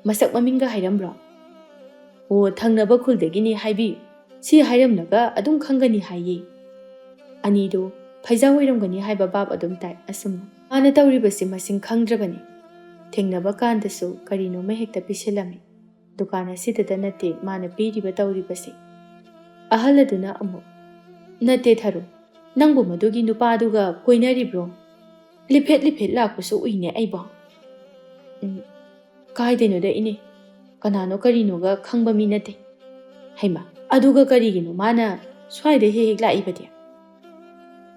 ꯃꯁꯛ ꯃꯃꯤꯡꯒ ꯍꯥꯏꯔꯝꯕ꯭ꯔꯣ? ꯑꯣ, ꯊꯪꯅꯕ ꯈꯨꯜꯗꯒꯤꯅꯤ ꯍꯥꯏꯕꯤꯌꯨ, ꯁꯤ ꯍꯥꯏꯔꯝꯂꯒ ꯑꯗꯨꯝ ꯈꯪꯒꯅꯤ ꯍꯥꯏꯌꯦ꯫ ꯑꯅꯤꯗꯨ ꯐꯩꯖꯥꯎ ꯑꯣꯏꯔꯝꯒꯅꯤ ꯍꯥꯏꯕ ꯕꯥꯞ ꯑꯗꯨꯝ ꯇꯥꯏ꯫ ꯑꯁꯨꯝꯅ ꯃꯥꯅ ꯇꯧꯔꯤꯕꯁꯤ ꯃꯁꯤꯡ ꯈꯪꯗ꯭ꯔꯕꯅꯤ꯫ ꯊꯦꯡꯅꯕ ꯀꯥꯟꯗꯁꯨ ꯀꯔꯤꯅꯣꯃ ꯍꯦꯛꯇ ꯄꯤꯁꯤꯜꯂꯝꯃꯤ꯫ ꯗꯨꯀꯥꯟ ꯑꯁꯤꯗꯇ ꯅꯠꯇꯦ ꯃꯥꯅ ꯄꯤꯔꯤꯕ ꯇꯧꯔꯤꯕꯁꯤ꯫ ꯑꯍꯜ ꯑꯗꯨꯅ ꯑꯃꯨꯛ ꯅꯠꯇꯦ ꯊꯔꯣ, ꯅꯪꯕꯨ ꯃꯗꯨꯒꯤ ꯅꯨꯄꯥꯗꯨꯒ ꯀꯣꯏꯅꯔꯤꯕ꯭ꯔꯣ? ꯂꯤꯐꯦꯠ ꯂꯥꯛꯄꯁꯨ ꯎꯏꯅꯦ ꯑꯩꯕꯣ꯫ ꯀꯥꯏꯗꯩꯅꯣꯗ ꯏꯅꯦ, ꯀꯅꯥꯅꯣ ꯀꯔꯤꯅꯣꯒ ꯈꯪꯕ ꯃꯤ ꯅꯠꯇꯦ꯫ ꯍꯩꯃꯥ, ꯑꯗꯨꯒ ꯀꯔꯤꯒꯤꯅꯣ ꯃꯥꯅ ꯁ꯭ꯋꯥꯏꯗ ꯍꯦꯛ ꯂꯥꯛꯏꯕꯗꯤ?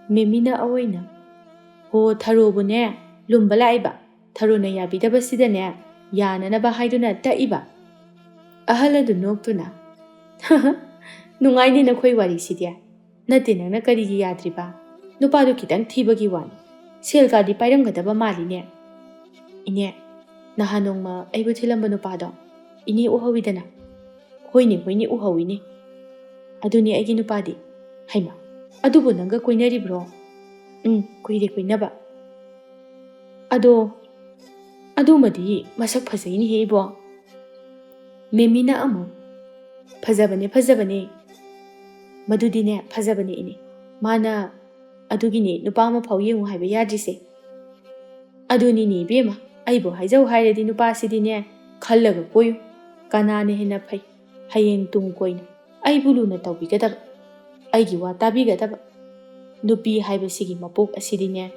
ꯃꯦꯃꯤꯅ ꯑꯑꯣꯏꯅ ꯍꯣ, ꯊꯔꯣꯕꯨꯅꯦ ꯂꯨꯝꯕ ꯂꯥꯛꯏꯕ, ꯊꯔꯣꯅ ꯌꯥꯕꯤꯗꯕꯁꯤꯗꯅꯦ ꯌꯥꯅꯅꯕ ꯍꯥꯏꯗꯨꯅ ꯇꯛꯏꯕ꯫ ꯑꯍꯜ ꯑꯗꯨ ꯅꯣꯛꯇꯨꯅ ꯅꯨꯡꯉꯥꯏꯅꯦ ꯅꯈꯣꯏ ꯋꯥꯔꯤꯁꯤꯗꯤ꯫ ꯅꯠꯇꯦ, ꯅꯪꯅ ꯀꯔꯤꯒꯤ ꯌꯥꯗ꯭ꯔꯤꯕ? ꯅꯨꯄꯥꯗꯨ ꯈꯤꯇꯪ ꯊꯤꯕꯒꯤ ꯋꯥꯅꯤ ꯁꯦꯜꯒꯥꯗꯤ ꯄꯥꯏꯔꯝꯒꯗꯕ ꯃꯥꯜꯂꯤꯅꯦ ꯏꯅꯦ ꯅꯍꯥꯟ ꯅꯣꯡꯃ ꯑꯩꯕꯨ ꯊꯤꯜꯂꯝꯕ ꯅꯨꯄꯥꯗꯣ ꯏꯅꯦ ꯎꯍꯧꯋꯤꯗꯅ ꯍꯣꯏꯅꯦ ꯍꯣꯏꯅꯦ ꯎꯍꯧꯋꯤꯅꯦ ꯑꯗꯨꯅꯤ ꯑꯩꯒꯤ ꯅꯨꯄꯥꯗꯤ ꯍꯩꯃ ꯑꯗꯨꯕꯨ ꯅꯪꯒ ꯀꯣꯏꯅꯔꯤꯕ꯭ꯔꯣ ꯀꯨꯏꯔꯦ ꯀꯣꯏꯅꯕ ꯑꯗꯨꯃꯗꯤ ꯃꯁꯛ ꯐꯖꯩꯅꯦꯍꯦ ꯏꯕꯣ ꯃꯦꯃꯤꯅ ꯑꯃꯨꯛ ꯐꯖꯕꯅꯦ ꯃꯗꯨꯗꯤꯅꯦ ꯐꯖꯕꯅꯦ ꯏꯅꯦ ꯃꯥꯅ ꯑꯗꯨꯒꯤꯅꯦ ꯅꯨꯄꯥ ꯑꯃ ꯐꯥꯎ ꯌꯦꯡꯉꯨ ꯍꯥꯏꯕ ꯌꯥꯗ꯭ꯔꯤꯁꯦ ꯑꯗꯨꯅꯤꯅꯦ ꯏꯕꯦꯝꯃ ꯑꯩꯕꯨ ꯍꯥꯏꯖꯧ ꯍꯥꯏꯔꯗꯤ ꯅꯨꯄꯥꯁꯤꯗꯤꯅꯦ ꯈꯜꯂꯒ ꯀꯣꯏꯌꯨ ꯀꯅꯥꯅ ꯍꯦꯟꯅ ꯐꯩ ꯍꯌꯦꯡ ꯇꯨꯡ ꯀꯣꯏꯅ ꯑꯩꯕꯨ ꯂꯨꯅ ꯇꯧꯕꯤꯒꯗꯕ ꯑꯩꯒꯤ ꯋꯥ ꯇꯥꯕꯤꯒꯗꯕ ꯅꯨꯄꯤ ꯍꯥꯏꯕꯁꯤꯒꯤ ꯃꯄꯣꯛ ꯑꯁꯤꯗꯤꯅꯦ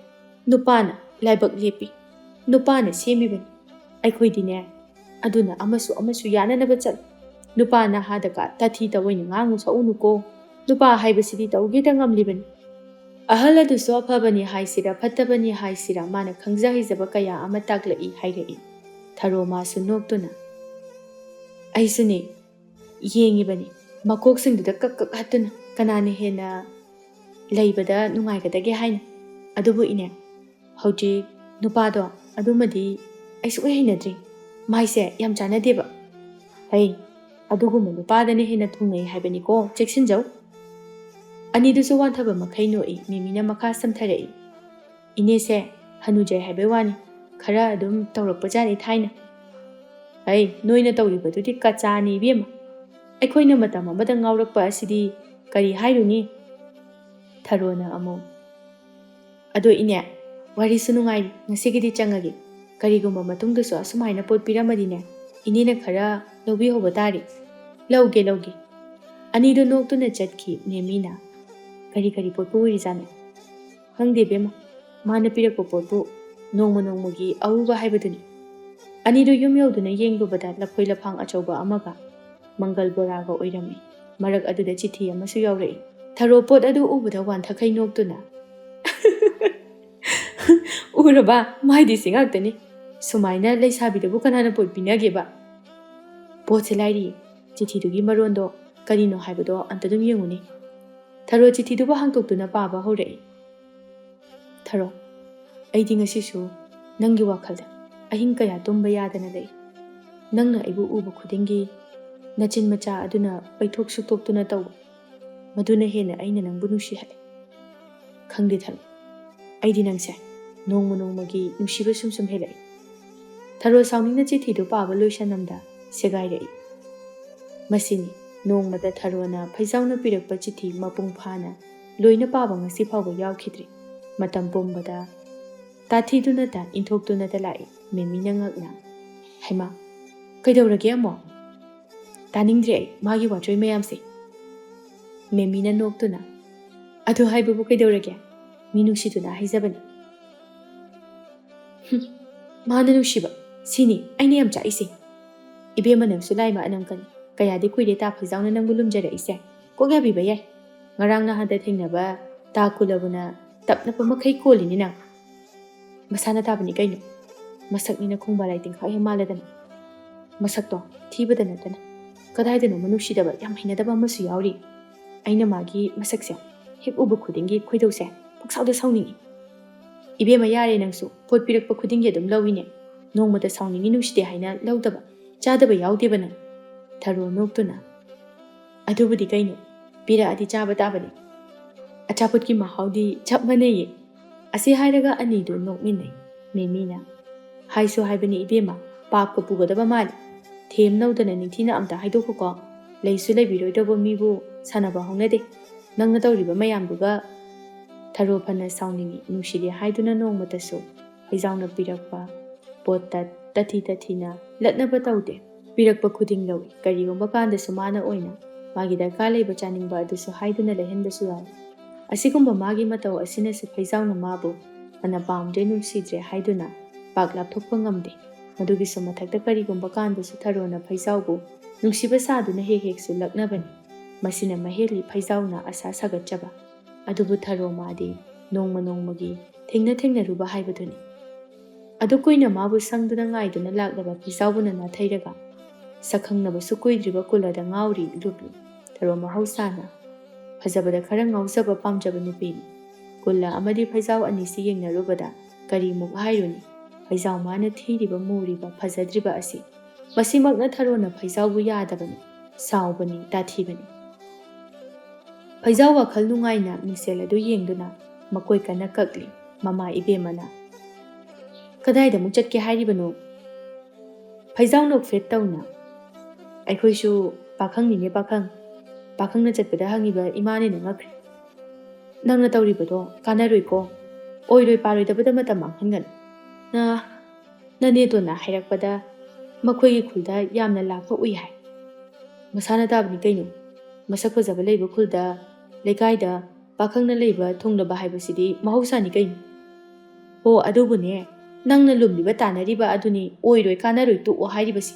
ꯅꯨꯄꯥꯅ ꯂꯥꯏꯕꯛ ꯂꯦꯞꯄꯤ ꯅꯨꯄꯥꯅ ꯁꯦꯝꯃꯤꯕꯅꯤ ꯑꯩꯈꯣꯏꯗꯤꯅꯦ ꯑꯗꯨꯅ ꯑꯃꯁꯨ ꯌꯥꯅꯅꯕ ꯆꯠꯂꯨ ꯅꯨꯄꯥ ꯅꯍꯥꯗꯒ ꯇꯥꯊꯤ ꯇꯑꯣꯏꯅ ꯉꯥꯡꯉꯨ ꯁꯛꯎꯅꯨꯀꯣ ꯅꯨꯄꯥ ꯍꯥꯏꯕꯁꯤꯗꯤ ꯇꯧꯒꯦꯇ ꯉꯝꯂꯤꯕꯅꯤ ꯑꯍꯜ ꯑꯗꯨꯁꯨ ꯑꯐꯕꯅꯤ ꯍꯥꯏꯁꯤꯔꯥ ꯐꯠꯇꯕꯅꯤ ꯍꯥꯏꯁꯤꯔꯥ ꯃꯥꯅ ꯈꯪꯖ ꯍꯩꯖꯕ ꯀꯌꯥ ꯑꯃ ꯇꯥꯛꯂꯛꯏ ꯍꯥꯏꯔꯛꯏ ꯊꯔꯣ ꯃꯥꯁꯨ ꯅꯣꯛꯇꯨꯅ ꯑꯩꯁꯨꯅꯦ ꯌꯦꯡꯉꯤꯕꯅꯤ ꯃꯀꯣꯛꯁꯤꯡꯗꯨꯗ ꯀꯛ ꯍꯠꯇꯨꯅ ꯀꯅꯥꯅ ꯍꯦꯟꯅ ꯂꯩꯕꯗ ꯅꯨꯡꯉꯥꯏꯒꯗꯒꯦ ꯍꯥꯏꯅ ꯑꯗꯨꯕꯨ ꯏꯅꯦ ꯍꯧꯖꯤꯛ ꯅꯨꯄꯥꯗꯣ ꯑꯗꯨꯃꯗꯤ ꯑꯩ ꯁꯨꯡꯍꯩ ꯍꯩꯅꯗ꯭ꯔꯤ ꯃꯥꯏꯁꯦ ꯌꯥꯝ ꯆꯥꯟꯅꯗꯦꯕ ꯑꯗꯨꯒꯨꯝꯕ ꯅꯨꯄꯥꯗꯅ ꯍꯦꯟꯅ ꯊꯨꯡꯅꯩ ꯍꯥꯏꯕꯅꯤꯀꯣ ꯆꯦꯛꯁꯤꯟꯖꯧ ꯑꯅꯤꯗꯨꯁꯨ ꯋꯥꯟꯊꯕ ꯃꯈꯩ ꯅꯣꯛꯏ ꯃꯦꯃꯤꯅ ꯃꯈꯥ ꯁꯝꯊꯔꯛꯏ ꯏꯅꯦꯁꯦ ꯍꯅꯨꯖꯩ ꯍꯥꯏꯕꯩ ꯋꯥꯅꯤ ꯈꯔ ꯑꯗꯨꯝ ꯇꯧꯔꯛꯄꯖꯥꯠꯅꯤ ꯊꯥꯏꯅ ꯅꯣꯏꯅ ꯇꯧꯔꯤꯕꯗꯨꯗꯤ ꯀꯆꯥꯅꯤ ꯏꯕꯦꯝꯃ ꯑꯩꯈꯣꯏꯅ ꯃꯇꯝ ꯑꯃꯗ ꯉꯥꯎꯔꯛꯄ ꯑꯁꯤꯗꯤ ꯀꯔꯤ ꯍꯥꯏꯔꯨꯅꯤ ꯊꯔꯣꯅ ꯑꯃꯨꯛ ꯑꯗꯣ ꯏꯅꯦ ꯋꯥꯔꯤꯁꯨ ꯅꯨꯡꯉꯥꯏꯔꯤ ꯉꯁꯤꯒꯤꯗꯤ ꯆꯪꯉꯒꯦ ꯀꯔꯤꯒꯨꯝꯕ ꯃꯇꯨꯡꯗꯁꯨ ꯑꯁꯨꯃꯥꯏꯅ ꯄꯣꯠ ꯄꯤꯔꯝꯃꯗꯤꯅꯦ ꯏꯅꯦꯅ ꯈꯔ ꯂꯧꯕꯤꯍꯧꯕ ꯇꯥꯔꯤ ꯂꯧꯒꯦ ꯑꯅꯤꯗꯨ ꯅꯣꯛꯇꯨꯅ ꯆꯠꯈꯤ ꯃꯦꯃꯤꯅ ꯀꯔꯤ ꯄꯣꯠꯄꯨ ꯑꯣꯏꯔꯤꯖꯥꯠꯅꯣ ꯈꯪꯗꯦ ꯕꯦꯝꯃ ꯃꯥꯅ ꯄꯤꯔꯛꯄ ꯄꯣꯠꯄꯨ ꯅꯣꯡꯃ ꯅꯣꯡꯃꯒꯤ ꯑꯎꯕ ꯍꯥꯏꯕꯗꯨꯅꯤ ꯑꯅꯤꯗꯨ ꯌꯨꯝ ꯌꯧꯗꯨꯅ ꯌꯦꯡꯂꯨꯕꯗ ꯂꯐꯣꯏ ꯂꯐꯥꯡ ꯑꯆꯧꯕ ꯑꯃꯒ ꯃꯪꯒꯜ ꯕꯣꯔꯥꯒ ꯑꯣꯏꯔꯝꯃꯤ ꯃꯔꯛ ꯑꯗꯨꯗ ꯆꯤꯊꯤ ꯑꯃꯁꯨ ꯌꯥꯎꯔꯛꯏ ꯊꯔꯣ ꯄꯣꯠ ꯑꯗꯨ ꯎꯕꯗ ꯋꯥꯟꯊꯈꯩ ꯅꯣꯛꯇꯨꯅ ꯎꯔꯕ ꯃꯥꯏꯗꯤ ꯉꯥꯛꯇꯅꯤ ꯁꯨꯃꯥꯏꯅ ꯂꯩꯁꯥꯕꯤꯗꯕꯨ ꯀꯅꯥꯅ ꯄꯣꯠ ꯄꯤꯅꯒꯦꯕ ꯄꯣꯠꯁꯦ ꯂꯥꯏꯔꯤꯌꯦ ꯆꯤꯊꯤꯗꯨꯒꯤ ꯃꯔꯣꯟꯗꯣ ꯀꯔꯤꯅꯣ ꯍꯥꯏꯕꯗꯣ ꯑꯝꯇꯗꯨꯝ ꯌꯦꯡꯉꯨꯅꯦ ꯊꯔꯣ ꯆꯤꯊꯤꯗꯨꯕꯨ ꯍꯥꯡꯇꯣꯛꯇꯨꯅ ꯄꯥꯕ ꯍꯧꯔꯛꯏ ꯊꯔꯣ ꯑꯩꯗꯤ ꯉꯁꯤꯁꯨ ꯅꯪꯒꯤ ꯋꯥꯈꯜꯗ ꯑꯍꯤꯡ ꯀꯌꯥ ꯇꯨꯝꯕ ꯌꯥꯗꯅ ꯂꯩ ꯅꯪꯅ ꯑꯩꯕꯨ ꯎꯕ ꯈꯨꯗꯤꯡꯒꯤ ꯅꯆꯤꯟ ꯃꯆꯥ ꯑꯗꯨꯅ ꯄꯩꯊꯣꯛ ꯁꯨꯛꯇꯣꯛꯇꯨꯅ ꯇꯧꯕ ꯃꯗꯨꯅ ꯍꯦꯟꯅ ꯑꯩꯅ ꯅꯪꯕꯨ ꯅꯨꯡꯁꯤꯍꯜꯂꯦ ꯈꯪꯗꯦ ꯊꯔꯣ ꯑꯩꯗꯤ ꯅꯪꯁꯦ ꯅꯣꯡꯃ ꯅꯣꯡꯃꯒꯤ ꯅꯨꯡꯁꯤꯕ ꯁꯨꯝ ꯍꯦꯜꯂꯛꯏ ꯊꯔꯣ ꯁꯥꯎꯅꯤꯡꯅ ꯆꯤꯊꯤꯗꯨ ꯄꯥꯕ ꯂꯣꯏꯁꯟꯂꯝꯗ ꯁꯦꯒꯥꯏꯔꯛꯏ ꯃꯁꯤꯅꯤ ꯅꯣꯡꯃꯗ ꯊꯔꯣꯅ ꯐꯩꯖꯥꯎꯅ ꯄꯤꯔꯛꯄ ꯆꯤꯊꯤ ꯃꯄꯨꯡ ꯐꯥꯅ ꯂꯣꯏꯅ ꯄꯥꯕ ꯉꯁꯤ ꯐꯥꯎꯕ ꯌꯥꯎꯈꯤꯗ꯭ꯔꯤ ꯃꯇꯝ ꯄꯨꯝꯕꯗ ꯇꯥꯊꯤꯗꯨꯅꯇ ꯏꯟꯊꯣꯛꯇꯨꯅꯇ ꯂꯥꯛꯏ ꯃꯦꯃꯤꯅ ꯉꯛꯅ ꯍꯩꯃꯥ ꯀꯩꯗꯧꯔꯒꯦ ꯑꯃꯨꯛ ꯇꯥꯅꯤꯡꯗ꯭ꯔꯦ ꯑꯩ ꯃꯥꯒꯤ ꯋꯥꯆꯣꯏ ꯃꯌꯥꯝꯁꯦ ꯃꯦꯃꯤꯅ ꯅꯣꯛꯇꯨꯅ ꯑꯗꯨ ꯍꯥꯏꯕꯕꯨ ꯀꯩꯗꯧꯔꯒꯦ ꯃꯤ ꯅꯨꯡꯁꯤꯗꯨꯅ ꯍꯥꯏꯖꯕꯅꯤ ꯃꯥꯅ ꯅꯨꯡꯁꯤꯕ ꯁꯤꯅꯤ ꯑꯩꯅ ꯌꯥꯝ ꯆꯥꯛꯏꯁꯦ ꯏꯕꯦꯝꯃ ꯅꯪꯁꯨ ꯂꯥꯏꯃ ꯑꯅꯝꯀꯅꯤ ꯀꯌꯥꯗꯤ ꯀꯨꯏꯔꯦ ꯇꯥ ꯐꯩꯖꯥꯎꯅ ꯅꯪꯕꯨ ꯂꯨꯝꯖꯔꯛꯏꯁꯦ ꯀꯣꯛ ꯌꯥꯕꯤꯕ ꯌꯥꯏ ꯉꯔꯥꯡ ꯅꯍꯥꯟꯗ ꯊꯦꯡꯅꯕ ꯇꯥ ꯀꯨꯂꯕꯨꯅ ꯇꯞꯅꯄ ꯃꯈꯩ ꯀꯣꯜꯂꯤꯅꯤ ꯅꯪ ꯃꯁꯥꯅ ꯇꯥꯕꯅꯤ ꯀꯩꯅꯣ ꯃꯁꯛꯅꯤꯅ ꯈꯣꯡꯕꯥ ꯂꯥꯏ ꯇꯤꯡꯈꯥꯛ ꯍꯦꯛ ꯃꯥꯜꯂꯗꯅ ꯃꯁꯛꯇꯣ ꯊꯤꯕꯗ ꯅꯠꯇꯅ ꯀꯗꯥꯏꯗꯅꯣꯃ ꯅꯨꯡꯁꯤꯗꯕ ꯌꯥꯝ ꯍꯩꯅꯗꯕ ꯑꯃꯁꯨ ꯌꯥꯎꯔꯤ ꯑꯩꯅ ꯃꯥꯒꯤ ꯃꯁꯛꯁꯦ ꯍꯦꯛ ꯎꯕ ꯈꯨꯗꯤꯡꯒꯤ ꯈꯣꯏꯗꯧꯁꯦ ꯄꯛꯁꯥꯎꯗ ꯁꯥꯎꯅꯤꯡꯏ ꯏꯕꯦꯝꯃ ꯌꯥꯔꯦ ꯅꯪꯁꯨ ꯄꯣꯠ ꯄꯤꯔꯛꯄ ꯈꯨꯗꯤꯡꯒꯤ ꯑꯗꯨꯝ ꯂꯧꯏꯅꯦ ꯅꯣꯡꯃꯗ ꯁꯥꯎꯅꯤꯡꯉꯤ ꯅꯨꯡꯁꯤꯗꯦ ꯍꯥꯏꯅ ꯂꯧꯗꯕ ꯆꯥꯗꯕ ꯌꯥꯎꯗꯦꯕ ꯅꯪ ꯊꯔꯣ ꯅꯣꯛꯇꯨꯅ ꯑꯗꯨꯕꯨꯗꯤ ꯀꯩꯅꯣ ꯄꯤꯔꯛꯑꯗꯤ ꯆꯥꯕ ꯇꯥꯕꯅꯤ ꯑꯆꯥꯄꯣꯠꯀꯤ ꯃꯍꯥꯎꯗꯤ ꯆꯞ ꯃꯥꯟꯅꯩꯌꯦ ꯑꯁꯤ ꯍꯥꯏꯔꯒ ꯑꯅꯤꯗꯨ ꯅꯣꯛꯃꯤꯟꯅꯩ ꯃꯦꯃꯤꯅ ꯍꯥꯏꯁꯨ ꯍꯥꯏꯕꯅꯤ ꯏꯕꯦꯝꯃ ꯄꯥꯞꯀ ꯄꯨꯒꯗꯕ ꯃꯥꯜꯂꯤ ꯊꯦꯝ ꯅꯧꯗꯅ ꯅꯤꯡꯊꯤꯅ ꯑꯝꯇ ꯍꯥꯏꯗꯣꯛꯈꯣꯀꯣ ꯂꯩꯁꯨ ꯂꯩꯕꯤꯔꯣꯏꯗꯧꯕ ꯃꯤꯕꯨ ꯁꯥꯟꯅꯕ ꯍꯧꯅꯗꯦ ꯅꯪꯅ ꯇꯧꯔꯤꯕ ꯃꯌꯥꯝꯗꯨꯒ ꯊꯔꯣ ꯐꯅ ꯁꯥꯎꯅꯤꯡꯏ ꯅꯨꯡꯁꯤꯗꯦ ꯍꯥꯏꯗꯨꯅ ꯅꯣꯡꯃꯇꯁꯨ ꯐꯩꯖꯥꯎꯅ ꯄꯤꯔꯛꯄ ꯄꯣꯠꯇ ꯇꯊꯤꯅ ꯂꯠꯅꯕ ꯇꯧꯗꯦ ꯄꯤꯔꯛꯄ ꯈꯨꯗꯤꯡ ꯂꯧꯏ ꯀꯔꯤꯒꯨꯝꯕ ꯀꯥꯟꯗꯁꯨ ꯃꯥꯅ ꯑꯣꯏꯅ ꯃꯥꯒꯤ ꯗꯔꯀꯥꯔ ꯂꯩꯕ ꯆꯥꯅꯤꯡꯕ ꯑꯗꯨꯁꯨ ꯍꯥꯏꯗꯨꯅ ꯂꯩꯍꯟꯕꯁꯨ ꯌꯥꯎꯏ ꯑꯁꯤꯒꯨꯝꯕ ꯃꯥꯒꯤ ꯃꯇꯧ ꯑꯁꯤꯅꯁꯨ ꯐꯩꯖꯥꯎꯅ ꯃꯥꯕꯨ ꯐꯅ ꯄꯥꯝꯗ꯭ꯔꯦ ꯅꯨꯡꯁꯤꯗ꯭ꯔꯦ ꯍꯥꯏꯗꯨꯅ ꯄꯥꯛ ꯂꯥꯞꯊꯣꯛꯄ ꯉꯝꯗꯦ ꯃꯗꯨꯒꯤꯁꯨ ꯃꯊꯛꯇ ꯀꯔꯤꯒꯨꯝꯕ ꯀꯥꯟꯗꯁꯨ ꯊꯔꯣꯅ ꯐꯩꯖꯥꯎꯕꯨ ꯅꯨꯡꯁꯤꯕ ꯁꯥꯗꯨꯅ ꯍꯦꯛꯁꯨ ꯂꯛꯅꯕꯅꯤ ꯃꯁꯤꯅ ꯃꯍꯦꯜꯂꯤ ꯐꯩꯖꯥꯎꯅ ꯑꯁꯥ ꯁꯥꯒꯠꯆꯕ ꯑꯗꯨꯕꯨ ꯊꯔꯣ ꯃꯥꯗꯤ ꯅꯣꯡꯃ ꯅꯣꯡꯃꯒꯤ ꯊꯦꯡꯅꯔꯨꯕ ꯍꯥꯏꯕꯗꯨꯅꯤ ꯑꯗꯨ ꯀꯨꯏꯅ ꯃꯥꯕꯨ ꯁꯪꯗꯨꯅ ꯉꯥꯏꯗꯨꯅ ꯂꯥꯛꯂꯕ ꯐꯩꯖꯥꯎꯕꯨꯅ ꯅꯥꯊꯩꯔꯒ ꯁꯛꯈꯪꯅꯕꯁꯨ ꯀꯨꯏꯗ꯭ꯔꯤꯕ ꯀꯨꯂꯗ ꯉꯥꯎꯔꯤ ꯂꯨꯞꯂꯤ ꯊꯔꯣ ꯃꯍꯧꯁꯥꯅ ꯐꯖꯕꯗ ꯈꯔ ꯉꯥꯎꯖꯕ ꯄꯥꯝꯖꯕ ꯅꯨꯄꯤꯅꯤ ꯀꯨꯜꯂ ꯑꯃꯗꯤ ꯐꯩꯖꯥꯎ ꯑꯅꯤꯁꯤ ꯌꯦꯡꯅꯔꯨꯕꯗ ꯀꯔꯤꯃꯨꯛ ꯍꯥꯏꯔꯨꯅꯤ? ꯐꯩꯖꯥꯎ ꯃꯥꯅ ꯊꯤꯔꯤꯕ ꯃꯨꯔꯤꯕ ꯐꯖꯗ꯭ꯔꯤꯕ ꯑꯁꯤ ꯃꯁꯤꯃꯛꯅ ꯊꯔꯣꯅ ꯐꯩꯖꯥꯎꯕꯨ ꯌꯥꯗꯕꯅꯤ, ꯁꯥꯎꯕꯅꯤ, ꯇꯥꯊꯤꯕꯅꯤ꯫ ꯐꯩꯖꯥꯎ ꯋꯥꯈꯜ ꯅꯨꯡꯉꯥꯏꯅ ꯃꯤꯡꯁꯦꯜ ꯑꯗꯨ ꯌꯦꯡꯗꯨꯅ ꯃꯀꯣꯏ ꯀꯟꯅ ꯀꯛꯂꯤ꯫ ꯃꯃꯥ ꯏꯕꯦꯝꯃꯅ "ꯀꯗꯥꯏꯗ ꯑꯃꯨꯛ ꯆꯠꯀꯦ ꯍꯥꯏꯔꯤꯕꯅꯣ?" ꯐꯩꯖꯥꯎ ꯅꯣꯛꯐꯦꯠ ꯇꯧꯅ "ꯑꯩꯈꯣꯏꯁꯨ ꯄꯥꯈꯪꯅꯤꯅꯦ ꯄꯥꯈꯪ, ꯄꯥꯈꯪꯅ ꯆꯠꯄꯗ ꯍꯪꯉꯤꯕ ꯏꯃꯥꯅꯤꯅ ꯉꯛꯈ꯭ꯔꯦ꯫ ꯅꯪꯅ ꯇꯧꯔꯤꯕꯗꯣ ꯀꯥꯟꯅꯔꯣꯏꯀꯣ, ꯑꯣꯏꯔꯣꯏ ꯄꯥꯔꯣꯏꯗꯕꯗ ꯃꯇꯝ ꯃꯥꯡꯍꯟꯒꯅꯨ꯫ ꯅꯅꯦꯇꯣꯟꯅ ꯍꯥꯏꯔꯛꯄꯗ ꯃꯈꯣꯏꯒꯤ ꯈꯨꯜꯗ ꯌꯥꯝꯅ ꯂꯥꯛꯄ ꯎꯏ ꯍꯥꯏ꯫ ꯃꯁꯥꯅ ꯇꯥꯕꯅꯤ ꯀꯩꯅꯣ, ꯃꯁꯛ ꯐꯖꯕ ꯂꯩꯕ ꯈꯨꯜꯗ, ꯂꯩꯀꯥꯏꯗ ꯄꯥꯈꯪꯅ ꯂꯩꯕ ꯊꯨꯡꯂꯕ ꯍꯥꯏꯕꯁꯤꯗꯤ ꯃꯍꯧꯁꯥꯅꯤ ꯀꯩꯅꯣ꯫ ꯍꯣ ꯑꯗꯨꯕꯨꯅꯦ, ꯅꯪꯅ ꯂꯨꯝꯂꯤꯕ ꯇꯥꯟꯅꯔꯤꯕ ꯑꯗꯨꯅꯤ ꯑꯣꯏꯔꯣꯏ ꯀꯥꯟꯅꯔꯣꯏ ꯇꯣꯛꯑꯣ ꯍꯥꯏꯔꯤꯕꯁꯤ꯫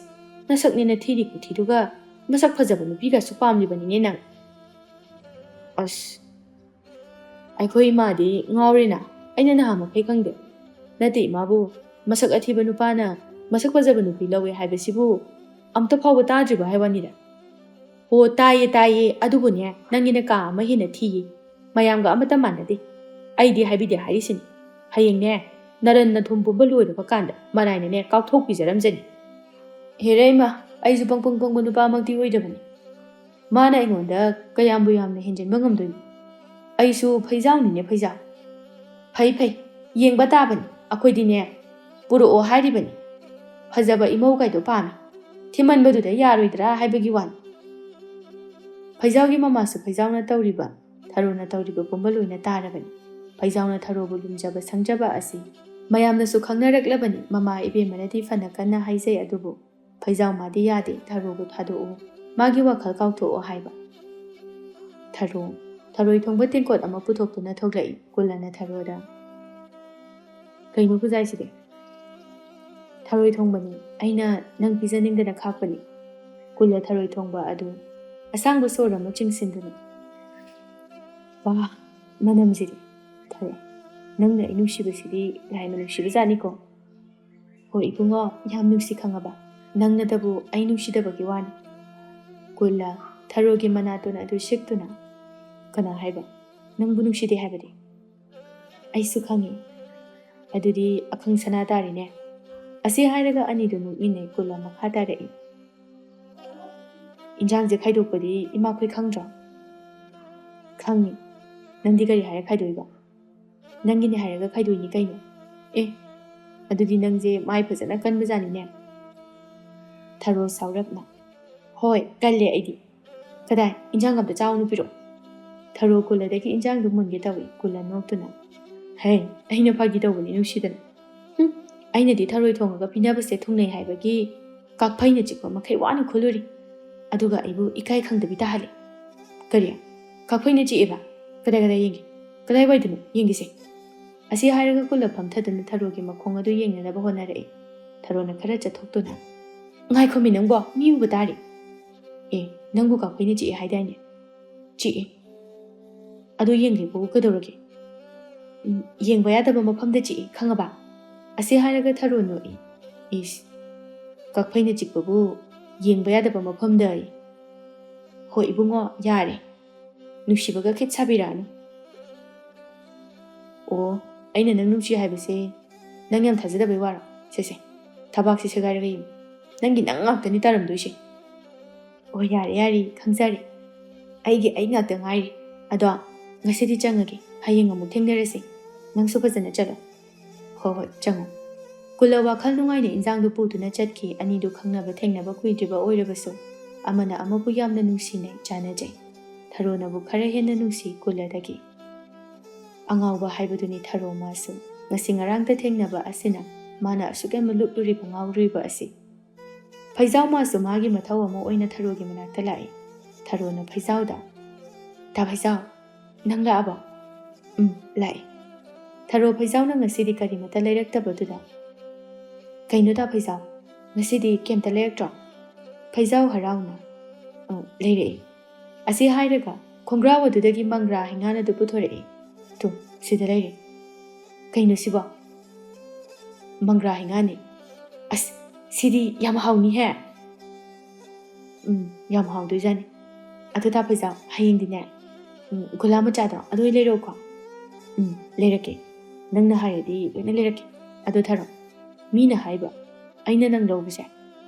ꯅꯁꯛꯅꯦꯅ ꯊꯤꯔꯤ ꯈꯨꯊꯤꯗꯨꯒ ꯃꯁꯛ ꯐꯖꯕ ꯅꯨꯄꯤꯒꯁꯨ ꯄꯥꯝꯂꯤꯕꯅꯤꯅꯦ ꯅꯪ." "ꯑꯁ, ꯑꯩꯈꯣꯏ ꯏꯃꯥꯗꯤ ꯉꯥꯎꯔꯦꯅ, ꯑꯩꯅ ꯅꯍꯥꯟꯃꯈꯩ ꯈꯪꯗꯦ꯫ ꯅꯠꯇꯦ ꯏꯃꯥꯕꯨ, ꯃꯁꯛ ꯑꯊꯤꯕ ꯅꯨꯄꯥꯅ ꯃꯁꯛ ꯐꯖꯕ ꯅꯨꯄꯤ ꯂꯧꯋꯦ ꯍꯥꯏꯕꯁꯤꯕꯨ ꯑꯝꯇ ꯐꯥꯎꯕ ꯇꯥꯗ꯭ꯔꯤꯕ ꯍꯥꯏꯕꯅꯤꯗ." "ꯍꯣ ꯇꯥꯏꯌꯦ ꯇꯥꯏꯌꯦ, ꯑꯗꯨꯕꯨꯅꯦ ꯅꯪꯒꯤꯅ ꯀꯥ ꯑꯃ ꯍꯦꯟꯅ ꯊꯤꯌꯦ, ꯃꯌꯥꯝꯒ ꯑꯃꯠꯇ ꯃꯥꯟꯅꯗꯦ꯫ ꯑꯩꯗꯤ ꯍꯥꯏꯕꯤꯗꯦ ꯍꯥꯏꯔꯤꯁꯤꯅꯤ, ꯍꯌꯦꯡꯅꯦ ꯅꯔꯟ ꯅꯊꯨꯝ ꯄꯨꯝꯕ ꯂꯣꯏꯔꯕ ꯀꯥꯟꯗ ꯃꯔꯥꯏꯅꯅꯦ ꯀꯥꯎꯊꯣꯛꯄꯤꯖꯔꯝꯖꯅꯤ." "ꯍꯦꯔꯦ ꯏꯃꯥ, ꯑꯩꯁꯨ ꯄꯪꯄꯪ ꯄꯪꯕ ꯅꯨꯄꯥꯃꯛꯇꯤ ꯑꯣꯏꯗꯕꯅꯤ꯫ ꯃꯥꯅ ꯑꯩꯉꯣꯟꯗ ꯀꯌꯥꯝꯕꯨ ꯌꯥꯝꯅ ꯍꯦꯟꯖꯤꯟꯕ ꯉꯝꯗꯣꯏꯅꯣ? ꯑꯩꯁꯨ ꯐꯩꯖꯥꯎꯅꯤꯅꯦ ꯐꯩꯖꯥꯎ." "ꯐꯩ ꯐꯩ, ꯌꯦꯡꯕ ꯇꯥꯕꯅꯤ, ꯑꯩꯈꯣꯏꯗꯤꯅꯦ ꯄꯨꯔꯛꯑꯣ ꯍꯥꯏꯔꯤꯕꯅꯤ꯫ ꯐꯖꯕ ꯏꯃꯧ ꯀꯥꯏꯗꯣ ꯄꯥꯝꯃꯤ, ꯊꯤꯃꯟꯕꯗꯨꯗ ꯌꯥꯔꯣꯏꯗ꯭ꯔꯥ ꯍꯥꯏꯕꯒꯤ ꯋꯥꯅꯤ." ꯐꯩꯖꯥꯎꯒꯤ ꯃꯃꯥꯁꯨ ꯐꯩꯖꯥꯎꯅ ꯇꯧꯔꯤꯕ, ꯊꯔꯣꯅ ꯇꯧꯔꯤꯕ ꯄꯨꯝꯕ ꯂꯣꯏꯅ ꯇꯥꯔꯕꯅꯤ꯫ ꯐꯩꯖꯥꯎꯅ ꯊꯔꯣꯕꯨ ꯂꯨꯝꯖꯕ ꯁꯪꯖꯕ ꯑꯁꯤ ꯃꯌꯥꯝꯅꯁꯨ ꯈꯪꯅꯔꯛꯂꯕꯅꯤ꯫ ꯃꯃꯥ ꯏꯕꯦꯝꯃꯅꯗꯤ ꯐꯅ ꯀꯟꯅ ꯍꯥꯏꯖꯩ, ꯑꯗꯨꯕꯨ ꯐꯩꯖꯥꯎ ꯃꯥꯗꯤ ꯌꯥꯗꯦ ꯊꯔꯣꯕꯨ ꯊꯥꯗꯣꯛꯑꯣ, ꯃꯥꯒꯤ ꯋꯥꯈꯜ ꯀꯥꯎꯊꯣꯛꯑꯣ ꯍꯥꯏꯕ꯫ ꯊꯔꯣꯏ ꯊꯣꯡꯕ ꯇꯦꯡꯀꯣꯠ ꯑꯃ ꯄꯨꯊꯣꯛꯇꯨꯅ ꯊꯣꯛꯂꯛꯏ꯫ ꯀꯨꯜꯂꯅ ꯊꯔꯣꯗ "ꯀꯩꯅꯣ ꯈꯨꯖꯥꯏꯁꯤꯗꯤ?" "ꯊꯔꯣꯏ ꯊꯣꯡꯕꯅꯤ, ꯑꯩꯅ ꯅꯪ ꯄꯤꯖꯅꯤꯡꯗꯅ ꯈꯥꯛꯄꯅꯤ." ꯀꯨꯜꯂ ꯊꯔꯣꯏ ꯊꯣꯡꯕ ꯑꯗꯨ ꯑꯁꯥꯡꯕ ꯁꯣꯔ ꯑꯃ ꯆꯤꯡꯁꯤꯟꯗꯨꯅ "ꯋꯥ, ꯃꯅꯝꯁꯤꯗꯤ! ꯊꯔꯣ, ꯅꯪꯅ ꯑꯩ ꯅꯨꯡꯁꯤꯕꯁꯤꯗꯤ ꯂꯥꯏꯅ ꯅꯨꯡꯁꯤꯕꯖꯥꯠꯅꯤꯀꯣ." "ꯍꯣꯏ ꯏꯕꯨꯡꯉꯣ, ꯌꯥꯝ ꯅꯨꯡꯁꯤ ꯈꯪꯉꯕ, ꯅꯪꯅꯇꯕꯨ ꯑꯩ ꯅꯨꯡꯁꯤꯗꯕꯒꯤ ꯋꯥꯅꯤ." ꯀꯨꯜꯂ ꯊꯔꯣꯒꯤ ꯃꯅꯥꯇꯣꯟ ꯑꯗꯨ ꯁꯤꯛꯇꯨꯅ "ꯀꯅꯥ ꯍꯥꯏꯕ? ꯅꯪꯕꯨ ꯅꯨꯡꯁꯤꯗꯦ ꯍꯥꯏꯕꯗꯤ?" "ꯑꯩꯁꯨ ꯈꯪꯉꯤ, ꯑꯗꯨꯗꯤ ꯑꯈꯪ ꯁꯅꯥ ꯇꯥꯔꯤꯅꯦ." ꯑꯁꯤ ꯍꯥꯏꯔꯒ ꯑꯅꯤꯗꯨ ꯅꯣꯛꯃꯤꯟꯅꯩ꯫ ꯀꯨꯜꯂ ꯃꯈꯥ ꯇꯥꯔꯛꯏ "ꯏꯟꯖꯥꯡꯁꯦ ꯈꯥꯏꯗꯣꯛꯄꯗꯤ ꯏꯃꯥꯈꯣꯏ ꯈꯪꯗ꯭ꯔꯣ?" "ꯈꯪꯉꯤ, ꯅꯪꯗꯤ ꯀꯔꯤ ꯍꯥꯏꯔ ꯈꯥꯏꯗꯣꯛꯏꯕ?" "ꯅꯪꯒꯤꯅꯦ ꯍꯥꯏꯔꯒ ꯈꯥꯏꯗꯣꯛꯏꯅꯤ ꯀꯩꯅꯣ." "ꯑꯦ, ꯑꯗꯨꯗꯤ ꯅꯪꯁꯦ ꯃꯥꯏ ꯐꯖꯅ ꯀꯟꯕꯖꯥꯠꯅꯤꯅꯦ." ꯊꯔꯣ ꯁꯥꯎꯔꯞꯅ "ꯍꯣꯏ, ꯀꯜꯂꯦ ꯑꯩꯗꯤ꯫ ꯀꯗꯥꯏ, ꯏꯟꯖꯥꯡ ꯑꯝꯇ ꯆꯥꯎꯅ ꯄꯤꯔꯛꯑꯣ." ꯊꯔꯣ ꯀꯨꯜꯂꯗꯒꯤ ꯏꯟꯖꯥꯡꯗꯨ ꯃꯨꯟꯒꯦ ꯇꯧꯏ꯫ ꯀꯨꯜꯂ ꯅꯣꯛꯇꯨꯅ "ꯍꯦ, ꯑꯩꯅ ꯐꯥꯒꯤ ꯇꯧꯕꯅꯤ ꯅꯨꯡꯁꯤꯗꯅ. ꯑꯩꯅꯗꯤ ꯊꯔꯣꯏ ꯊꯣꯡꯉꯒ ꯄꯤꯅꯕꯁꯦ ꯊꯨꯡꯅꯩ ꯍꯥꯏꯕꯒꯤ ꯀꯥꯛꯐꯩꯅ ꯆꯤꯛꯄ ꯃꯈꯩ ꯋꯥꯅ ꯈꯨꯜꯂꯨꯔꯤ, ꯑꯗꯨꯒ ꯑꯩꯕꯨ ꯏꯀꯥꯏ ꯈꯪꯗꯕꯤ ꯇꯥꯍꯜꯂꯤ." "ꯀꯔꯤ? ꯀꯥꯛꯐꯩꯅ ꯆꯤꯛꯑꯦꯕ? ꯀꯗꯥꯏ ꯌꯦꯡꯒꯦ? ꯀꯗꯥꯏꯋꯥꯏꯗꯅꯣ ꯌꯦꯡꯒꯦꯁꯦ?" ꯑꯁꯤ ꯍꯥꯏꯔꯒ ꯀꯨꯜꯂ ꯐꯝꯊꯗꯨꯅ ꯊꯔꯣꯒꯤ ꯃꯈꯣꯡ ꯑꯗꯨ ꯌꯦꯡꯅꯅꯕ ꯍꯣꯠꯅꯔꯛꯏ꯫ ꯊꯔꯣꯅ ꯈꯔ ꯆꯠꯊꯣꯛꯇꯨꯅ "ꯉꯥꯏꯈꯣꯃꯤ ꯅꯪꯕꯣ, ꯃꯤ ꯎꯕ ꯇꯥꯔꯤ." "ꯑꯦ, ꯅꯪꯕꯨ ꯀꯥꯛꯐꯩꯅ ꯆꯤꯛꯑꯦ ꯍꯥꯏꯗꯥꯏꯅꯦ?" "ꯆꯤꯛꯑꯦ." "ꯑꯗꯨ ꯌꯦꯡꯒꯦꯕꯨ ꯀꯩꯗꯧꯔꯒꯦ?" "ꯌꯦꯡꯕ ꯌꯥꯗꯕ ꯃꯐꯝꯗ ꯆꯤꯛꯑꯦ ꯈꯪꯉꯕ." ꯑꯁꯤ ꯍꯥꯏꯔꯒ ꯊꯔꯣ ꯅꯣꯛꯏ꯫ "ꯏꯁ, ꯀꯥꯛꯐꯩꯅ ꯆꯤꯛꯄꯕꯨ ꯌꯦꯡꯕ ꯌꯥꯗꯕ ꯃꯐꯝꯗ ꯑꯩ? ꯍꯣꯏ ꯏꯕꯨꯡꯉꯣ, ꯌꯥꯔꯦ, ꯅꯨꯡꯁꯤꯕꯒ ꯈꯤꯠ ꯁꯥꯕꯤꯔꯛꯑꯅꯨ." "ꯑꯣ, ꯑꯩꯅ ꯅꯪ ꯅꯨꯡꯁꯤ ꯍꯥꯏꯕꯁꯦ ꯅꯪ ꯌꯥꯝ ꯊꯥꯖꯗꯕꯩ ꯋꯥꯔꯣ? ꯁꯦꯁꯦ, ꯊꯕꯥꯛꯁꯦ ꯁꯦꯒꯥꯏꯔꯒ ꯌꯦꯡꯉꯨ, ꯅꯪꯒꯤ ꯅꯪ ꯉꯥꯛꯇꯅꯤ ꯇꯥꯔꯝꯗꯣꯏꯁꯦ." "ꯑꯣ ꯌꯥꯔꯦ ꯌꯥꯔꯦ, ꯈꯪꯖꯔꯦ, ꯑꯩ ꯉꯥꯛꯇ ꯉꯥꯏꯔꯤ. ꯑꯗꯣ ꯉꯁꯤꯗꯤ ꯆꯪꯉꯒꯦ, ꯍꯌꯦꯡ ꯑꯃꯨꯛ ꯊꯦꯡꯅꯔꯁꯤ. ꯅꯪꯁꯨ ꯐꯖꯅ ꯆꯠꯂꯣ." "ꯍꯣꯏ, ꯆꯪꯉꯣ." ꯀꯨꯜꯂ ꯋꯥꯈꯜ ꯅꯨꯡꯉꯥꯏꯅ ꯏꯟꯖꯥꯡꯗꯨ ꯄꯨꯗꯨꯅ ꯆꯠꯈꯤ꯫ ꯑꯅꯤꯗꯨ ꯈꯪꯅꯕ ꯊꯦꯡꯅꯕ ꯀꯨꯏꯗ꯭ꯔꯤꯕ ꯑꯣꯏꯔꯕꯁꯨ ꯑꯃꯅ ꯑꯃꯕꯨ ꯌꯥꯝꯅ ꯅꯨꯡꯁꯤꯅꯩ, ꯆꯥꯟꯅꯖꯩ꯫ ꯊꯔꯣꯅꯕꯨ ꯈꯔ ꯍꯦꯟꯅ ꯅꯨꯡꯁꯤ ꯀꯨꯜꯂꯗꯒꯤ꯫ ꯑꯉꯥꯎꯕ ꯍꯥꯏꯕꯗꯨꯅꯤ ꯊꯔꯣ ꯃꯥꯁꯨ꯫ ꯉꯁꯤ ꯉꯔꯥꯡꯇ ꯊꯦꯡꯅꯕ ꯑꯁꯤꯅ ꯃꯥꯅ ꯑꯁꯨꯛ ꯌꯥꯝꯅ ꯂꯨꯞꯂꯨꯔꯤꯕ ꯉꯥꯎꯔꯨꯔꯤꯕ ꯑꯁꯤ꯫ ꯐꯩꯖꯥꯎ ꯃꯥꯁꯨ ꯃꯥꯒꯤ ꯃꯊꯧ ꯑꯃ ꯑꯣꯏꯅ ꯊꯔꯣꯒꯤ ꯃꯅꯥꯛꯇ ꯂꯥꯛꯏ꯫ ꯊꯔꯣꯅ ꯐꯩꯖꯥꯎꯗ "ꯇꯥ ꯐꯩꯖꯥꯎ, ꯅꯪ ꯂꯥꯛꯑꯕꯣ?" "ꯂꯥꯛꯑꯦ." ꯊꯔꯣ ꯐꯩꯖꯥꯎꯅ ꯉꯁꯤꯗꯤ ꯀꯔꯤꯃꯇ ꯂꯩꯔꯛꯇꯕꯗꯨꯗ "ꯀꯩꯅꯣ ꯇꯥ ꯐꯩꯖꯥꯎ, ꯉꯁꯤꯗꯤ ꯀꯩꯝꯇ ꯂꯩꯔꯛꯇ꯭ꯔꯣ?" ꯐꯩꯖꯥꯎ ꯍꯔꯥꯎꯅ "ꯂꯩꯔꯛꯏ." ꯑꯁꯤ ꯍꯥꯏꯔꯒ ꯈꯣꯡꯒ꯭ꯔꯥꯎ ꯑꯗꯨꯗꯒꯤ ꯃꯪꯒ꯭ꯔꯥ ꯍꯩꯉꯥꯟ ꯑꯗꯨ ꯄꯨꯊꯣꯔꯛꯏ꯫ "ꯇꯨ, ꯁꯤꯗ ꯂꯩꯔꯦ." "ꯀꯩꯅꯣ ꯁꯤꯕꯣ?" "ꯃꯪꯒ꯭ꯔꯥ ꯍꯩꯉꯥꯟꯅꯤ." "ꯑꯁ, ꯁꯤꯗꯤ ꯌꯥꯝ ꯍꯥꯎꯅꯤꯍꯦ." "ꯌꯥꯝ ꯍꯥꯎꯗꯣꯏꯖꯥꯠꯅꯤ꯫ ꯑꯗꯨ ꯇꯥ ꯐꯩꯖꯥꯎ, ꯍꯌꯦꯡꯗꯤꯅꯦ ꯒꯨꯂꯥ ꯃꯆꯥꯗꯣ ꯑꯗꯨ ꯑꯣꯏꯅ ꯂꯩꯔꯛꯎꯀꯣ." ꯂꯩꯔꯛꯀꯦ ꯅꯪꯅ ꯍꯥꯏꯔꯗꯤ ꯂꯣꯏꯅ ꯂꯩꯔꯛꯀꯦ ꯑꯗꯨ ꯊꯥꯔꯣ ꯃꯤꯅ ꯍꯥꯏꯕ ꯑꯩꯅ ꯅꯪ ꯂꯧꯕꯁꯦ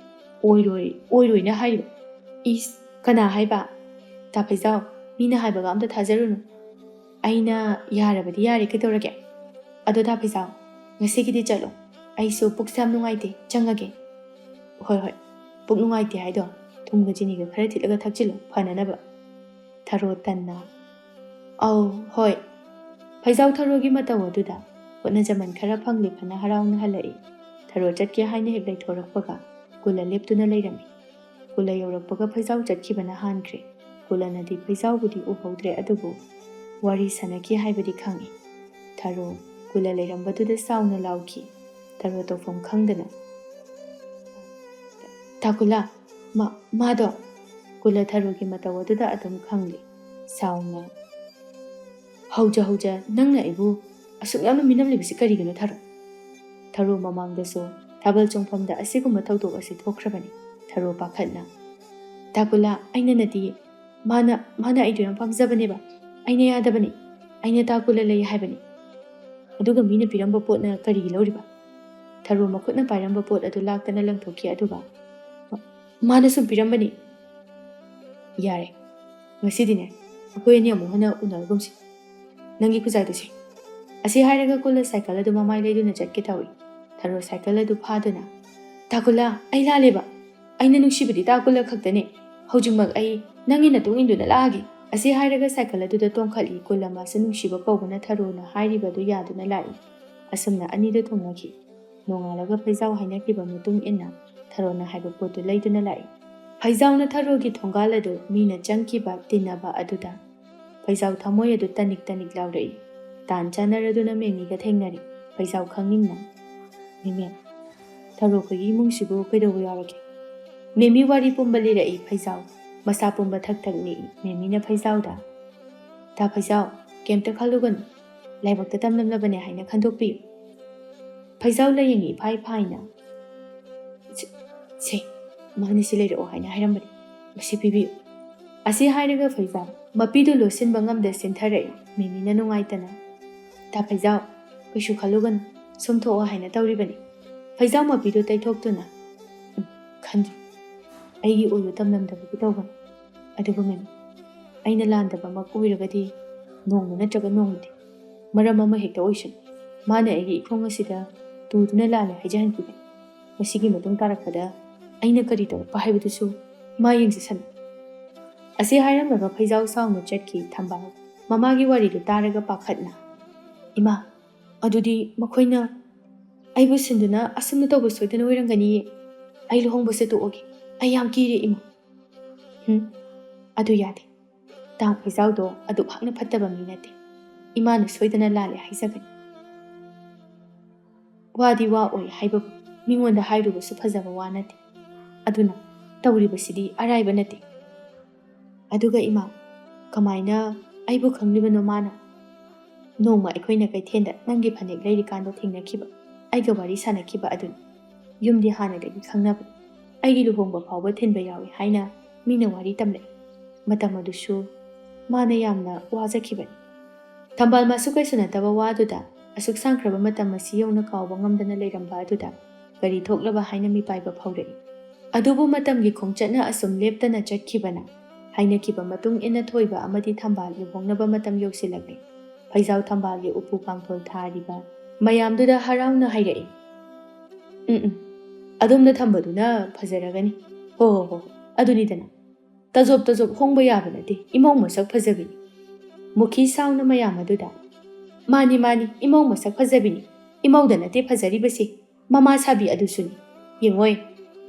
ꯑꯣꯏꯔꯣꯏꯅ ꯍꯥꯏꯔꯤꯕ ꯏꯁ ꯀꯅꯥ ꯍꯥꯏꯕ ꯇꯥ ꯐꯩꯖꯥꯎ ꯃꯤꯅ ꯍꯥꯏꯕꯒ ꯑꯝꯇ ꯊꯥꯖꯔꯨꯅꯨ ꯑꯩꯅ ꯌꯥꯔꯕꯗꯤ ꯌꯥꯔꯦ ꯀꯩꯗꯧꯔꯒꯦ ꯑꯗꯣ ꯇꯥ ꯐꯩꯖꯥꯎ ꯉꯁꯤꯒꯤꯗꯤ ꯆꯠꯂꯣ ꯑꯩꯁꯨ ꯄꯨꯛꯁꯦ ꯌꯥꯝ ꯅꯨꯡꯉꯥꯏꯇꯦ ꯆꯪꯉꯒꯦ ꯍꯣꯏ ꯄꯨꯛ ꯅꯨꯡꯉꯥꯏꯇꯦ ꯍꯥꯏꯗꯣ ꯊꯨꯝꯒ ꯆꯤꯅꯤꯒ ꯈꯔ ꯊꯤꯠꯂꯒ ꯊꯛꯆꯤꯜꯂꯣ ꯐꯅꯅꯕ ꯊꯔꯣ ꯇꯟꯅ ꯑꯧ ꯍꯣꯏ ꯐꯩꯖꯥꯎ ꯊꯔꯣꯒꯤ ꯃꯇꯧ ꯑꯗꯨꯗ ꯍꯣꯠꯅꯖꯃꯟ ꯈꯔ ꯐꯪꯂꯦ ꯐꯅ ꯍꯔꯥꯎꯅ ꯍꯜꯂꯛꯏ ꯊꯔꯣ ꯆꯠꯀꯦ ꯍꯥꯏꯅ ꯍꯦꯛ ꯂꯩꯊꯣꯔꯛꯄꯒ ꯀꯨꯂ ꯂꯦꯞꯇꯨꯅ ꯂꯩꯔꯝꯃꯤ ꯀꯨꯂ ꯌꯧꯔꯛꯄꯒ ꯐꯩꯖꯥꯎ ꯆꯠꯈꯤꯕꯅ ꯍꯥꯟꯈ꯭ꯔꯦ ꯀꯨꯂꯅꯗꯤ ꯐꯩꯖꯥꯎꯕꯨꯗꯤ ꯎꯍꯧꯗ꯭ꯔꯦ ꯑꯗꯨꯕꯨ ꯋꯥꯔꯤ ꯁꯥꯟꯅꯈꯤ ꯍꯥꯏꯕꯗꯤ ꯈꯪꯏ ꯊꯔꯣ ꯀꯨꯂ ꯂꯩꯔꯝꯕꯗꯨꯗ ꯆꯥꯎꯅ ꯂꯥꯎꯈꯤ ꯊꯔꯣ ꯇꯧꯐꯝ ꯈꯪꯗꯅ ꯇꯥꯀꯨꯂꯥ ꯃꯥꯗꯣ ꯀꯨꯂ ꯊꯔꯣꯒꯤ ꯃꯇꯧ ꯑꯗꯨꯗ ꯑꯗꯨꯝ ꯈꯪꯂꯤ ꯁꯥꯎꯅ ꯍꯧꯖ ꯅꯪꯅ ꯑꯩꯕꯨ ꯑꯁꯨꯛ ꯌꯥꯝꯅ ꯃꯤꯅꯝꯂꯤꯕꯁꯤ ꯀꯔꯤꯒꯤꯅꯣ ꯊꯔꯣ ꯃꯃꯥꯡꯗꯁꯨ ꯊꯥꯕꯜ ꯆꯣꯡꯐꯝꯗ ꯑꯁꯤꯒꯨꯝꯕ ꯊꯧꯗꯣꯛ ꯑꯁꯤ ꯊꯣꯛꯈ꯭ꯔꯕꯅꯤ ꯊꯔꯣ ꯄꯥꯈꯠꯅ ꯇꯥꯀꯨꯂꯥ ꯑꯩꯅ ꯅꯠꯇꯤꯌꯦ ꯃꯥꯅ ꯑꯩꯗꯣ ꯌꯥꯝ ꯄꯥꯝꯖꯕꯅꯦꯕ ꯑꯩꯅ ꯌꯥꯗꯕꯅꯤ ꯑꯩꯅ ꯇꯥꯀꯨꯂ ꯂꯩ ꯍꯥꯏꯕꯅꯤ ꯑꯗꯨꯒ ꯃꯤꯅ ꯄꯤꯔꯝꯕ ꯄꯣꯠꯅ ꯀꯔꯤꯒꯤ ꯂꯧꯔꯤꯕ ꯊꯔꯣ ꯃꯈꯨꯠꯅ ꯄꯥꯏꯔꯝꯕ ꯄꯣꯠ ꯑꯗꯨ ꯂꯥꯛꯇꯅ ꯂꯪꯊꯣꯛꯈꯤ ꯑꯗꯨꯒ ꯃꯥꯅ ꯁꯨꯝ ꯄꯤꯔꯝꯕꯅꯤ ꯌꯥꯔꯦ ꯉꯁꯤꯗꯤꯅꯦ ꯑꯩꯈꯣꯏ ꯑꯅꯤ ꯑꯃꯨꯛ ꯍꯟꯅ ꯎꯅꯔꯒꯨꯝꯁꯤ ꯅꯪꯒꯤ ꯈꯨꯖꯥꯏꯗꯨꯁꯤ ꯑꯁꯤ ꯍꯥꯏꯔꯒ ꯀꯨꯂ ꯁꯥꯏꯀꯜ ꯑꯗꯨ ꯃꯃꯥꯏ ꯂꯩꯗꯨꯅ ꯆꯠꯀꯦ ꯇꯧꯏ ꯊꯔꯣ ꯁꯥꯏꯀꯜ ꯑꯗꯨ ꯐꯥꯗꯨꯅ ꯇꯥꯀꯨꯂꯥ ꯑꯩ ꯂꯥꯜꯂꯦꯕ ꯑꯩꯅ ꯅꯨꯡꯁꯤꯕꯗꯤ ꯇꯥꯀꯨꯂ ꯈꯛꯇꯅꯦ ꯍꯧꯖꯤꯛꯃꯛ ꯑꯩ ꯅꯪꯒꯤ ꯅꯇꯨꯡ ꯏꯟꯗꯨꯅ ꯂꯥꯛꯑꯒꯦ ꯑꯁꯤ ꯍꯥꯏꯔꯒ ꯁꯥꯏꯀꯜ ꯑꯗꯨꯗ ꯇꯣꯡꯈꯠꯂꯤ ꯀꯨꯂ ꯃꯥꯁꯨ ꯅꯨꯡꯁꯤꯕ ꯀꯧꯕꯅ ꯊꯔꯣꯅ ꯍꯥꯏꯔꯤꯕꯗꯨ ꯌꯥꯗꯨꯅ ꯂꯥꯛꯏ ꯑꯁꯨꯝꯅ ꯑꯅꯤꯗꯨ ꯊꯨꯡꯅꯈꯤ ꯅꯣꯡꯉꯥꯜꯂꯒ ꯐꯩꯖꯥꯎ ꯍꯥꯏꯅꯈꯤꯕ ꯃꯇꯨꯡ ꯏꯟꯅ ꯊꯔꯣꯅ ꯍꯥꯏꯕ ꯄꯣꯠꯇꯨ ꯂꯩꯗꯨꯅ ꯂꯥꯛꯏ ꯐꯩꯖꯥꯎꯅ ꯊꯔꯣꯒꯤ ꯊꯣꯡꯒꯥꯜ ꯑꯗꯨ ꯃꯤꯅ ꯆꯪꯈꯤꯕ ꯇꯤꯟꯅꯕ ꯑꯗꯨꯗ ꯐꯩꯖꯥꯎ ꯊꯃꯣꯏ ꯑꯗꯨ ꯇꯅꯤꯛ ꯂꯥꯎꯔꯛꯏ ꯇꯥꯟ ꯆꯥꯟꯅꯔꯗꯨꯅ ꯃꯦꯃꯤꯒ ꯊꯦꯡꯅꯔꯤ ꯐꯩꯖꯥꯎ ꯈꯪꯅꯤꯡꯅ ꯃꯦꯃꯤ ꯊꯔꯣ ꯑꯩꯈꯣꯏꯒꯤ ꯏꯃꯨꯡꯁꯤꯕꯨ ꯀꯩꯗꯧꯕ ꯌꯥꯎꯔꯒꯦ ꯃꯦꯃꯤ ꯋꯥꯔꯤ ꯄꯨꯝꯕ ꯂꯤꯔꯛꯏ ꯐꯩꯖꯥꯎ ꯃꯁꯥ ꯄꯨꯝꯕ ꯊꯛ ꯅꯤꯛꯏ ꯃꯦꯃꯤꯅ ꯐꯩꯖꯥꯎꯗ ꯇꯥ ꯐꯩꯖꯥꯎ ꯀꯩꯝꯇ ꯈꯜꯂꯨꯒꯅꯨ ꯂꯥꯏꯕꯛꯇ ꯇꯝꯂꯝꯂꯕꯅꯦ ꯍꯥꯏꯅ ꯈꯟꯗꯣꯛꯄꯤꯌꯨ ꯐꯩꯖꯥꯎ ꯂꯥꯏꯌꯦꯡꯉꯤ ꯐꯥꯏꯅ ꯁꯦ ꯃꯥꯅ ꯁꯤ ꯂꯩꯔꯛꯑꯣ ꯍꯥꯏꯅ ꯍꯥꯏꯔꯝꯕꯅꯤ ꯃꯁꯤ ꯄꯤꯕꯤꯌꯨ ꯑꯁꯤ ꯍꯥꯏꯔꯒ ꯐꯩꯖꯥꯎ ꯃꯄꯤꯗꯨ ꯂꯣꯠꯁꯤꯟꯕ ꯉꯝꯗ ꯆꯦꯟꯊꯔꯛꯏ ꯃꯦꯃꯤꯅ ꯅꯨꯡꯉꯥꯏꯇꯅ ꯇꯥ ꯐꯩꯖꯥꯎ ꯀꯩꯁꯨ ꯈꯜꯂꯨꯒꯅꯨ ꯁꯨꯝꯊꯣꯛꯑꯣ ꯍꯥꯏꯅ ꯇꯧꯔꯤꯕꯅꯤ ꯐꯩꯖꯥꯎ ꯃꯄꯤꯗꯨ ꯇꯩꯊꯣꯛꯇꯨꯅ ꯈꯟꯗ꯭ꯔꯤ ꯑꯩꯒꯤ ꯑꯣꯏꯕ ꯇꯝꯂꯝꯗꯕꯒꯤ ꯇꯧꯕꯅꯤ ꯑꯗꯨꯕꯨ ꯃꯦꯃꯤ ꯑꯩꯅ ꯂꯥꯟꯗꯕꯃꯛ ꯑꯣꯏꯔꯒꯗꯤ ꯅꯣꯡꯃ ꯅꯠꯇ꯭ꯔꯒ ꯅꯣꯡꯃꯗꯤ ꯃꯔꯝ ꯑꯃ ꯍꯦꯛꯇ ꯑꯣꯏꯁꯅꯨ ꯃꯥꯅ ꯑꯩꯒꯤ ꯏꯈꯣꯡ ꯑꯁꯤꯗ ꯇꯨꯗꯨꯅ ꯂꯥꯜꯂꯦ ꯍꯥꯏꯖꯍꯟꯈꯤꯕꯅꯤ ꯃꯁꯤꯒꯤ ꯃꯇꯨꯡ ꯇꯥꯔꯛꯄꯗ ꯑꯩꯅ ꯀꯔꯤ ꯇꯧꯔꯛꯄ ꯍꯥꯏꯕꯗꯨꯁꯨ ꯃꯥ ꯌꯦꯡꯖꯁꯅꯨ ꯑꯁꯤ ꯍꯥꯏꯔꯝꯂꯒ ꯐꯩꯖꯥꯎ ꯁꯥꯎꯅ ꯆꯠꯈꯤ ꯊꯝꯕꯥꯜ ꯃꯃꯥꯒꯤ ꯋꯥꯔꯤꯗꯨ ꯇꯥꯔꯒ ꯄꯥꯈꯠꯅ ꯏꯃꯥ ꯑꯗꯨꯗꯤ ꯃꯈꯣꯏꯅ ꯑꯩꯕꯨ ꯁꯤꯟꯗꯨꯅ ꯑꯁꯨꯝꯅ ꯇꯧꯕ ꯁꯣꯏꯗꯅ ꯑꯣꯏꯔꯝꯒꯅꯤꯌꯦ ꯑꯩ ꯂꯨꯍꯣꯡꯕꯁꯦ ꯇꯣꯛꯑꯒꯦ ꯑꯩ ꯌꯥꯝ ꯀꯤꯔꯦ ꯏꯃꯥ ꯑꯗꯨ ꯌꯥꯗꯦ ꯇꯥ ꯐꯩꯖꯥꯎꯗꯣ ꯑꯗꯨꯛ ꯍꯛꯅ ꯐꯠꯇꯕ ꯃꯤ ꯅꯠꯇꯦ ꯏꯃꯥꯅ ꯁꯣꯏꯗꯅ ꯂꯥꯜꯂꯦ ꯍꯥꯏꯖꯒꯅꯤ ꯋꯥꯗꯤ ꯋꯥ ꯑꯣꯏ ꯍꯥꯏꯕꯕꯨ ꯃꯤꯉꯣꯟꯗ ꯍꯥꯏꯔꯨꯕꯁꯨ ꯐꯖꯕ ꯋꯥ ꯅꯠꯇꯦ ꯑꯗꯨꯅ ꯇꯧꯔꯤꯕꯁꯤꯗꯤ ꯑꯔꯥꯏꯕ ꯅꯠꯇꯦ ꯑꯗꯨꯒ ꯏꯃꯥ ꯀꯃꯥꯏꯅ ꯑꯩꯕꯨ ꯈꯪꯂꯤꯕꯅꯣ ꯃꯥꯅ ꯅꯣꯡꯃ ꯑꯩꯈꯣꯏꯅ ꯀꯩꯊꯦꯜꯗ ꯅꯪꯒꯤ ꯐꯅꯦꯛ ꯂꯩꯔꯤꯀꯥꯟꯗ ꯊꯦꯡꯅꯈꯤꯕ ꯑꯩꯒ ꯋꯥꯔꯤ ꯁꯥꯟꯅꯈꯤꯕ ꯑꯗꯨꯅꯤ ꯌꯨꯝꯗꯤ ꯍꯥꯟꯅꯗꯒꯤ ꯈꯪꯅꯕꯅꯤ ꯑꯩꯒꯤ ꯂꯨꯍꯣꯡꯕ ꯐꯥꯎꯕ ꯊꯤꯟꯕ ꯌꯥꯎꯏ ꯍꯥꯏꯅ ꯃꯤꯅ ꯋꯥꯔꯤ ꯇꯝꯂꯛꯏ ꯃꯇꯝ ꯑꯗꯨꯁꯨ ꯃꯥꯅ ꯌꯥꯝꯅ ꯋꯥꯖꯈꯤꯕꯅꯤ ꯊꯝꯕꯥꯜ ꯃꯥꯁꯨ ꯀꯩꯁꯨ ꯅꯠꯇꯕ ꯋꯥꯗꯨꯗ ꯑꯁꯨꯛ ꯁꯥꯡꯈ꯭ꯔꯕ ꯃꯇꯝ ꯑꯁꯤ ꯌꯧꯅ ꯀꯥꯎꯕ ꯉꯝꯗꯅ ꯂꯩꯔꯝꯕ ꯑꯗꯨꯗ ꯀꯔꯤ ꯊꯣꯛꯂꯕ ꯍꯥꯏꯅ ꯃꯤꯄꯥꯏꯕ ꯐꯥꯎꯔꯛꯏ ꯑꯗꯨꯕꯨ ꯃꯇꯝꯒꯤ ꯈꯣꯡꯆꯠꯅ ꯑꯁꯨꯝ ꯂꯦꯞꯇꯅ ꯆꯠꯈꯤꯕꯅ ꯍꯥꯏꯅꯈꯤꯕ ꯃꯇꯨꯡ ꯏꯟꯅ ꯊꯣꯏꯕ ꯑꯃꯗꯤ ꯊꯝꯕꯥꯜ ꯂꯨꯍꯣꯡꯅꯕ ꯃꯇꯝ ꯌꯧꯁꯤꯜꯂꯛꯂꯦ ꯐꯩꯖꯥꯎ ꯊꯝꯕꯥꯜꯒꯤ ꯎꯄꯨ ꯀꯥꯡꯊꯣꯜ ꯊꯥꯔꯤꯕ ꯃꯌꯥꯝꯗꯨꯗ ꯍꯔꯥꯎꯅ ꯍꯥꯏꯔꯛꯏ ꯑꯗꯣꯝꯗ ꯊꯝꯕꯗꯨꯅ ꯐꯖꯔꯒꯅꯤ ꯍꯣ ꯑꯗꯨꯅꯤꯗꯅ ꯇꯖꯣꯞ ꯍꯣꯡꯕ ꯌꯥꯕ ꯅꯠꯇꯦ ꯏꯃꯧ ꯃꯁꯛ ꯐꯖꯕꯤꯅꯤ ꯃꯨꯈꯤ ꯁꯥꯎꯅ ꯃꯌꯥꯝ ꯑꯗꯨꯗ ꯃꯥꯅꯤ ꯏꯃꯧ ꯃꯁꯛ ꯐꯖꯕꯤꯅꯤ ꯏꯃꯧꯗ ꯅꯠꯇꯦ ꯐꯖꯔꯤꯕꯁꯤ ꯃꯃꯥ ꯁꯥꯕꯤ ꯑꯗꯨꯁꯨꯅꯤ ꯌꯦꯡꯉꯣꯏ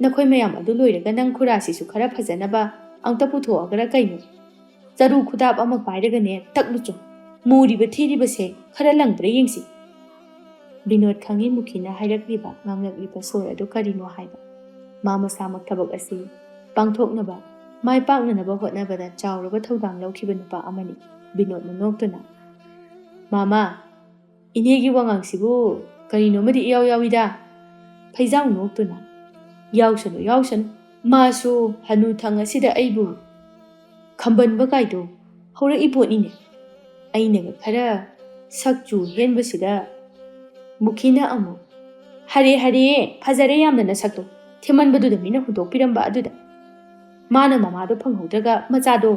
ꯅꯈꯣꯏ ꯃꯌꯥꯝ ꯑꯗꯨ ꯂꯣꯏꯔꯒ ꯅꯪ ꯈꯨꯔꯥꯁꯤꯁꯨ ꯈꯔ ꯐꯖꯅꯕ ꯑꯝꯇ ꯄꯨꯊꯣꯛꯑꯒꯔ ꯀꯩꯅꯣ ꯆꯔꯨ ꯈꯨꯗꯥꯞ ꯑꯃ ꯄꯥꯏꯔꯒꯅꯦ ꯇꯛꯂꯨꯆꯣ ꯃꯨꯔꯤꯕ ꯊꯤꯔꯤꯕꯁꯦ ꯈꯔ ꯂꯪꯕ꯭ꯔꯥ ꯌꯦꯡꯁꯤ ꯕꯤꯅꯣꯗ ꯈꯪꯉꯤ ꯃꯨꯈꯤꯅ ꯍꯥꯏꯔꯛꯂꯤꯕ ꯉꯥꯡꯂꯛꯂꯤꯕ ꯁꯣꯔ ꯑꯗꯨ ꯀꯔꯤꯅꯣ ꯍꯥꯏꯕ ꯃꯥ ꯃꯁꯥꯃꯛ ꯊꯕꯛ ꯑꯁꯤ ꯄꯥꯡꯊꯣꯛꯅꯕ ꯃꯥꯏ ꯄꯥꯛꯅꯅꯕ ꯍꯣꯠꯅꯕꯗ ꯆꯥꯎꯔꯕ ꯊꯧꯗꯥꯡ ꯂꯧꯈꯤꯕ ꯅꯨꯄꯥ ꯑꯃꯅꯤ ꯕꯤꯅꯣꯗꯅ ꯅꯣꯛꯇꯨꯅ ꯃꯥꯃꯥ ꯏꯅꯦꯒꯤ ꯋꯥꯉꯥꯡꯁꯤꯕꯨ ꯀꯔꯤꯅꯣꯃꯗꯤ ꯏꯌꯥꯎ ꯌꯥꯎꯏꯗ ꯐꯩꯖꯥꯎ ꯅꯣꯛꯇꯨꯅ ꯌꯥꯎꯁꯅꯨ ꯃꯥꯁꯨ ꯍꯅꯨꯊꯪ ꯑꯁꯤꯗ ꯑꯩꯕꯨ ꯈꯝꯕꯟꯕ ꯀꯥꯏꯗꯣ ꯍꯧꯔꯛꯏ ꯄꯣꯠꯅꯤꯅꯦ ꯑꯩꯅꯒ ꯈꯔ ꯁꯛꯆꯨ ꯍꯦꯟꯕꯁꯤꯗ ꯃꯨꯈꯤꯅ ꯑꯃꯨꯛ ꯍꯔꯦ ꯍꯔꯦ ꯐꯖꯔꯦ ꯌꯥꯝꯅ ꯅꯁꯛꯇꯣ ꯊꯦꯝꯃꯟꯕꯗꯨꯗ ꯃꯤꯅ ꯍꯨꯟꯗꯣꯛꯄꯤꯔꯝꯕ ꯑꯗꯨꯗ ꯃꯥꯅ ꯃꯃꯥꯗꯣ ꯐꯪꯍꯧꯗ꯭ꯔꯒ ꯃꯆꯥꯗꯣ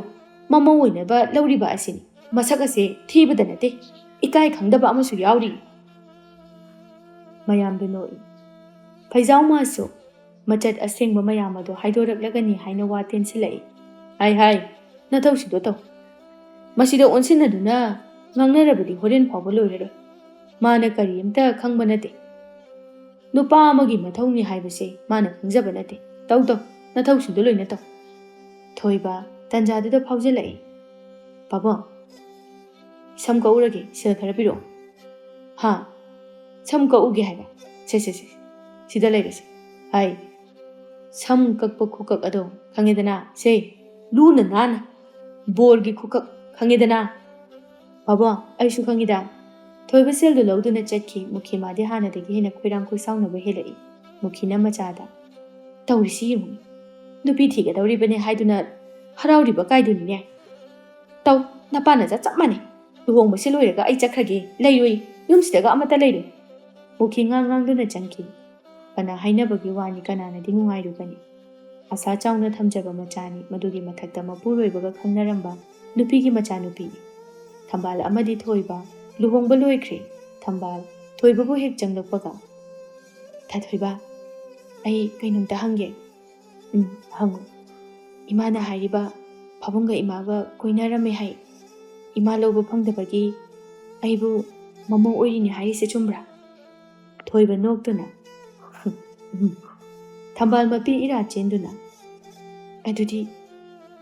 ꯃꯃꯧ ꯑꯣꯏꯅꯕ ꯂꯧꯔꯤꯕ ꯑꯁꯤꯅꯤ ꯃꯁꯛ ꯑꯁꯦ ꯊꯤꯕꯗ ꯅꯠꯇꯦ ꯏꯀꯥꯏ ꯈꯪꯗꯕ ꯑꯃꯁꯨ ꯌꯥꯎꯔꯤ ꯃꯌꯥꯝꯗꯨ ꯅꯣꯛꯏ ꯐꯩꯖꯥꯎ ꯃꯥꯁꯨ ꯃꯆꯠ ꯑꯁꯦꯡꯕ ꯃꯌꯥꯝ ꯑꯗꯣ ꯍꯥꯏꯗꯣꯔꯛꯂꯒꯅꯤ ꯍꯥꯏꯅ ꯋꯥ ꯇꯦꯟꯁꯤꯜꯂꯛꯏ ꯍꯥꯏ ꯅꯊꯧꯁꯤꯗꯣ ꯇꯧ ꯃꯁꯤꯗ ꯑꯣꯟꯁꯤꯟꯅꯗꯨꯅ ꯉꯥꯡꯅꯔꯕꯗꯤ ꯍꯣꯔꯦꯟ ꯐꯥꯎꯕ ꯂꯣꯏꯔꯔꯣꯏ ꯃꯥꯅ ꯀꯔꯤꯝꯇ ꯈꯪꯕ ꯅꯠꯇꯦ ꯅꯨꯄꯥ ꯑꯃꯒꯤ ꯃꯊꯧꯅꯤ ꯍꯥꯏꯕꯁꯦ ꯃꯥꯅ ꯈꯪꯖꯕ ꯅꯠꯇꯦ ꯇꯧ ꯅꯊꯧꯁꯤꯡꯗꯣ ꯂꯣꯏꯅ ꯇꯧ ꯊꯣꯏꯕ ꯇꯟꯖꯥꯗꯨꯗ ꯐꯥꯎꯖꯤꯜꯂꯛꯏ ꯄꯥꯕꯨꯡ ꯁꯝ ꯀꯛꯎꯔꯒꯦ ꯁꯦꯜ ꯈꯔ ꯄꯤꯔꯛꯑꯣ ꯍꯥ ꯁꯝ ꯀꯛꯎꯒꯦ ꯍꯥꯏꯕ ꯁꯦ ꯁꯤꯗ ꯂꯩꯔꯁꯦ ꯍꯥꯏ ꯁꯝ ꯀꯛꯄ ꯈꯨꯀꯛ ꯑꯗꯣ ꯈꯪꯉꯦꯗꯅ ꯁꯦ ꯂꯨꯅ ꯅꯥꯟꯅ ꯕꯣꯔꯒꯤ ꯈꯨꯀꯛ ꯈꯪꯉꯦꯗꯅ ꯄꯥꯕꯨꯡ ꯑꯩꯁꯨ ꯈꯪꯉꯤꯗ ꯊꯣꯏꯕ ꯁꯦꯜꯗꯨ ꯂꯧꯗꯨꯅ ꯆꯠꯈꯤ ꯃꯨꯈꯤ ꯃꯥꯗꯤ ꯍꯥꯟꯅꯗꯒꯤ ꯍꯦꯟꯅ ꯈꯣꯏꯔꯥꯡ ꯈꯣꯏꯁꯥꯎꯅꯕ ꯍꯦꯜꯂꯛꯏ ꯃꯨꯈꯤꯅ ꯃꯆꯥꯗ ꯇꯧꯔꯤꯁꯤ ꯌꯦꯡꯉꯨ ꯅꯨꯄꯤ ꯊꯤꯒꯗꯧꯔꯤꯕꯅꯦ ꯍꯥꯏꯗꯨꯅ ꯍꯔꯥꯎꯔꯤꯕ ꯀꯥꯏꯗꯨꯅꯤꯅꯦ ꯇꯧ ꯅꯄꯥꯅꯖ ꯆꯞ ꯃꯥꯟꯅꯩ ꯂꯨꯍꯣꯡꯕꯁꯤ ꯂꯣꯏꯔꯒ ꯑꯩ ꯆꯠꯈ꯭ꯔꯒꯦ ꯂꯩꯔꯣꯏ ꯌꯨꯝꯁꯤꯗꯒ ꯑꯃꯠꯇ ꯂꯩꯔꯣꯏ ꯃꯨꯈꯤ ꯉꯥꯡꯗꯨꯅ ꯆꯪꯈꯤ ꯀꯅꯥ ꯍꯥꯏꯅꯕꯒꯤ ꯋꯥꯅꯤ ꯀꯅꯥꯅꯗꯤ ꯅꯨꯡꯉꯥꯏꯔꯨꯒꯅꯤ ꯑꯁꯥ ꯆꯥꯎꯅ ꯊꯝꯖꯕ ꯃꯆꯥꯅꯤ ꯃꯗꯨꯒꯤ ꯃꯊꯛꯇ ꯃꯄꯨꯔꯣꯏꯕꯒ ꯈꯪꯅꯔꯝꯕ ꯅꯨꯄꯤꯒꯤ ꯃꯆꯥꯅꯨꯄꯤꯅꯤ ꯊꯝꯕꯥꯜ ꯑꯃꯗꯤ ꯊꯣꯏꯕ ꯂꯨꯍꯣꯡꯕ ꯂꯣꯏꯈ꯭ꯔꯦ ꯊꯝꯕꯥꯜ ꯊꯣꯏꯕꯕꯨ ꯍꯦꯛ ꯆꯪꯂꯛꯄꯒ ꯊꯣꯏꯕ ꯑꯩ ꯀꯩꯅꯣꯝꯇ ꯍꯪꯒꯦ ꯍꯪꯉꯨ ꯏꯃꯥꯅ ꯍꯥꯏꯔꯤꯕ ꯄꯥꯕꯨꯡꯒ ꯏꯃꯥꯒ ꯀꯣꯏꯅꯔꯝꯃꯦ ꯍꯥꯏ ꯏꯃꯥ ꯂꯧꯕ ꯐꯪꯗꯕꯒꯤ ꯑꯩꯕꯨ ꯃꯃꯧ ꯑꯣꯏꯔꯤꯅꯤ ꯍꯥꯏꯔꯤꯁꯦ ꯆꯨꯝꯕ꯭ꯔꯥ ꯊꯣꯏꯕ ꯅꯣꯛꯇꯨꯅ ꯊꯝꯕꯥꯜ ꯃꯄꯤ ꯏꯔꯥ ꯆꯦꯟꯗꯨꯅ ꯑꯗꯨꯗꯤ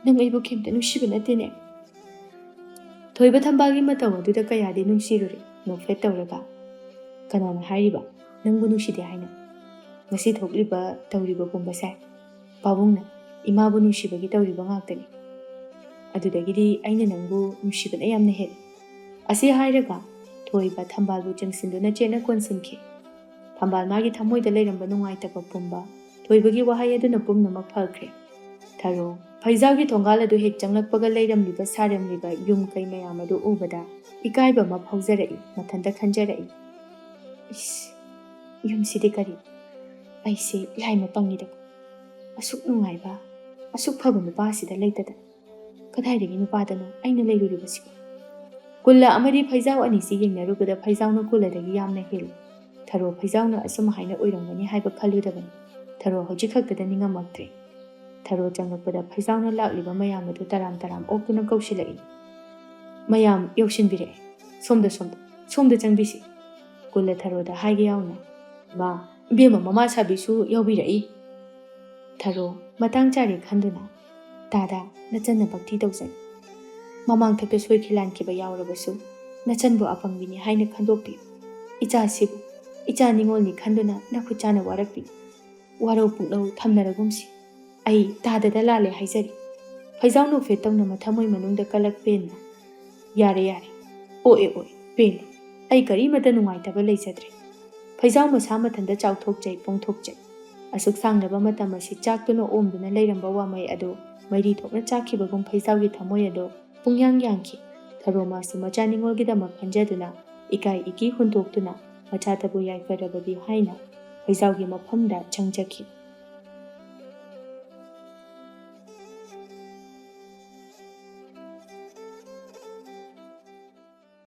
ꯅꯪ ꯑꯩꯕꯨ ꯀꯩꯝꯇ ꯅꯨꯡꯁꯤꯕ ꯅꯠꯇꯦꯅꯦ ꯊꯣꯏꯕ ꯊꯝꯕꯥꯜꯒꯤ ꯃꯇꯧ ꯑꯗꯨꯗ ꯀꯌꯥꯗꯤ ꯅꯨꯡꯁꯤꯔꯨꯔꯦ ꯅꯣꯛꯐꯦꯠ ꯇꯧꯔꯒ ꯀꯅꯥꯅ ꯍꯥꯏꯔꯤꯕ ꯅꯪꯕꯨ ꯅꯨꯡꯁꯤꯗꯦ ꯍꯥꯏꯅ ꯉꯁꯤ ꯊꯣꯛꯂꯤꯕ ꯇꯧꯔꯤꯕ ꯄꯨꯝꯕꯁꯦ ꯄꯥꯕꯨꯡꯅ ꯏꯃꯥꯕꯨ ꯅꯨꯡꯁꯤꯕꯒꯤ ꯇꯧꯔꯤꯕ ꯉꯥꯛꯇꯅꯤ ꯑꯗꯨꯗꯒꯤꯗꯤ ꯑꯩꯅ ꯅꯪꯕꯨ ꯅꯨꯡꯁꯤꯕꯅ ꯌꯥꯝꯅ ꯍꯦꯜꯂꯤ ꯑꯁꯤ ꯍꯥꯏꯔꯒ ꯊꯣꯏꯕ ꯊꯝꯕꯥꯜꯕꯨ ꯆꯪꯁꯤꯟꯗꯨꯅ ꯆꯦꯠꯅ ꯀꯣꯟꯁꯤꯟꯈꯤ ꯊꯝꯕꯥꯜ ꯃꯥꯒꯤ ꯊꯃꯣꯏꯗ ꯂꯩꯔꯝꯕ ꯅꯨꯡꯉꯥꯏꯇꯕ ꯄꯨꯝꯕ ꯊꯣꯏꯕꯒꯤ ꯋꯥꯍꯩ ꯑꯗꯨꯅ ꯄꯨꯝꯅꯃꯛ ꯐꯈ꯭ꯔꯦ ꯊꯔꯣ ꯐꯩꯖꯥꯎꯒꯤ ꯊꯣꯡꯒꯥꯜ ꯑꯗꯨ ꯍꯦꯛ ꯆꯪꯂꯛꯄꯒ ꯂꯩꯔꯝꯂꯤꯕ ꯁꯥꯔꯝꯂꯤꯕ ꯌꯨꯝ ꯀꯩ ꯃꯌꯥꯝ ꯑꯗꯨ ꯎꯕꯗ ꯏꯀꯥꯏꯕ ꯑꯃ ꯐꯥꯎꯖꯔꯛꯏ ꯃꯊꯟꯇ ꯈꯟꯖꯔꯛꯏ ꯏꯁ ꯌꯨꯝꯁꯤꯗꯤ ꯀꯔꯤ ꯑꯩꯁꯦ ꯂꯥꯏꯃ ꯄꯪꯉꯤꯗ ꯑꯁꯨꯛ ꯅꯨꯡꯉꯥꯏꯕ ꯑꯁꯨꯛ ꯐꯕ ꯅꯨꯄꯥꯁꯤꯗ ꯂꯩꯇꯗꯅ ꯀꯗꯥꯏꯗꯒꯤ ꯅꯨꯄꯥꯗꯅꯣ ꯑꯩꯅ ꯂꯩꯔꯨꯔꯤꯕꯁꯤꯕꯨ ꯀꯨꯜꯂ ꯑꯃꯗꯤ ꯐꯩꯖꯥꯎ ꯑꯅꯤꯁꯤ ꯌꯦꯡꯅꯔꯨꯕꯗ ꯐꯩꯖꯥꯎꯅ ꯀꯨꯜꯂꯗꯒꯤ ꯌꯥꯝꯅ ꯍꯦꯜꯂꯤ ꯊꯔꯣ ꯐꯩꯖꯥꯎꯅ ꯑꯁꯨꯝ ꯍꯥꯏꯅ ꯑꯣꯏꯔꯝꯒꯅꯤ ꯍꯥꯏꯕ ꯈꯜꯂꯨꯗꯕꯅꯤ ꯊꯔꯣ ꯍꯧꯖꯤꯛ ꯈꯛꯇꯗ ꯅꯤꯡꯉꯝꯃꯛꯇ꯭ꯔꯦ ꯊꯔꯣ ꯆꯪꯂꯛꯄꯗ ꯐꯩꯖꯥꯎꯅ ꯂꯥꯛꯂꯤꯕ ꯃꯌꯥꯝ ꯑꯗꯨ ꯇꯔꯥꯝ ꯑꯣꯛꯇꯨꯅ ꯀꯧꯁꯤꯜꯂꯛꯏ ꯃꯌꯥꯝ ꯌꯧꯁꯤꯟꯕꯤꯔꯛꯑꯦ ꯁꯣꯝꯗ ꯆꯪꯕꯤꯁꯤ ꯀꯨꯜꯂ ꯊꯔꯣꯗ ꯍꯥꯏꯒꯦ ꯌꯥꯎꯅ ꯃꯥ ꯏꯕꯦꯝꯃ ꯃꯃꯥ ꯁꯥꯕꯤꯁꯨ ꯌꯧꯕꯤꯔꯛꯏ ꯊꯔꯣ ꯃꯇꯥꯡ ꯆꯥꯔꯦ ꯈꯟꯗꯨꯅ ꯇꯥꯗ ꯅꯆꯟꯅ ꯚꯛꯇꯤ ꯇꯧꯖꯩ ꯃꯃꯥꯡꯊꯛꯇ ꯁꯣꯏꯈꯤ ꯂꯥꯟꯈꯤꯕ ꯌꯥꯎꯔꯕꯁꯨ ꯅꯆꯟꯕꯨ ꯑꯄꯪꯕꯤꯅꯤ ꯍꯥꯏꯅ ꯈꯟꯗꯣꯛꯄꯤꯌꯨ ꯏꯆꯥꯁꯤꯕꯨ ꯏꯆꯥ ꯅꯤꯉꯣꯜꯅꯤ ꯈꯟꯗꯨꯅ ꯅꯈꯨꯠ ꯆꯥꯅ ꯋꯥꯔꯛꯄꯤꯌꯨ ꯋꯥꯔꯧ ꯄꯨꯛꯂꯧ ꯊꯝꯅꯔꯒꯨꯝꯁꯤ ꯑꯩ ꯇꯥꯗꯗ ꯂꯥꯜꯂꯦ ꯍꯥꯏꯖꯔꯤ ꯐꯩꯖꯥꯎ ꯅꯣꯛꯐꯦꯠ ꯇꯧꯅ ꯃꯊꯃꯣꯏ ꯃꯅꯨꯡꯗ ꯀꯂꯛ ꯄꯦꯟꯅ ꯌꯥꯔꯦ ꯑꯣꯏ ꯄꯦꯟꯂꯦ ꯑꯩ ꯀꯔꯤꯃꯇ ꯅꯨꯡꯉꯥꯏꯇꯕ ꯂꯩꯖꯗ꯭ꯔꯦ ꯐꯩꯖꯥꯎ ꯃꯁꯥ ꯃꯊꯟꯇ ꯆꯥꯎꯊꯣꯛꯆꯩ ꯄꯣꯡꯊꯣꯛꯆꯩ ꯑꯁꯨꯛ ꯁꯥꯡꯂꯕ ꯃꯇꯝ ꯑꯁꯤ ꯆꯥꯛꯇꯨꯅ ꯑꯣꯝꯗꯨꯅ ꯂꯩꯔꯝꯕ ꯋꯥꯃꯩ ꯑꯗꯣ ꯃꯩꯔꯤ ꯊꯣꯛꯅ ꯆꯥꯛꯈꯤꯕꯒꯨꯝ ꯐꯩꯖꯥꯎꯒꯤ ꯊꯃꯣꯏ ꯑꯗꯣ ꯄꯨꯡꯌꯥꯡ ꯌꯥꯡꯈꯤ ꯊꯔꯣ ꯃꯥꯁꯨ ꯃꯆꯥ ꯅꯤꯉꯣꯜꯒꯤꯗꯃꯛ ꯈꯟꯖꯗꯨꯅ ꯏꯀꯥꯏ ꯏꯀꯤ ꯍꯨꯟꯗꯣꯛꯇꯨꯅ ꯃꯆꯥꯇꯕꯨ ꯌꯥꯏꯐꯔꯕꯗꯤ ꯍꯥꯏꯅ ꯐꯩꯖꯥꯎꯒꯤ ꯃꯐꯝꯗ ꯆꯪꯖꯈꯤ